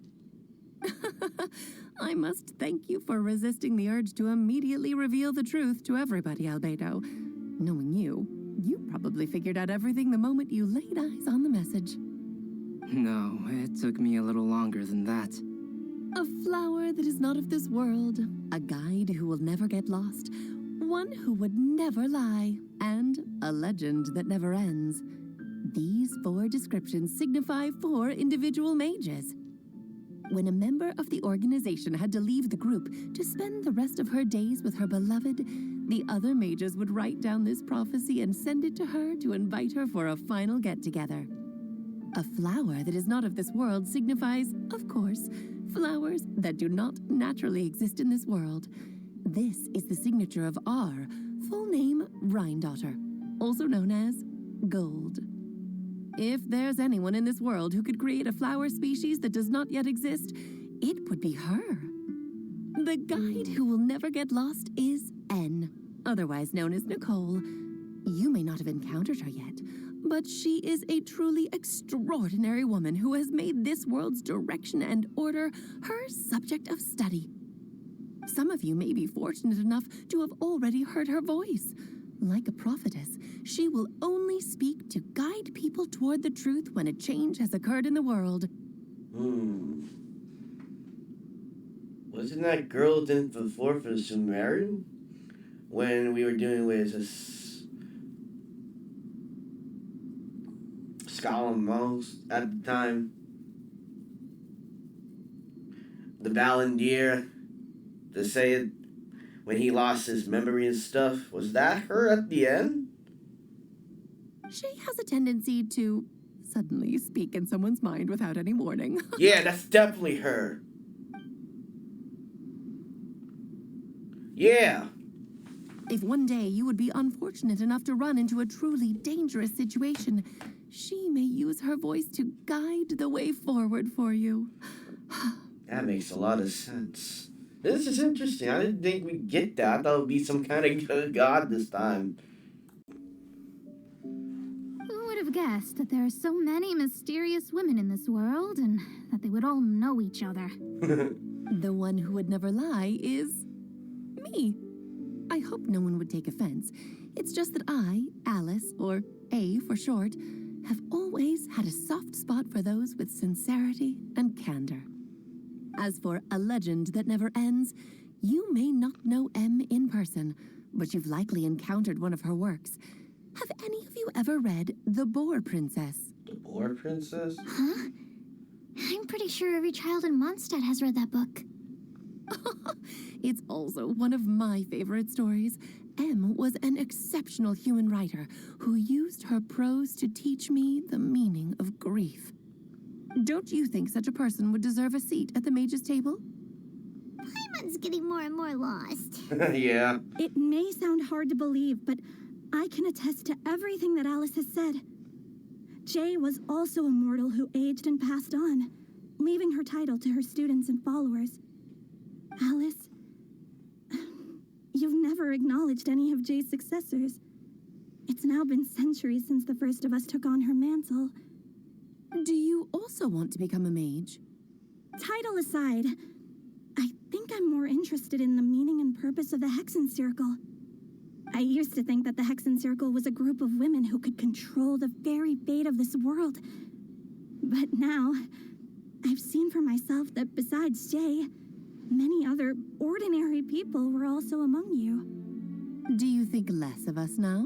I must thank you for resisting the urge to immediately reveal the truth to everybody, Albedo. Knowing you, you probably figured out everything the moment you laid eyes on the message. No, it took me a little longer than that. A flower that is not of this world, a guide who will never get lost, one who would never lie, and a legend that never ends. These 4 descriptions signify 4 individual mages. When a member of the organization had to leave the group to spend the rest of her days with her beloved, the other mages would write down this prophecy and send it to her to invite her for a final get-together. A flower that is not of this world signifies, of course, flowers that do not naturally exist in this world. This is the signature of our full name, Rhindaughter, also known as Gold. If there's anyone in this world who could create a flower species that does not yet exist, it would be her. The guide who will never get lost is N, otherwise known as Nicole. You may not have encountered her yet, but she is a truly extraordinary woman who has made this world's direction and order her subject of study. Some of you may be fortunate enough to have already heard her voice. Like a prophetess, she will only speak to guide people toward the truth when a change has occurred in the world. Wasn't that girl then before for the Sumerian? When we were doing with Skull and Mouse at the time. The Balandir, to say it, when he lost his memory and stuff. Was that her at the end? She has a tendency to suddenly speak in someone's mind without any warning. Yeah, that's definitely her. Yeah. If one day you would be unfortunate enough to run into a truly dangerous situation, she may use her voice to guide the way forward for you. That makes a lot of sense. This is interesting. I didn't think we'd get that. I thought it would be some kind of god this time. Who would have guessed that there are so many mysterious women in this world and that they would all know each other? The one who would never lie is me. I hope no one would take offense. It's just that I, Alice, or A for short, have always had a soft spot for those with sincerity and candor. As for a legend that never ends, you may not know M in person, but you've likely encountered one of her works. Have any of you ever read The Boar Princess? The Boar Princess? Huh? I'm pretty sure every child in Mondstadt has read that book. It's also one of my favorite stories. M was an exceptional human writer who used her prose to teach me the meaning of grief. Don't you think such a person would deserve a seat at the mage's table? Paimon's getting more and more lost. Yeah. It may sound hard to believe, but I can attest to everything that Alice has said. Jay was also a mortal who aged and passed on, leaving her title to her students and followers. Alice, you've never acknowledged any of Jay's successors. It's now been centuries since the first of us took on her mantle. Do you also want to become a mage? Title aside, I think I'm more interested in the meaning and purpose of the Hexen Circle. I used to think that the Hexen Circle was a group of women who could control the very fate of this world. But now, I've seen for myself that besides Jay, many other ordinary people were also among you. Do you think less of us now?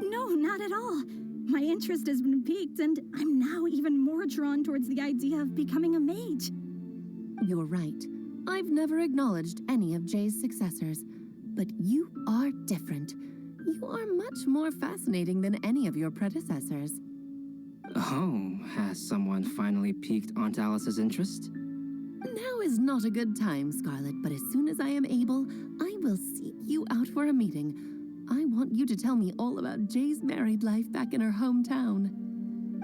No, not at all. My interest has been piqued, and I'm now even more drawn towards the idea of becoming a mage. You're right. I've never acknowledged any of Jay's successors, but you are different. You are much more fascinating than any of your predecessors. Oh, has someone finally piqued Aunt Alice's interest? Now is not a good time, Scarlet, but as soon as I am able, I will seek you out for a meeting. I want you to tell me all about Jay's married life back in her hometown.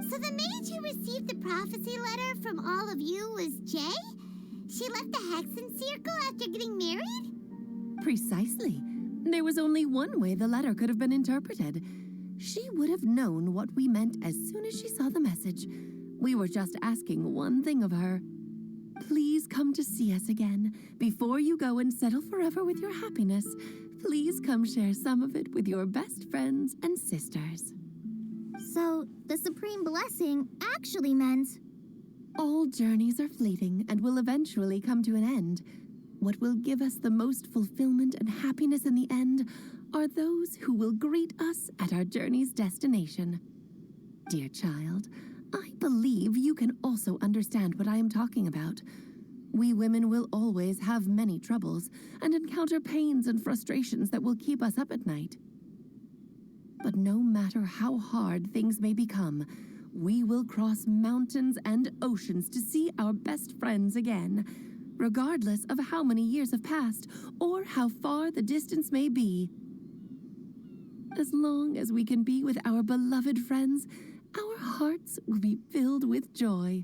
So the mage who received the prophecy letter from all of you was Jay? She left the Hexen Circle after getting married? Precisely. There was only one way the letter could have been interpreted. She would have known what we meant as soon as she saw the message. We were just asking one thing of her. Please come to see us again. Before you go and settle forever with your happiness, please come share some of it with your best friends and sisters. So, the Supreme Blessing actually meant... All journeys are fleeting and will eventually come to an end. What will give us the most fulfillment and happiness in the end are those who will greet us at our journey's destination. Dear child, I believe you can also understand what I am talking about. We women will always have many troubles and encounter pains and frustrations that will keep us up at night. But no matter how hard things may become, we will cross mountains and oceans to see our best friends again, regardless of how many years have passed or how far the distance may be. As long as we can be with our beloved friends, our hearts will be filled with joy.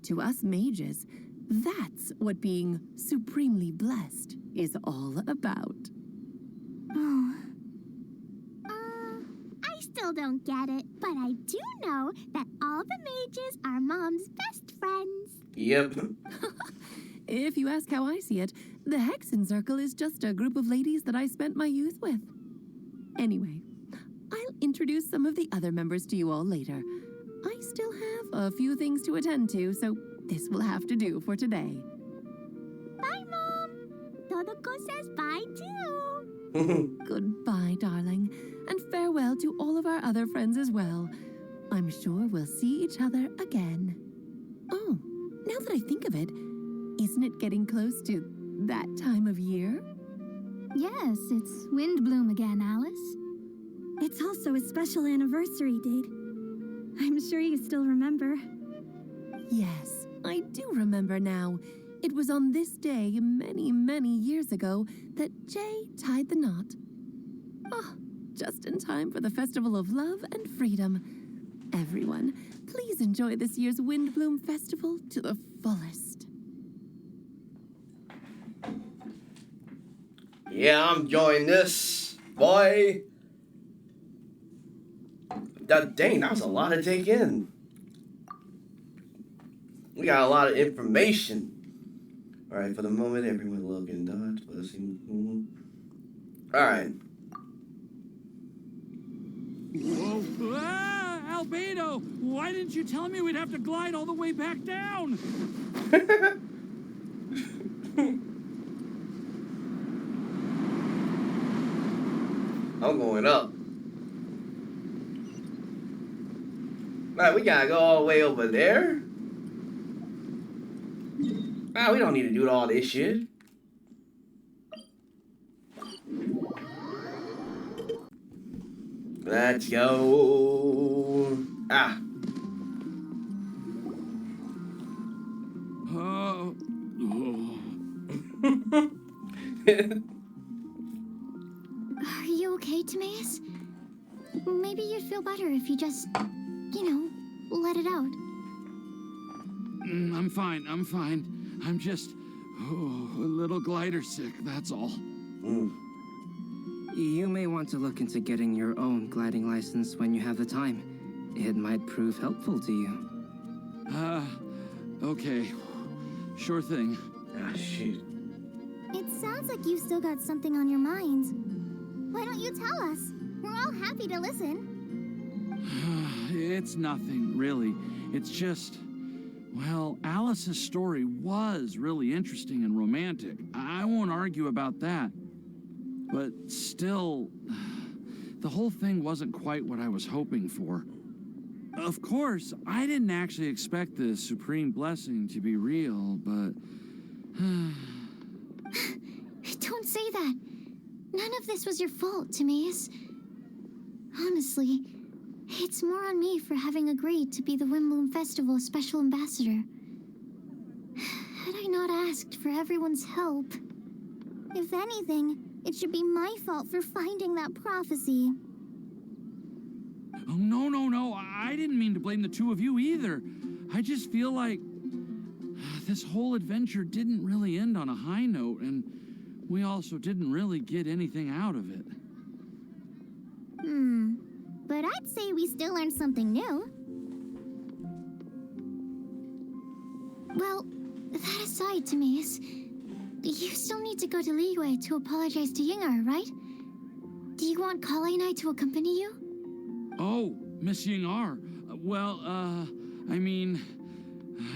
To us mages, That's what being supremely blessed is all about. Oh. I still don't get it, but I do know that all the mages are Mom's best friends. Yep. If you ask how I see it, the Hexen Circle is just a group of ladies that I spent my youth with. Anyway, I'll introduce some of the other members to you all later. I still have a few things to attend to, so this will have to do for today. Bye, Mom. Todoko says bye, too. Goodbye, darling, and farewell to all of our other friends as well. I'm sure we'll see each other again. Oh, now that I think of it, isn't it getting close to that time of year? Yes, it's Windblume again, Alice. It's also a special anniversary date. I'm sure you still remember. Yes, I do remember now. It was on this day many, many years ago that Jay tied the knot. Oh, just in time for the Festival of Love and Freedom. Everyone, please enjoy this year's Windblume Festival to the fullest. Yeah, I'm enjoying this, boy. Dang, that was a lot to take in. We got a lot of information. Alright, for the moment, everyone looking dots. Alright. Whoa. Ah, Albedo! Why didn't you tell me we'd have to glide all the way back down? I'm going up. Alright, we gotta go all the way over there? Ah, we don't need to do all this shit. Let's go. Ah. Are you okay, Timaeus? Maybe you'd feel better if you just, let it out. I'm fine. I'm just a little glider sick, that's all. You may want to look into getting your own gliding license when you have the time. It might prove helpful to you. Okay. Sure thing. Ah, shit. It sounds like you've still got something on your minds. Why don't you tell us? We're all happy to listen. It's nothing, really. It's just... Well, Alice's story was really interesting and romantic. I won't argue about that. But still, the whole thing wasn't quite what I was hoping for. Of course, I didn't actually expect the supreme blessing to be real, but... Don't say that. None of this was your fault, Timaeus. Honestly, it's more on me for having agreed to be the Windblume Festival Special Ambassador. Had I not asked for everyone's help... If anything, it should be my fault for finding that prophecy. Oh, no. I didn't mean to blame the two of you either. I just feel like this whole adventure didn't really end on a high note, and we also didn't really get anything out of it. But I'd say we still learned something new. Well, that aside, Timaeus, you still need to go to Liyue to apologize to Yingar, right? Do you want Kale and I to accompany you? Oh, Miss Yingar. Well, I mean,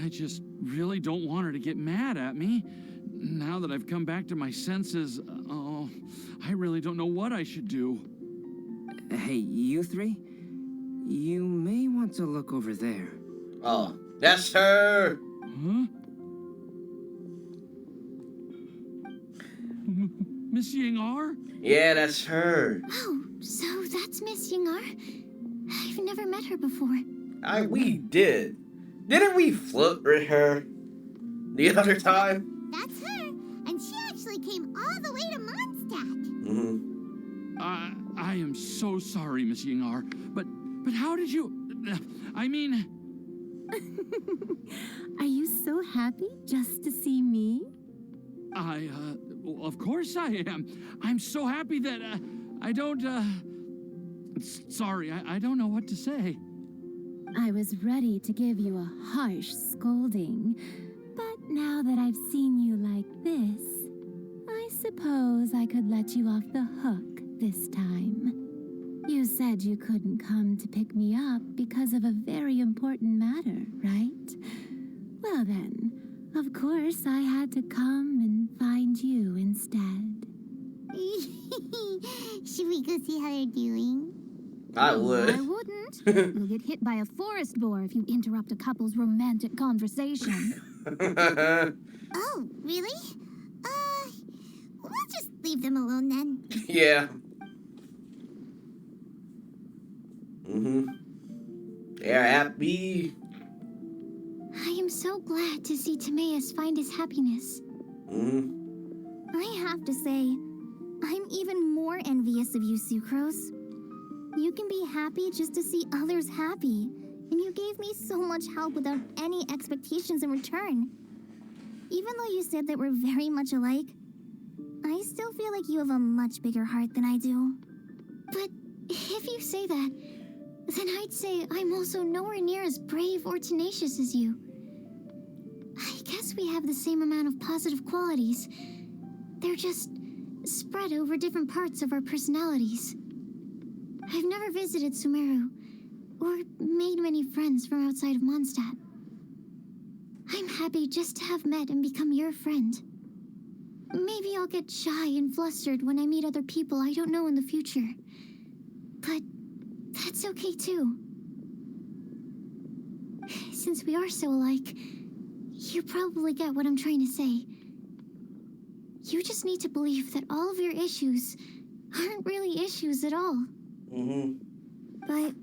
I just really don't want her to get mad at me. Now that I've come back to my senses, I really don't know what I should do. Hey, you three? You may want to look over there. Oh, that's her! Huh? Miss Yingar? Yeah, that's her. Oh, so that's Miss Yingar? I've never met her before. We did. Didn't we flirt with her the other time? That's her, and she actually came all the way to Mondstadt. I am so sorry, Miss Yingar, but how did you... I mean... Are you so happy just to see me? Well, of course I am. I'm so happy that, I don't, sorry, I don't know what to say. I was ready to give you a harsh scolding, but now that I've seen you like this, I suppose I could let you off the hook this time. You said you couldn't come to pick me up because of a very important matter, right? Well then, of course I had to come and find you instead. Should we go see how they're doing? I would. I wouldn't. You'll get hit by a forest boar if you interrupt a couple's romantic conversation. Oh, really? We'll just leave them alone then. Yeah. They're happy. I am so glad to see Timaeus find his happiness. I have to say, I'm even more envious of you, Sucrose. You can be happy just to see others happy, and you gave me so much help without any expectations in return. Even though you said that we're very much alike, I still feel like you have a much bigger heart than I do. But if you say that, then I'd say I'm also nowhere near as brave or tenacious as you. I guess we have the same amount of positive qualities. They're just spread over different parts of our personalities. I've never visited Sumeru, or made many friends from outside of Mondstadt. I'm happy just to have met and become your friend. Maybe I'll get shy and flustered when I meet other people I don't know in the future. But that's okay too. Since we are so alike, you probably get what I'm trying to say. You just need to believe that all of your issues aren't really issues at all. But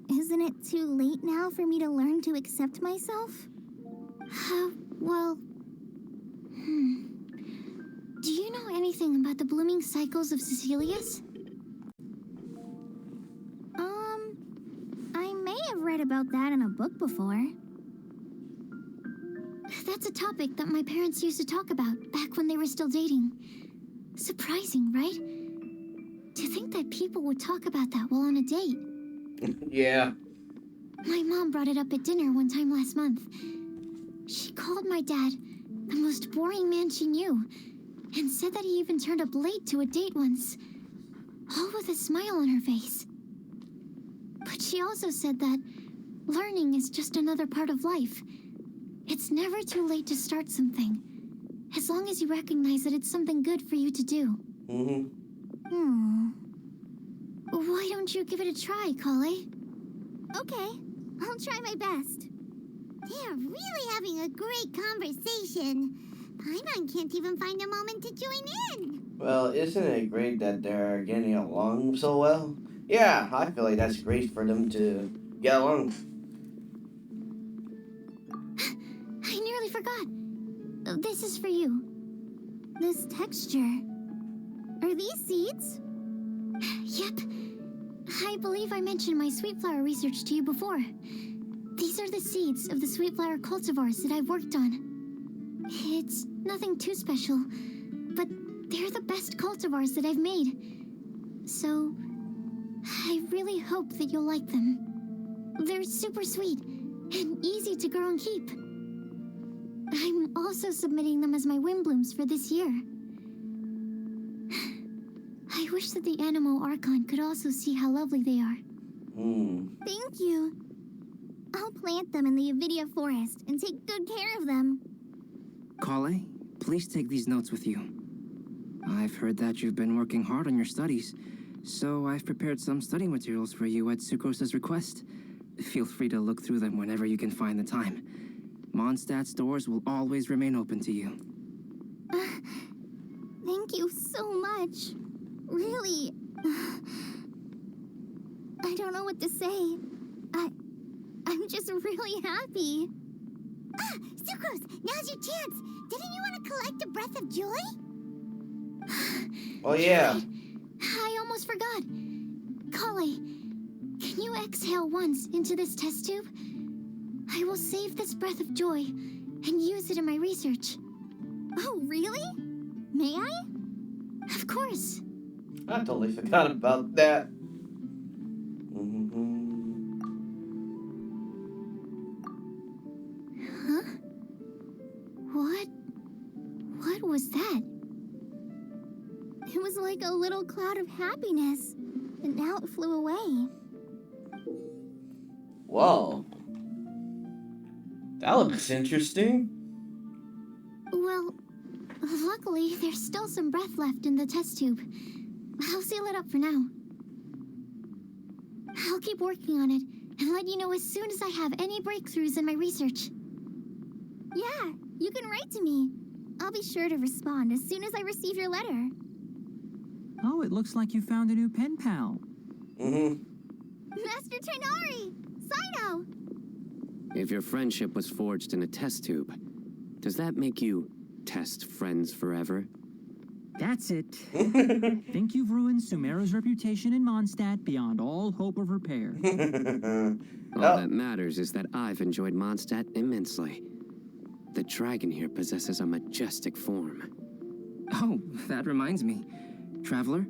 isn't it too late now for me to learn to accept myself? Well... Do you know anything about the blooming cycles of Cecilius? I may have read about that in a book before. That's a topic that my parents used to talk about back when they were still dating. Surprising, right? To think that people would talk about that while on a date. Yeah. My mom brought it up at dinner one time last month. She called my dad the most boring man she knew, and said that he even turned up late to a date once, all with a smile on her face. But she also said that learning is just another part of life. It's never too late to start something, as long as you recognize that it's something good for you to do. Why don't you give it a try, Kale? Okay, I'll try my best. They're really having a great conversation. Paimon can't even find a moment to join in. Well, isn't it great that they're getting along so well? Yeah, I feel like that's great for them to get along. I nearly forgot. This is for you. This texture. Are these seeds? Yep. I believe I mentioned my sweet flower research to you before. These are the seeds of the sweet flower cultivars that I've worked on. It's nothing too special, but they're the best cultivars that I've made. So, I really hope that you'll like them. They're super sweet and easy to grow and keep. I'm also submitting them as my Windblooms for this year. I wish that the Animo Archon could also see how lovely they are. Thank you. I'll plant them in the Avidia forest and take good care of them. Kale, please take these notes with you. I've heard that you've been working hard on your studies, so I've prepared some study materials for you at Sucrose's request. Feel free to look through them whenever you can find the time. Mondstadt's doors will always remain open to you. Thank you so much. Really. I don't know what to say. I'm just really happy. Sucrose, now's your chance. Didn't you want to collect a breath of joy? Oh, yeah. I almost forgot. Kale, can you exhale once into this test tube? I will save this breath of joy and use it in my research. Oh, really? May I? Of course. I totally forgot about that. Huh? What was that? It was like a little cloud of happiness, and now it flew away. Whoa. That looks interesting. Well, luckily, there's still some breath left in the test tube. I'll seal it up for now. I'll keep working on it and let you know as soon as I have any breakthroughs in my research. Yeah, you can write to me. I'll be sure to respond as soon as I receive your letter. Oh, it looks like you found a new pen pal. Master Tainari! Sino! If your friendship was forged in a test tube, does that make you test friends forever? That's it. Think you've ruined Sumeru's reputation in Mondstadt beyond all hope of repair. All that matters is that I've enjoyed Mondstadt immensely. The dragon here possesses a majestic form. Oh, that reminds me. Traveler,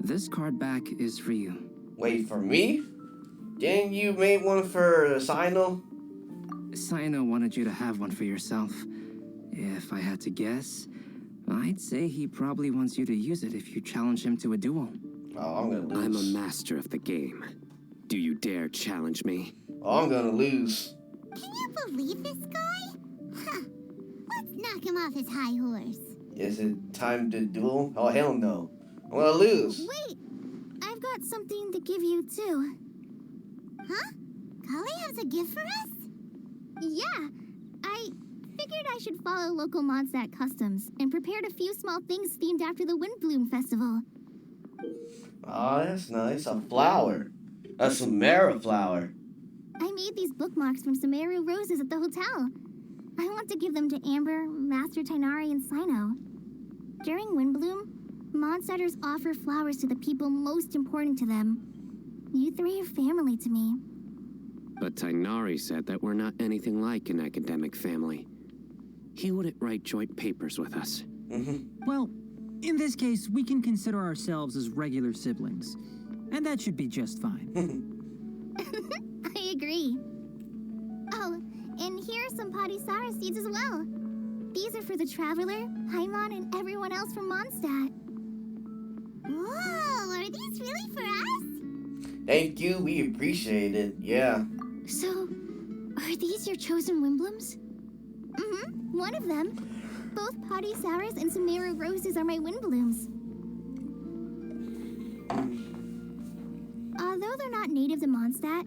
this card back is for you. Wait, for me? Didn't you make one for Sino? Sino wanted you to have one for yourself. If I had to guess, I'd say he probably wants you to use it if you challenge him to a duel. Oh, I'm gonna lose. I'm a master of the game. Do you dare challenge me? Oh, I'm gonna lose. Can you believe this guy? Huh. Let's knock him off his high horse. Is it time to duel? Oh, hell no. I'm gonna lose. Wait! I've got something to give you, too. Huh? Kale has a gift for us? Yeah, I figured I should follow local Mondstadt customs and prepared a few small things themed after the Windblume festival. Oh, that's nice. A flower. A Sumeru flower. I made these bookmarks from Sumeru roses at the hotel. I want to give them to Amber, Master Tainari, and Sino. During Windblume, Mondstadters offer flowers to the people most important to them. You three are family to me. But Tainari said that we're not anything like an academic family. He wouldn't write joint papers with us. Well, in this case, we can consider ourselves as regular siblings. And that should be just fine. I agree. Oh, and here are some Padisara seeds as well. These are for the Traveler, Paimon, and everyone else from Mondstadt. Whoa, are these really for us? Thank you, we appreciate it. Yeah. So, are these your chosen Windblooms? One of them. Both Padisauras and Sumeru roses are my Windblooms. Although they're not native to Mondstadt,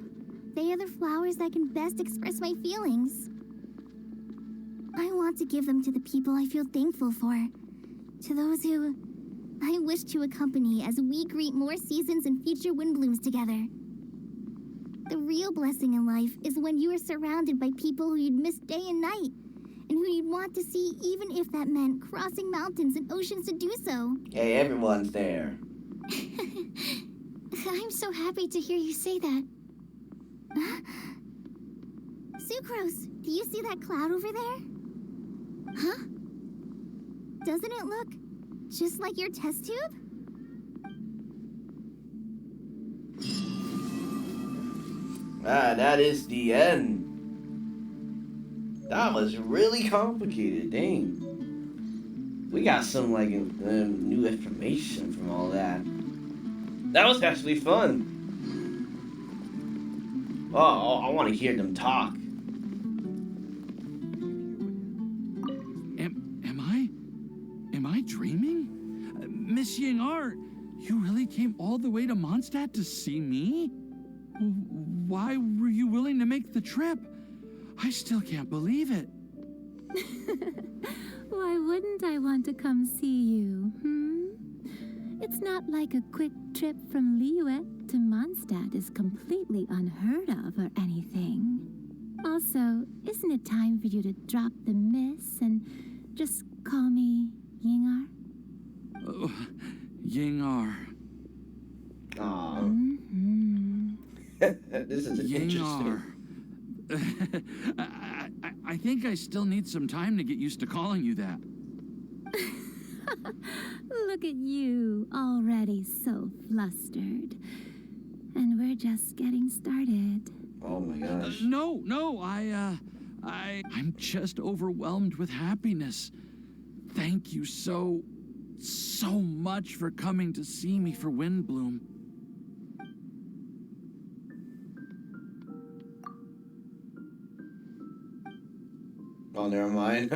they are the flowers that can best express my feelings. I want to give them to the people I feel thankful for. To those who I wish to accompany as we greet more seasons and future Windblooms together. The real blessing in life is when you are surrounded by people who you'd miss day and night, and who you'd want to see even if that meant crossing mountains and oceans to do so. Hey, everyone's there. I'm so happy to hear you say that. Sucrose, do you see that cloud over there? Huh? Doesn't it look just like your test tube? Ah, that is the end. That was really complicated, dang. We got some, like, new information from all that. That was actually fun. Oh, I want to hear them talk. Am I dreaming? Miss Ying-ar, you really came all the way to Mondstadt to see me? Why were you willing to make the trip? I still can't believe it. Why wouldn't I want to come see you, It's not like a quick trip from Liyue to Mondstadt is completely unheard of or anything. Also, isn't it time for you to drop the miss and just call me Ying-ar? Oh, Ying-ar. Aww. This is interesting. I I think I still need some time to get used to calling you that. Look at you, already so flustered. And we're just getting started. Oh my gosh. No, I'm just overwhelmed with happiness. Thank you so much for coming to see me for Windblume. Oh, never mind.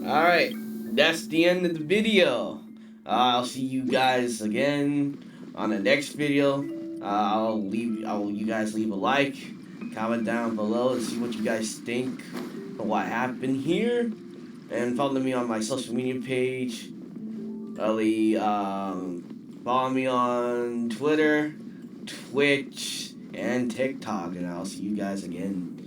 Alright, that's the end of the video. I'll see you guys again on the next video. You guys leave a like, comment down below to see what you guys think of what happened here, and follow me on my social media page. Follow me on Twitter, Twitch, and TikTok, and I'll see you guys again.